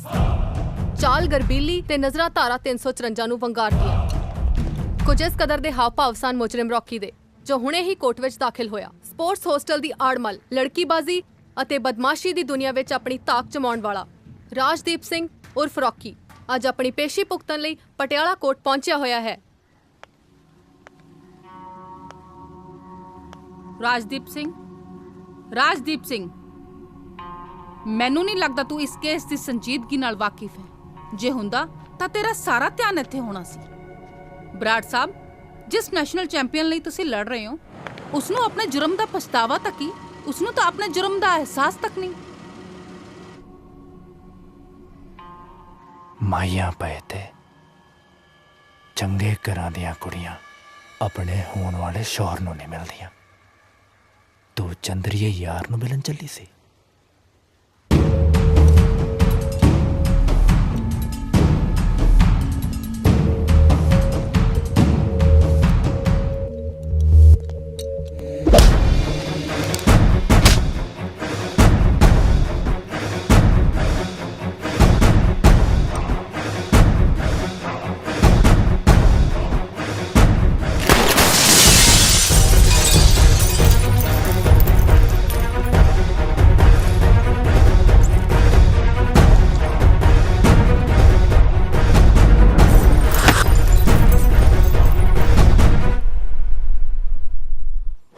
ਚਾਲ ਗਰਬੀਲੀ ਤੇ ਨਜ਼ਰਾਂ ਧਾਰਾ 354 ਨੂੰ ਵੰਗਾਰਦੀਆਂ। ਕੁਝ ਇਸ ਕਦਰ ਦੇ ਹਾਵ ਭਾਵ ਸਨ ਮੁਜਰਮ ਰੌਕੀ ਦੇ, ਜੋ ਹੁਣੇ ਹੀ ਕੋਰਟ ਵਿੱਚ ਦਾਖਲ ਹੋਇਆ। ਸਪੋਰਟਸ ਹੋਸਟਲ ਦੀ ਆੜਮਲ, ਲੜਕੀਬਾਜ਼ੀ ਅਤੇ ਬਦਮਾਸ਼ੀ ਦੀ ਦੁਨੀਆ ਵਿੱਚ ਆਪਣੀ ਤਾਕ ਜਮਾਉਣ ਵਾਲਾ ਰਾਜਦੀਪ ਸਿੰਘ ਉਰਫ ਰੌਕੀ ਅੱਜ ਆਪਣੀ ਪੇਸ਼ੀ ਭੁਗਤਣ ਲਈ ਪਟਿਆਲਾ ਕੋਰਟ ਪਹੁੰਚਿਆ ਹੋਇਆ ਹੈ। ਰਾਜਦੀਪ ਸਿੰਘ ਮੈਨੂੰ ਨਹੀਂ ਲੱਗਦਾ ਤੂੰ ਇਸ ਕੇਸ ਦੀ ਸੰਜੀਦਗੀ ਨਾਲ ਵਾਕਿਫ ਹੈ। ਜੇ ਹੁੰਦਾ ਤਾਂ ਤੇਰਾ ਸਾਰਾ ਧਿਆਨ ਇੱਥੇ ਹੋਣਾ ਸੀ। ਬਰਾੜ ਸਾਹਿਬ, ਜਿਸ ਨੈਸ਼ਨਲ ਚੈਂਪੀਅਨ ਲਈ ਤੁਸੀਂ ਲੜ ਰਹੇ ਹੋ ਉਸ ਨੂੰ ਆਪਣੇ ਜੁਰਮ ਦਾ ਪਛਤਾਵਾ ਤੱਕ ਹੀ, ਉਸ ਨੂੰ ਤਾਂ ਆਪਣੇ ਜੁਰਮ ਦਾ ਅਹਿਸਾਸ ਤੱਕ ਨਹੀਂ। ਮਾਈਆਂ ਪਏ ਤੇ ਚੰਗੇ ਘਰਾਂ ਦੀਆਂ ਕੁੜੀਆਂ ਆਪਣੇ ਹੋਣ ਵਾਲੇ ਸ਼ੌਹਰ ਨੂੰ ਨਹੀਂ ਮਿਲਦੀਆਂ। ਤੂੰ ਚੰਦਰੀਏ ਯਾਰ ਨੂੰ ਮਿਲਣ ਚੱਲੀ ਸੀ।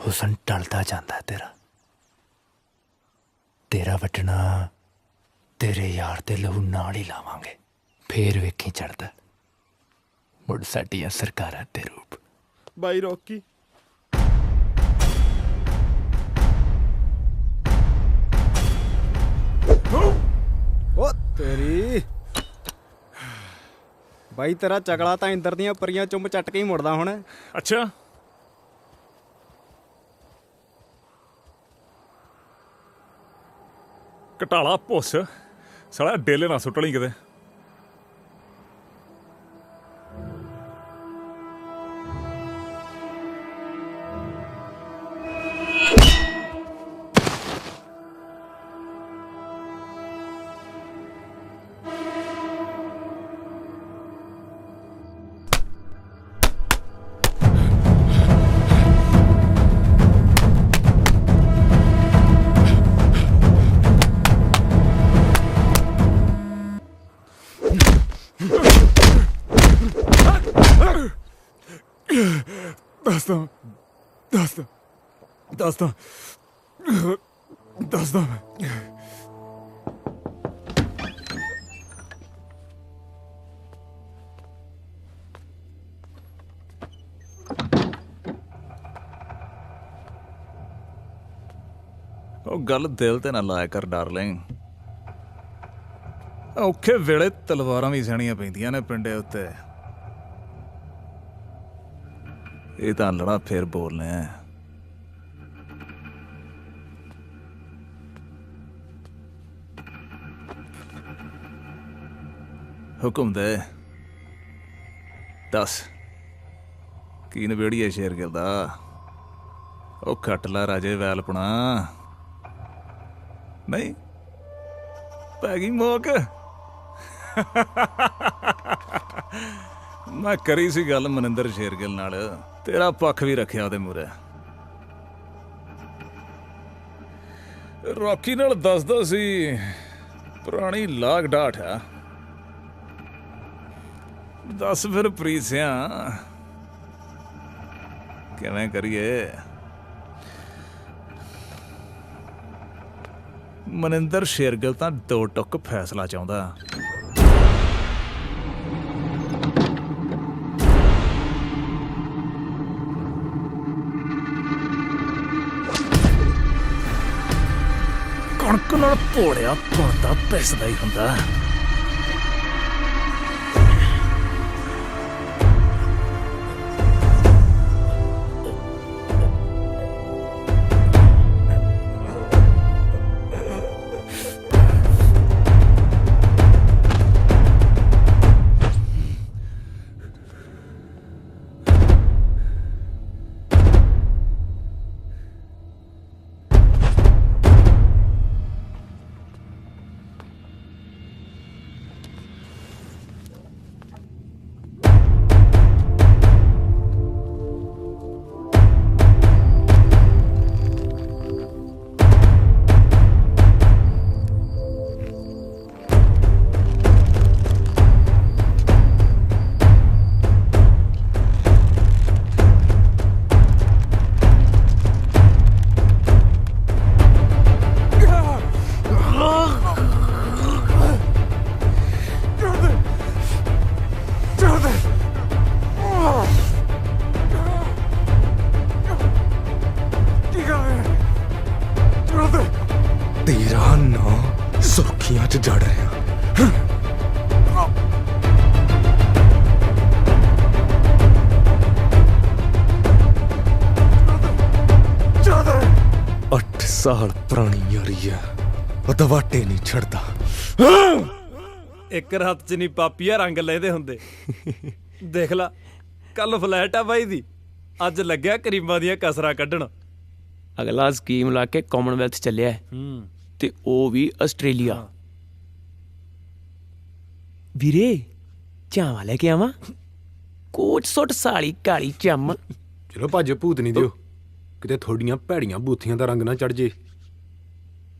ਹੁਸਨ ਟਲਦਾ ਜਾਂਦਾ ਤੇਰਾ ਵੱਟਣਾ ਤੇਰੇ ਯਾਰ ਦੇ ਲਹੂ ਨਾਲ ਹੀ ਲਾਵਾਂਗੇ। ਫੇਰ ਵੇਖੀ ਚੜਦਾ ਮੁੜ ਸਾਡੀਆਂ ਸਰਕਾਰਾਂ ਤੇ ਰੂਪ। ਬਾਈ ਰੌਕੀ, ਓ ਤੇਰੀ ਬਾਈ, ਤੇਰਾ ਚਗਲਾ ਤਾਂ ਇੰਦਰ ਦੀਆਂ ਪਰੀਆਂ ਚੁੰਮ ਚੱਟ ਕੇ ਹੀ ਮੁੜਦਾ ਹੁਣ। ਅੱਛਾ, ਘਟਾਲਾ ਪੁੱਸ ਸਾਲਾ ਡੇਲੇ ਨਾ ਸੁੱਟ ਲਈ ਕਿਤੇ। ਦੱਸਦਾ ਉਹ ਗੱਲ ਦਿਲ ਤੇ ਨਾ ਲਾਇਆ ਕਰ ਡਾਰਲਿੰਗ। ਔਖੇ ਵੇਲੇ ਤਲਵਾਰਾਂ ਵੀ ਸਹਿਣੀਆਂ ਪੈਂਦੀਆਂ ਨੇ ਪਿੰਡੇ ਉੱਤੇ। ਇਹ ਤਾਂ ਲੜਾ ਫੇਰ ਬੋਲਨੇ ਆ। ਹੁਕਮ ਦੇ, ਦੱਸ ਕੀ ਨਵੇੜੀਏ ਸ਼ੇਰਗਿਲ ਦਾ। ਉਹ ਖੱਟ ਲਾ ਰਾਜੇ ਵੈਲਪਣਾ। ਨਹੀਂ ਪੈ ਗਈ ਮੋਕ। ਮੈਂ ਕਰੀ ਸੀ ਗੱਲ ਮਨਿੰਦਰ ਸ਼ੇਰਗਿਲ ਨਾਲ, ਤੇਰਾ ਪੱਖ ਵੀ ਰੱਖਿਆ ਉਹਦੇ ਮੂਹਰੇ। ਰੌਕੀ ਨਾਲ ਦੱਸਦਾ ਸੀ ਪੁਰਾਣੀ ਲਾਗ ਡਾਠ ਆ। ਦੱਸ ਫਿਰ ਪ੍ਰੀਤ ਸਿਆ ਕਿਵੇਂ ਕਰੀਏ। ਮਨਿੰਦਰ ਸ਼ੇਰਗਿਲ ਤਾਂ ਦੋ ਟੁੱਕ ਫੈਸਲਾ ਚਾਹੁੰਦਾ। ਕਣਕ ਨਾਲ ਭੋੜਿਆ ਭੁਣਦਾ ਪਿਸਦਾ ਹੀ ਹੁੰਦਾ। तेरा नाम सुर्खियां च जड़ रहा। 8 ਸਾਲ ਪੁਰਾਣੀ ਯਾਰੀ ਆ, ਉਹ ਦਵਾਟੇ ਨਹੀਂ ਛੱਡਦਾ। ਇੱਕ ਰਾਤ ਚ ਨਹੀਂ ਪਾਪੀਆ ਰੰਗ ਲੈਦੇ ਹੁੰਦੇ। ਦੇਖ ਲਾ, ਕੱਲ ਫਲੈਟ ਆ ਬਾਈ ਦੀ, ਅੱਜ ਲੱਗਿਆ ਕਰੀਮਾਂ ਦੀਆਂ ਕਸਰਾਂ ਕੱਢਣ। ਅਗਲਾ ਸਕੀਮ ਲਾ ਕੇ ਕਾਮਨਵੈਲਥ ਚੱਲਿਆ ਤੇ ਉਹ ਵੀ ਆਸਟ੍ਰੇਲੀਆ। ਵੀਰੇ ਚਾਵਾ ਲੈ ਕੇ ਆਵਾਂ? ਕੋਟ ਸੁੱਟ ਸਾਲੀ ਕਾਲੀ ਚੰਮ। ਚਲੋ ਭੱਜ ਭੂਤ ਨਹੀਂ ਦਿਓ, ਕਿਤੇ ਥੋੜੀਆਂ ਭੈੜੀਆਂ ਬੂਥੀਆਂ ਦਾ ਰੰਗ ਨਾ ਚੜ ਜੇ।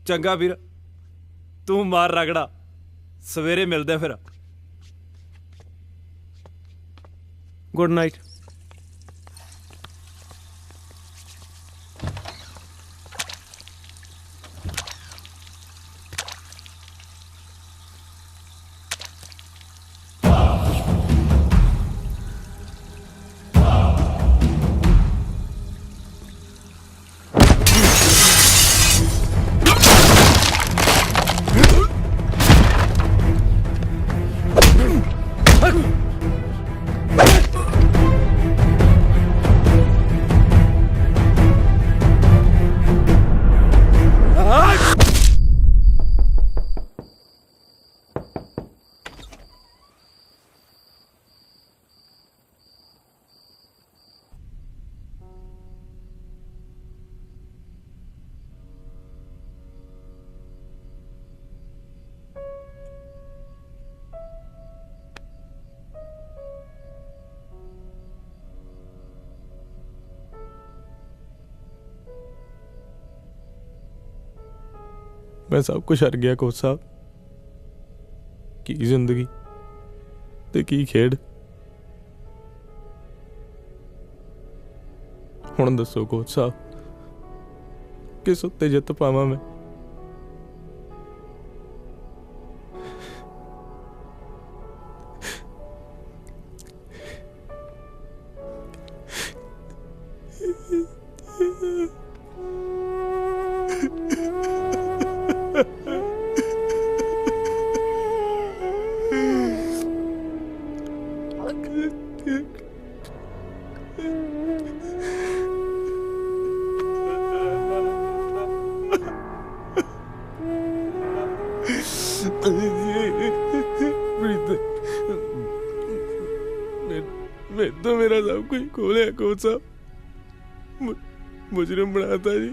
ਚੰਗਾ ਵੀਰ, ਤੂੰ ਮਾਰ ਰਗੜਾ, ਸਵੇਰੇ ਮਿਲਦੇ ਫਿਰ। Good night. मैं सब कुछ हर गया कोच साहब। की जिंदगी ते की खेड। हुण दसो कोच साहब, किस उत्ते जित पावां मैं? मैं तो मेरा सब कुछ खोलिया कोच साहब, मुजरिम बनाता जी।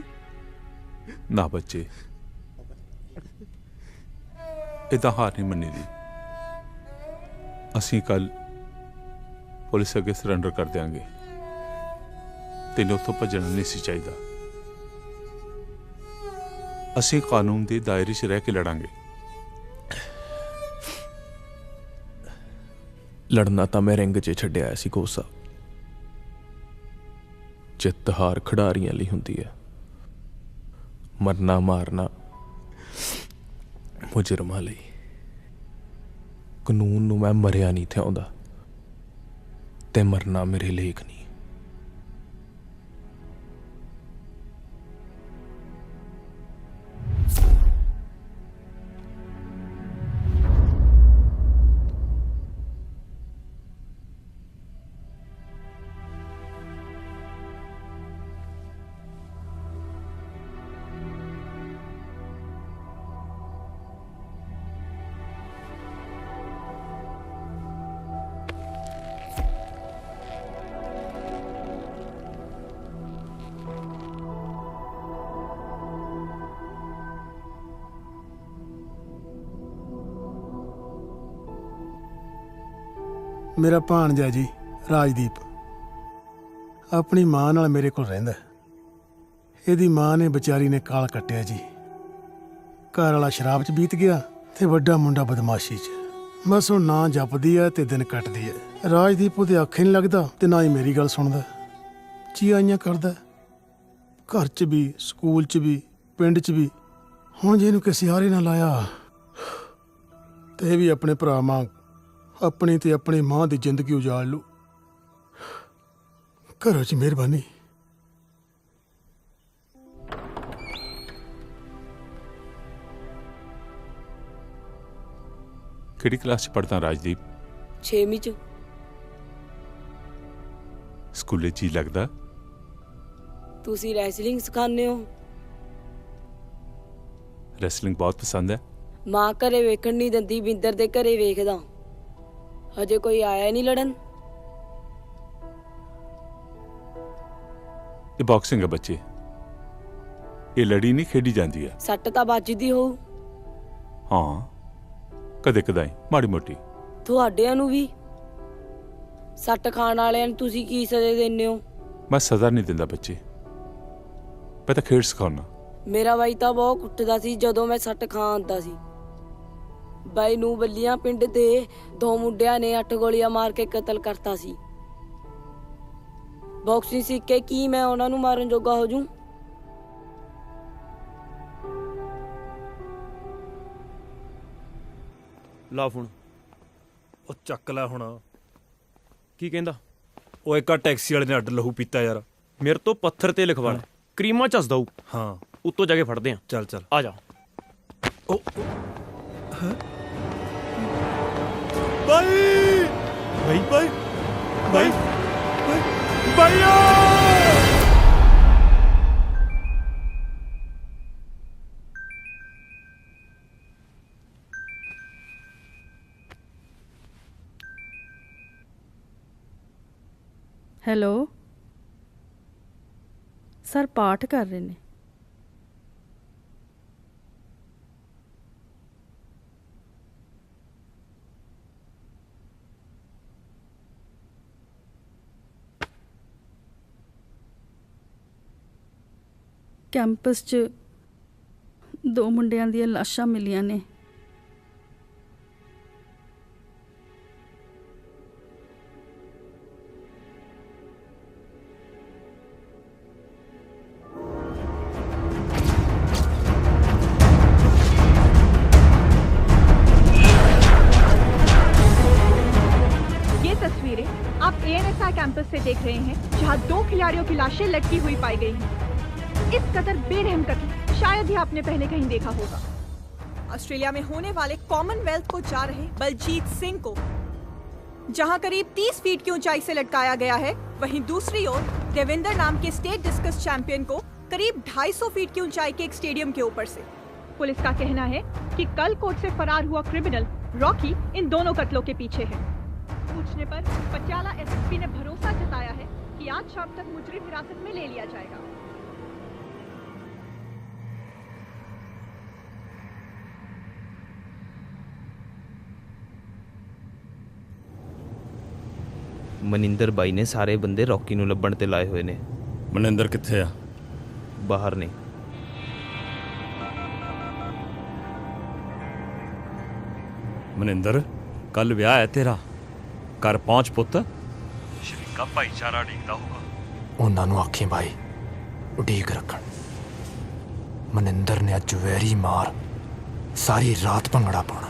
ना बच्चे, इदा हार नहीं मनी दी। असी कल पुलिस अगे सरेंडर कर देंगे। तेन उतों भजना नहीं सी चाहिए। असी कानून के दायरे च रह के लड़ांगे। लड़ना तो मैं रिंग च छड्डिया सी कोच साहब। जित हार खिडारियां लई हुंदी है, मरना मारना मुजरमां लई। कानून नूं मैं मरिया नहीं थिआउंदा ते मरना मेरे लेख नहीं। मेरा भाणजा जी राजदीप अपनी मां नाल मेरे कोल रहिंदा। इहदी मां ने बेचारी ने काल कट्टिया जी। घर वाला शराब च बीत गया ते वड्डा मुंडा बदमाशी च। बस हुण ना जपदी है ते दिन कटदी है। राजदीप उहदे आखे नहीं लगदा ते ना ही मेरी गल सुणदा। चियाइयां करदा, घर च भी, स्कूल च भी, पिंड च भी। हुण जे इहनूं किसी हारे ना लाया ते भी अपने भरा मां अपनी ते अपनी मां दी जिंदगी उजाड़ लू। करो जी मेहरबानी। ਕਿਹੜੀ ਕਲਾਸ 'ਚ ਪੜ੍ਹਦਾ ਰਾਜਦੀਪ? 6ਵੀਂ 'ਚ। ਸਕੂਲੇ ਜੀ ਲੱਗਦਾ? ਤੁਸੀਂ ਰੈਸਲਿੰਗ ਸਿਖਾਉਂਦੇ ਹੋ? ਰੈਸਲਿੰਗ ਬਹੁਤ ਪਸੰਦ ਹੈ। ਮਾਂ ਘਰੇ ਵੇਖਣ ਨਹੀਂ ਦਿੰਦੀ, ਬਿੰਦਰ ਦੇ ਘਰੇ ਵੇਖਦਾ। ਹਜੇ ਕੋਈ ਆਇਆ ਨਹੀਂ ਲੜਨ। ਇਹ ਬਾਕਸਿੰਗ ਹੈ ਬੱਚੇ, ਇਹ ਲੜੀ ਨਹੀਂ ਖੇਡੀ ਜਾਂਦੀ ਹੈ। ਸੱਟ ਤਾਂ ਵੱਜਦੀ ਹੋਊ। ਹਾਂ, ਕਦੇ ਕਦਾਈ ਮਾੜੀ ਮੋਟੀ। ਤੁਹਾਡਿਆਂ ਨੂੰ ਵੀ? ਸੱਟ ਖਾਣ ਵਾਲਿਆਂ ਨੂੰ ਤੁਸੀਂ ਕੀ ਸਜ਼ਾ ਦਿੰਦੇ ਹੋ? ਮੈਂ ਸਜ਼ਾ ਨਹੀਂ ਦਿੰਦਾ ਬੱਚੇ, ਮੈਂ ਤਾਂ ਖੇਡ ਸਿਖਾਉਣਾ। ਮੇਰਾ ਬਾਈ ਤਾਂ ਬਹੁਤ ਕੁੱਟਦਾ ਸੀ ਜਦੋਂ ਮੈਂ ਸੱਟ ਖਾ ਆਉਂਦਾ ਸੀ। ਬਾਈ ਨੂੰ ਬੱਲੀਆਂ ਪਿੰਡ ਦੇ 2 ਮੁੰਡਿਆਂ ਨੇ 8 ਗੋਲੀਆਂ ਮਾਰ ਕੇ ਕਤਲ ਕਰਤਾ ਸੀ। ਬਾਕਸਿੰਗ ਸਿੱਖ ਕੇ ਕੀ ਮੈਂ ਉਹਨਾਂ ਨੂੰ ਮਾਰਨ ਜੋਗਾ ਹੋ ਜੂ? ਲਾ ਫੋਨ। ਉਹ ਚੱਕ ਲੈ ਹੁਣ। ਕੀ ਕਹਿੰਦਾ? ਉਹ ਇੱਕ ਟੈਕਸੀ ਵਾਲੇ ਨੇ ਅੱਡ ਲਹੂ ਪੀਤਾ ਯਾਰ। ਮੇਰੇ ਤੋਂ ਪੱਥਰ ਤੇ ਲਿਖਵਾ ਲੈ, ਕਰੀਮਾਂ ਚੱਸਦਾ ਹੂੰ। ਹਾਂ, ਉੱਤੋਂ ਜਾ ਕੇ ਫੜਦੇ ਆ। ਚੱਲ ਚੱਲ ਆ ਜਾ। ਬਾਈ ਬਾਈ ਬਾਈ ਬਾਈ ਬਾਈਆ। ਹੈਲੋ ਸਰ, ਪਾਠ ਕਰ ਰਹੇ ਨੇ। ਕੈਂਪਸ 'ਚ 2 ਮੁੰਡਿਆਂ ਦੀਆਂ ਲਾਸ਼ਾਂ ਮਿਲੀਆਂ ਨੇ। तस्वीरें आप एएनएसआई कैंपस से देख रहे हैं, जहां 2 खिलाड़ियों की लाशें लटकी हुई पाई गई हैं। इस कदर बेरहम कत्ल शायद ही आपने पहले कहीं देखा होगा। ऑस्ट्रेलिया में होने वाले कॉमनवेल्थ को जा रहे बलजीत सिंह को जहां करीब 30 फीट की ऊंचाई से लटकाया गया है, वहीं दूसरी ओर देवेंद्र नाम के स्टेट डिस्कस चैंपियन को करीब 250 फीट की ऊंचाई के एक स्टेडियम के ऊपर से। पुलिस का कहना है कि कल कोर्ट से फरार हुआ क्रिमिनल रॉकी इन दोनों कत्लों के पीछे है। पूछने पर पटियाला एसएसपी ने भरोसा जताया है कि आज शाम तक मुजरिम हिरासत में ले लिया जाएगा। ਮਨਿੰਦਰ ਬਾਈ ਨੇ ਸਾਰੇ ਬੰਦੇ ਰੌਕੀ ਨੂੰ ਲੱਭਣ ਤੇ ਲਾਏ ਹੋਏ ਨੇ। ਮਨਿੰਦਰ ਕਿੱਥੇ ਆ? ਬਾਹਰ ਨੇ। ਮਨਿੰਦਰ, ਕੱਲ ਵਿਆਹ ਹੈ ਤੇਰਾ, ਘਰ ਪਹੁੰਚ ਪੁੱਤ। ਸ਼ਰੀਕਾ ਭਾਈਚਾਰਾ ਡੀਕਦਾ ਹੋਊਗਾ। ਉਹਨਾਂ ਨੂੰ ਆਖੀ ਬਾਈ ਉਡੀਕ ਰੱਖਣ। ਮਨਿੰਦਰ ਨੇ ਅੱਜ ਵੈਰੀ ਮਾਰ ਸਾਰੀ ਰਾਤ ਭੰਗੜਾ ਪਾਉਣਾ।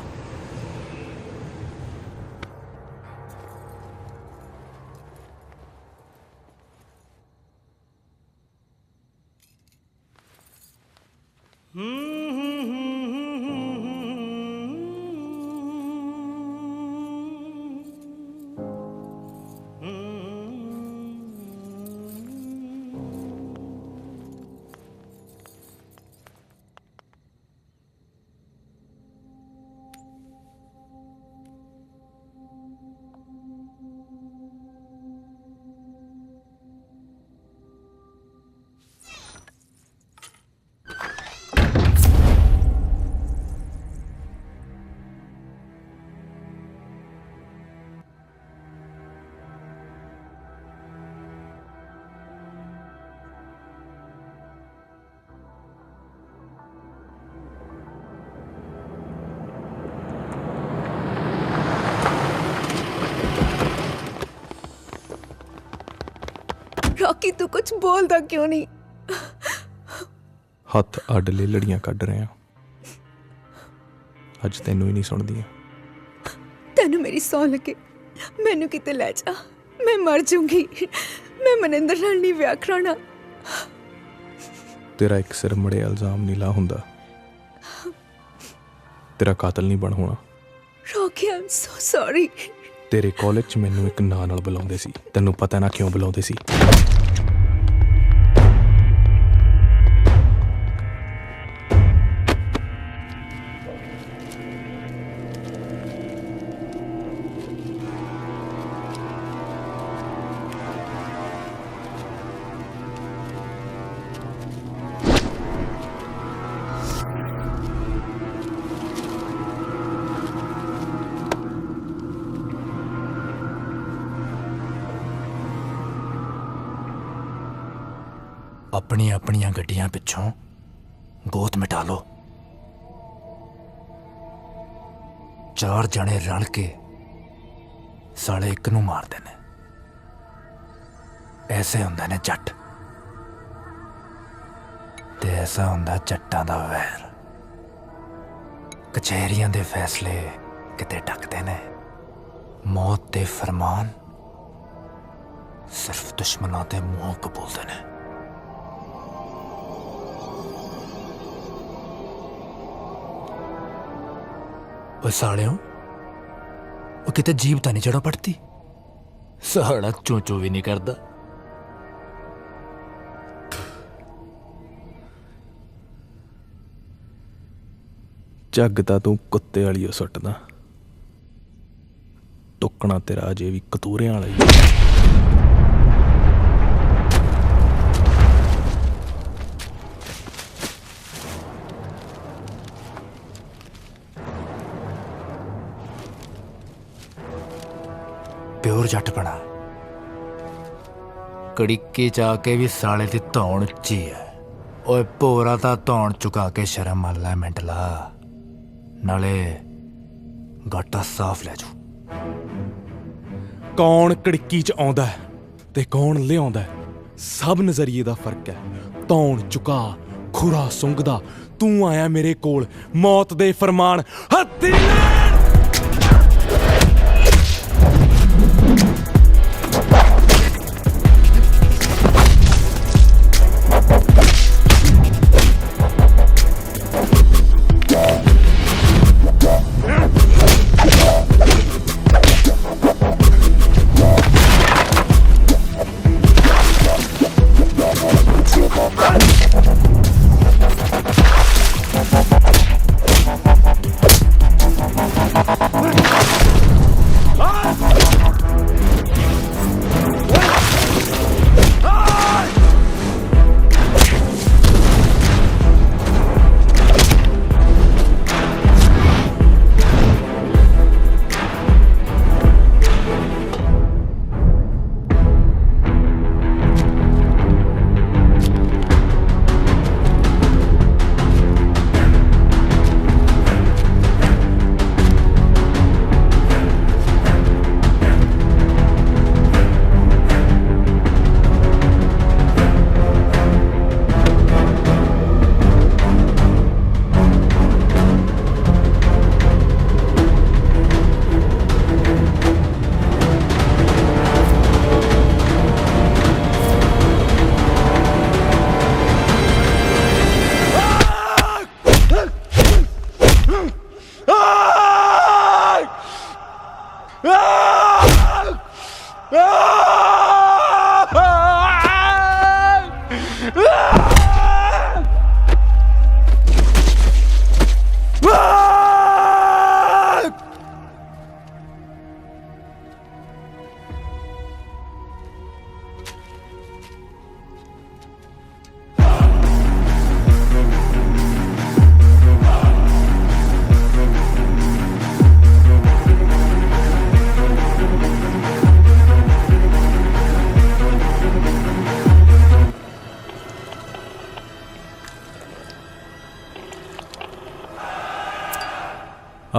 रॉकी तू कुछ बोलता क्यों नहीं? ਹੱਥ ਅੱਡ ਲੈ ਲੜੀਆਂ ਕੱਢ ਰਹੇ ਆ। ਅੱਜ ਤੈਨੂੰ ਹੀ ਨਹੀਂ ਸੁਣਦੀਆਂ। ਤੈਨੂੰ ਮੇਰੀ ਸੌਂ ਲੱਗੇ, ਮੈਨੂੰ ਕਿਤੇ ਲੈ ਜਾ, ਮੈਂ ਮਰ ਜਾਊਂਗੀ। ਮੈਂ ਮਨਿੰਦਰ ਨਾਲ ਨਹੀਂ ਵਿਆਹ ਕਰਾਉਣਾ। ਤੇਰਾ ਇੱਕ ਸਿਰ ਮੜੇ ਇਲਜ਼ਾਮ ਨਹੀਂ ਲਾ ਹੁੰਦਾ, ਤੇਰਾ ਕਾਤਲ ਨਹੀਂ ਬਣ ਹੋਣਾ। ਰੌਕੀ ਲੱਕੀ ਆਮ ਸੋ ਸੌਰੀ। ਤੇਰੇ ਕਾਲਜ 'ਚ ਮੈਨੂੰ ਇੱਕ ਨਾਂ ਨਾਲ ਬੁਲਾਉਂਦੇ ਸੀ, ਤੈਨੂੰ ਪਤਾ ਨਾ ਕਿਉਂ ਬੁਲਾਉਂਦੇ ਸੀ? ਆਪਣੀਆਂ ਆਪਣੀਆਂ ਗੱਡੀਆਂ ਪਿੱਛੋਂ ਗੋਤ ਮਿਟਾ ਲਓ। 4 ਜਣੇ ਰਲ ਕੇ ਸਾਲੇ ਇੱਕ ਨੂੰ ਮਾਰਦੇ ਨੇ। ਐਸੇ ਹੁੰਦੇ ਨੇ ਜੱਟ, ਤੇ ਐਸਾ ਹੁੰਦਾ ਜੱਟਾਂ ਦਾ ਵੈਰ। ਕਚਹਿਰੀਆਂ ਦੇ ਫੈਸਲੇ ਕਿਤੇ ਟੱਕਦੇ ਨੇ, ਮੌਤ ਦੇ ਫਰਮਾਨ ਸਿਰਫ ਦੁਸ਼ਮਣਾਂ ਦੇ ਮੂੰਹੋਂ ਕਬੂਲਦੇ ਨੇ। ਓਏ ਸਾਲਿਓ, ਉਹ ਕਿਤੇ ਜੀਭ ਤਾਂ ਨਹੀਂ ਜੜਾ ਪੜਤੀ? ਸਾਲਾ ਚੋਂ ਵੀ ਨਹੀਂ ਕਰਦਾ। ਝੱਗ ਤਾਂ ਤੂੰ ਕੁੱਤੇ ਵਾਲੀ ਓ ਸੁੱਟਦਾ, ਟੁੱਕਣਾ ਤੇਰਾ ਅਜੇ ਵੀ ਕਤੂਰਿਆਂ ਵਾਲਾ ਹੀ। ਪਿਓਰ ਜੱਟ ਬਣਾ, ਕੜਿੱਕੀ ਚ ਆ ਕੇ ਵੀ ਸਾਲੇ ਦੀ ਧੌਣ ਉੱਚੀ ਹੈ। ਓਏ ਭੋਰਾ ਤਾਂ ਧੌਣ ਚੁਕਾ ਕੇ ਸ਼ਰਮ ਮੰਨ ਲੈ ਮੈਂਟਲਾ, ਨਾਲੇ ਗਾਟਾ ਸਾਫ਼ ਲੈ ਜੂ। ਕੌਣ ਕੜਿੱਕੀ ਚ ਆਉਂਦਾ ਤੇ ਕੌਣ ਲਿਆਉਂਦਾ, ਸਭ ਨਜ਼ਰੀਏ ਦਾ ਫਰਕ ਹੈ। ਧੌਣ ਚੁਕਾ ਖੁਰਾ ਸੁੰਘਦਾ, ਤੂੰ ਆਇਆ ਮੇਰੇ ਕੋਲ ਮੌਤ ਦੇ ਫਰਮਾਨ ਹੱਥੀ ਲੈਣ।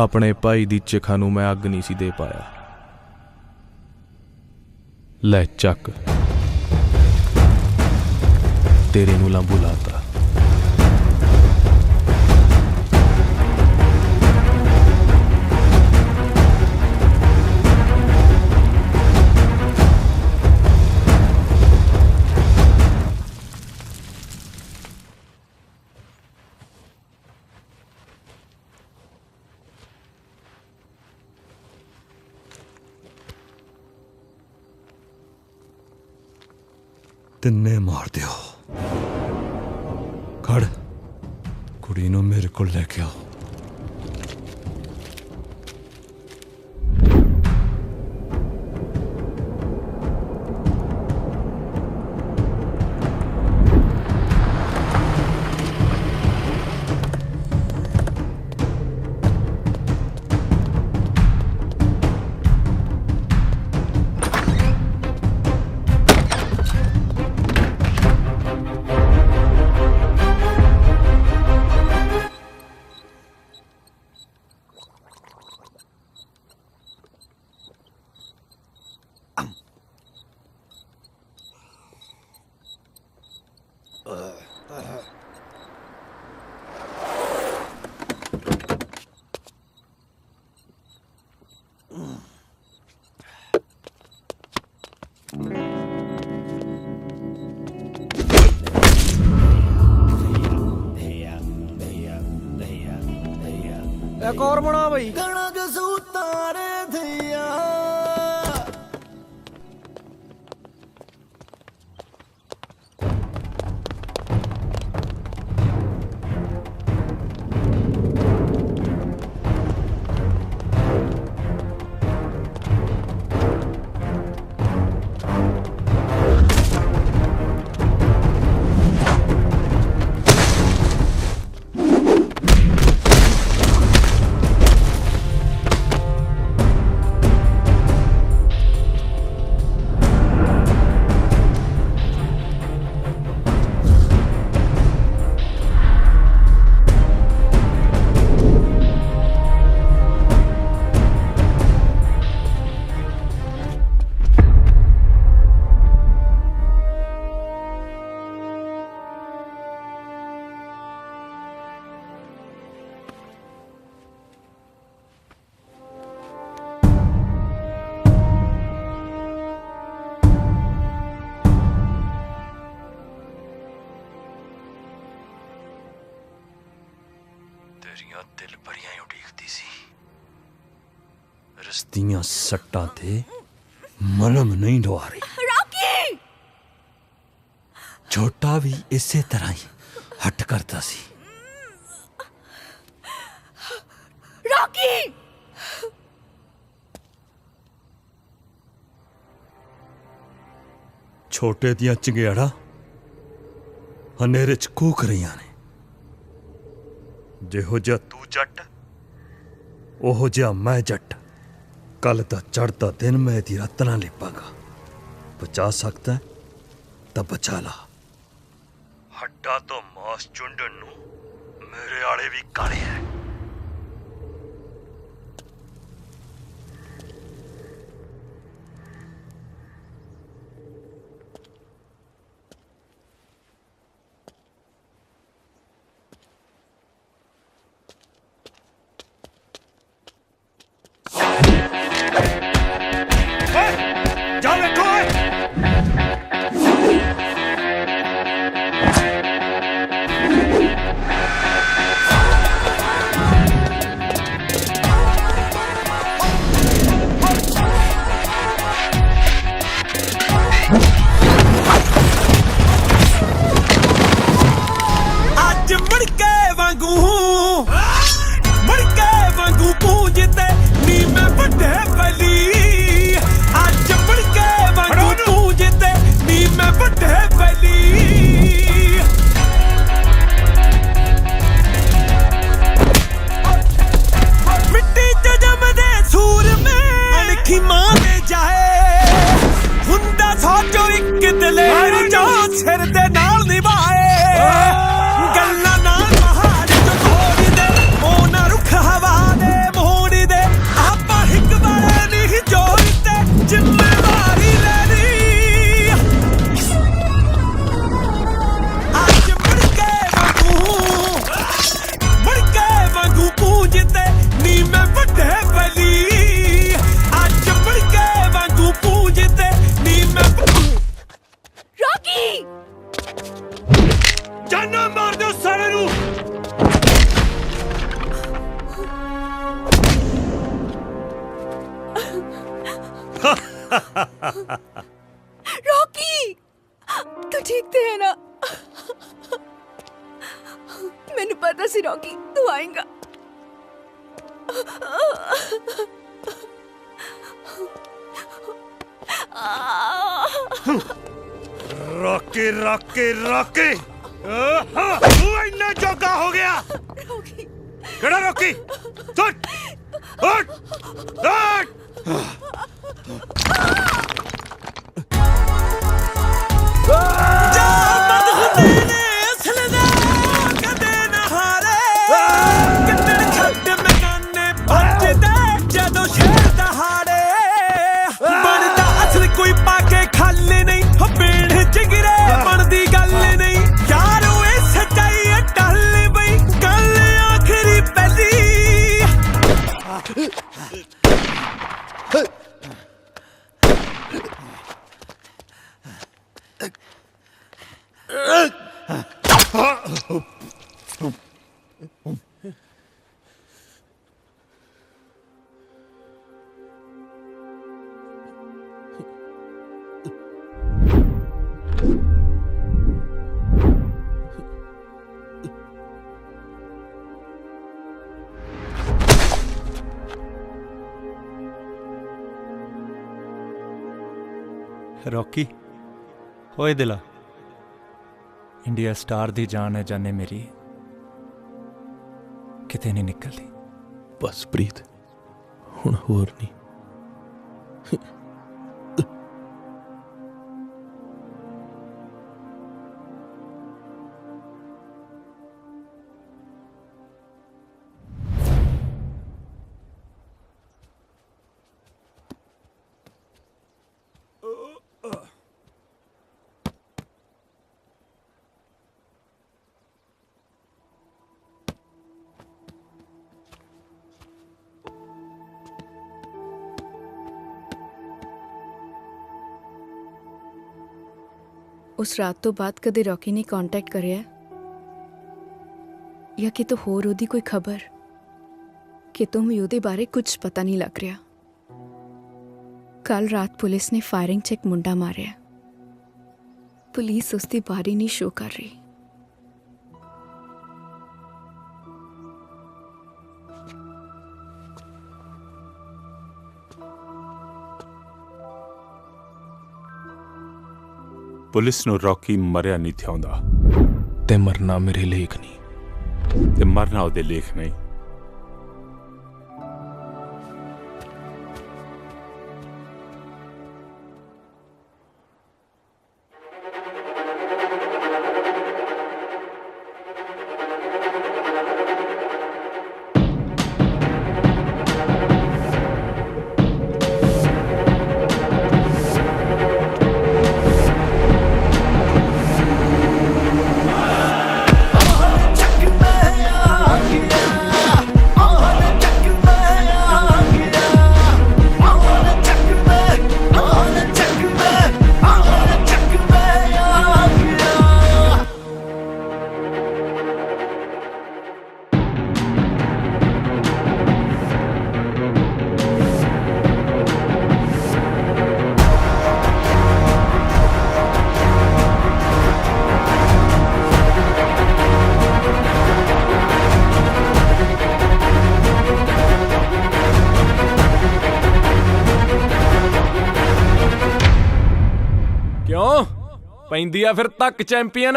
ਆਪਣੇ ਭਾਈ ਦੀ ਚਿਖਾ ਨੂੰ ਮੈਂ ਅੱਗ ਨਹੀਂ ਸੀ ਦੇ ਪਾਇਆ। ਲੈ ਚੱਕ, ਤੇਰੇ ਨੂੰ ਲਾਂਬੂ ਲਾਤਾ। ਤਿੰਨੇ ਮਾਰ ਦਿਓ। ਖੜ, ਕੁੜੀ ਨੂੰ ਮੇਰੇ ਕੋਲ ਲੈ ਕੇ ਆਓ। एक और बना भाई। तेरियां दिल भरियां उड़ीकदी सी। रस्तियां सट्टां ते मलम नहीं लवा रही। रॉकी! छोटा भी इसे तरह ही हट करता सी। रॉकी! छोटे दियां चंगेड़ा हनेरे च कूक रहियां ने। ਜਿਹੋ ਜਿਹਾ ਤੂੰ ਜੱਟ ਉਹੋ ਜਿਹਾ ਮੈਂ ਜੱਟ। ਕੱਲ ਦਾ ਚੜ੍ਹਦਾ ਦਿਨ ਮੈਂ ਇਹਦੀ ਰੱਤ ਨਾਲ ਲਿਪਾਂਗਾ। ਬਚਾ ਸਕਦਾ ਤਾਂ ਬਚਾ ਲਾ। ਹੱਡਾਂ ਤੋਂ ਮਾਸ ਚੁੰਡਣ ਨੂੰ ਮੇਰੇ ਆਲੇ ਵੀ ਕਾਲੇ ਹੈ। रॉकी, तू ਮੈਨੂੰ ਪਤਾ ਸੀ ਰੌਕੀ ਤੂੰ ਆਏਗਾ। रॉकी रॉकी रॉकी तू इन्ना जोगा हो गया। खड़ा रॉकी उठ उठ उठ। कोई पाके खाले नहीं पेड़ जिगरे बनदी गल नहीं यार ओए सच्चाई है टल बई गल आखिरी पहली। रॉकी होए दिला इंडिया स्टार दी जान है जाने मेरी किते नहीं निकलती। बस प्रीत हुण होर नहीं। उस रात तो बाद कदे रॉकी ने कांटेक्ट करिया या कि तो होर ओदी कोई खबर कि तुम ओदे बारे कुछ पता नहीं लग रहा। कल रात पुलिस ने फायरिंग च एक मुंडा मारिया। पुलिस उसकी बारी नहीं शो कर रही। पुलिस ਨੂੰ ਰੌਕੀ ਮਰਿਆ ਨਹੀਂ ਥਿਆਉਂਦਾ ਤੇ ਮਰਨਾ ਮੇਰੇ ਲੇਖ ਨਹੀਂ ਤੇ ਮਰਨਾ ਉਹਦੇ ਲੇਖ ਨਹੀਂ। ਪੈਂਦੀ ਆ ਫਿਰ ਤੱਕ ਚੈਂਪੀਅਨ।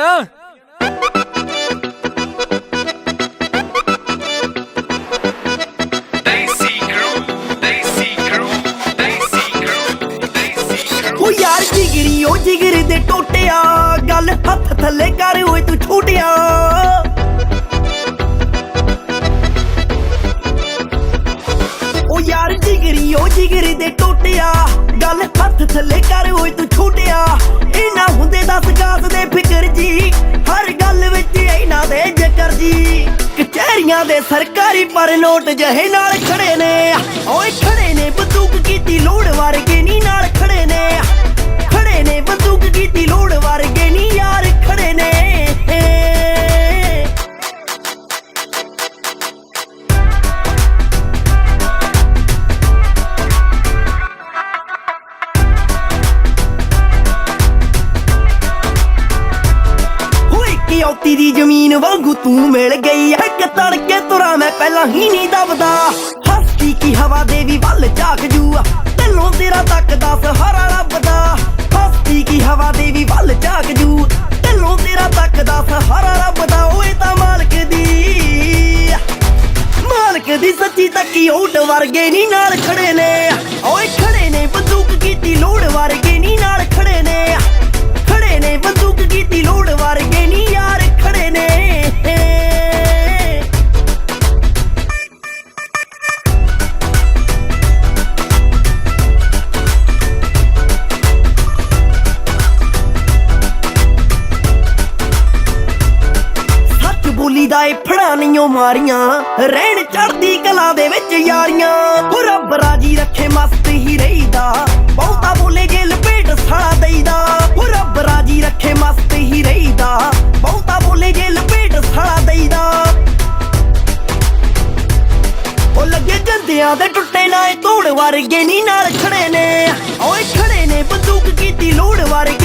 ਉਹ ਯਾਰ ਜਿਗਰੀ ਉਹ ਜਿਗਰ ਦੇ ਟੋਟਿਆ ਗੱਲ ਹੱਥ ਥੱਲੇ ਕਰ ਓਏ ਤੂੰ ਛੋਟਿਆ। ਉਹ ਯਾਰ ਜਿਗਰੀ ਉਹ ਜਿਗਰ ਦੇ ਟੋਟਿਆ ਗੱਲ ਹੱਥ ਥੱਲੇ ਕਰ ਓਏ ਤੂੰ ਛੋਟਿਆ। ਇਹਨਾਂ ਹੁੰਦੇ 10 ਗਾਸ ਦੇ ਫਿਕਰ ਜੀ ਹਰ ਗੱਲ ਵਿੱਚ ਇਹਨਾਂ ਦੇ ਜ਼ਿਕਰ ਜੀ। ਕਚਹਿਰੀਆਂ ਦੇ ਸਰਕਾਰੀ ਪਰ ਨੋਟ ਜਿਹੇ ਨਾਲ ਖੜੇ ਨੇ ਓਏ ਖੜੇ ਨੇ ਬੰਦੂਕ ਕੀਤੀ ਲੋੜ ਵਰਗੇ ਨੀ ਨਾਲ ਖੜੇ ਨੇ ਬੰਦੂਕ ਕੀਤੀ ਲੋੜ ਵਰਗੇ ਨੀ ਯਾਰ ਖੜੇ ਨੇ। ਔਤੀ ਦੀ ਜ਼ਮੀਨ ਵਾਂਗੂ ਤੂੰ ਤੂੰ ਮਿਲ ਗਈ ਇੱਕ ਤੜਕੇ ਤੁਰਾਂ ਮੈਂ ਪਹਿਲਾਂ ਹੀ ਨਹੀਂ ਦਬਦਾ ਹੱਸਦੀ ਕੀ ਹਵਾ ਦੇ ਵੀ ਵੱਲ ਝਾਕ ਜੂ ਢਿੱਲੋਂ ਤੇਰਾ ਤੱਕਦਾ ਸਹਾਰਾ ਲੱਭਦਾ ਹੱਸਦੀ ਕੀ ਹਵਾ ਦੇ ਵੀ ਵੱਲ ਝਾਕ ਜੂ ਢਿੱਲੋਂ ਤੇਰਾ ਤੱਕਦਾ ਸਹਾਰਾ ਲੱਭਦਾ ਓਏ ਤਾਂ ਮਾਲਕ ਦੀ ਸੱਚੀ ਤੱਕੀ ਓਟ ਵਰਗੇ ਨੀ ਨਾਲ ਖੜੇ ਨੇ ਓਏ ਖੜੇ ਨੇ ਬੰਦੂਕ ਕੀਤੀ ਲੋੜ ਵਰਗੇ ਨੀ ਨਾਲ ਖੜੇ ਨੇ ਬੰਦੂਕ ਕੀਤੀ ਲੋੜ ਵਰਗੇ ਨੀ ਯਾਰ ਖੜੇ ਨੇ ਬੋਲੀ ਦਾ ਏ ਫੜਾ ਨਹੀਂਓ ਮਾਰੀਆਂ ਰਹਿਣ ਚੜਦੀ ਕਲਾ ਦੇ ਵਿੱਚ ਯਾਰੀਆਂ ਹੋ ਰੱਬ ਰਾਜੀ ਰੱਖੇ ਮਸਤ ਹੀ ਰਹੀਦਾ ਬਹੁਤਾ ਬੋਲੇ ਜੇ ਲਪੇਟ ਸਾਲਾ ਦੇਈਦਾ ਹੋ ਰੱਬ ਰਾਜੀ ਰੱਖੇ ਮਸਤ ਹੀ ਰਹੀਦਾ ਬਹੁਤਾ ਬੋਲੇ ਜੇ ਲਪੇਟ ਸਾਲਾ ਦੇਈਦਾ ਉਹ ਲੱਗੇ ਜੰਦਿਆਂ ਦੇ ਟੁੱਟੇ ਨਾ ਤੋੜ ਵਰਗੇ ਨੀ ਨਾਲ ਖੜੇ ਨੇ ਓਏ ਖੜੇ ਨੇ ਬੰਦੂਕ ਕੀਤੀ ਲੋੜ ਵਰਗੇ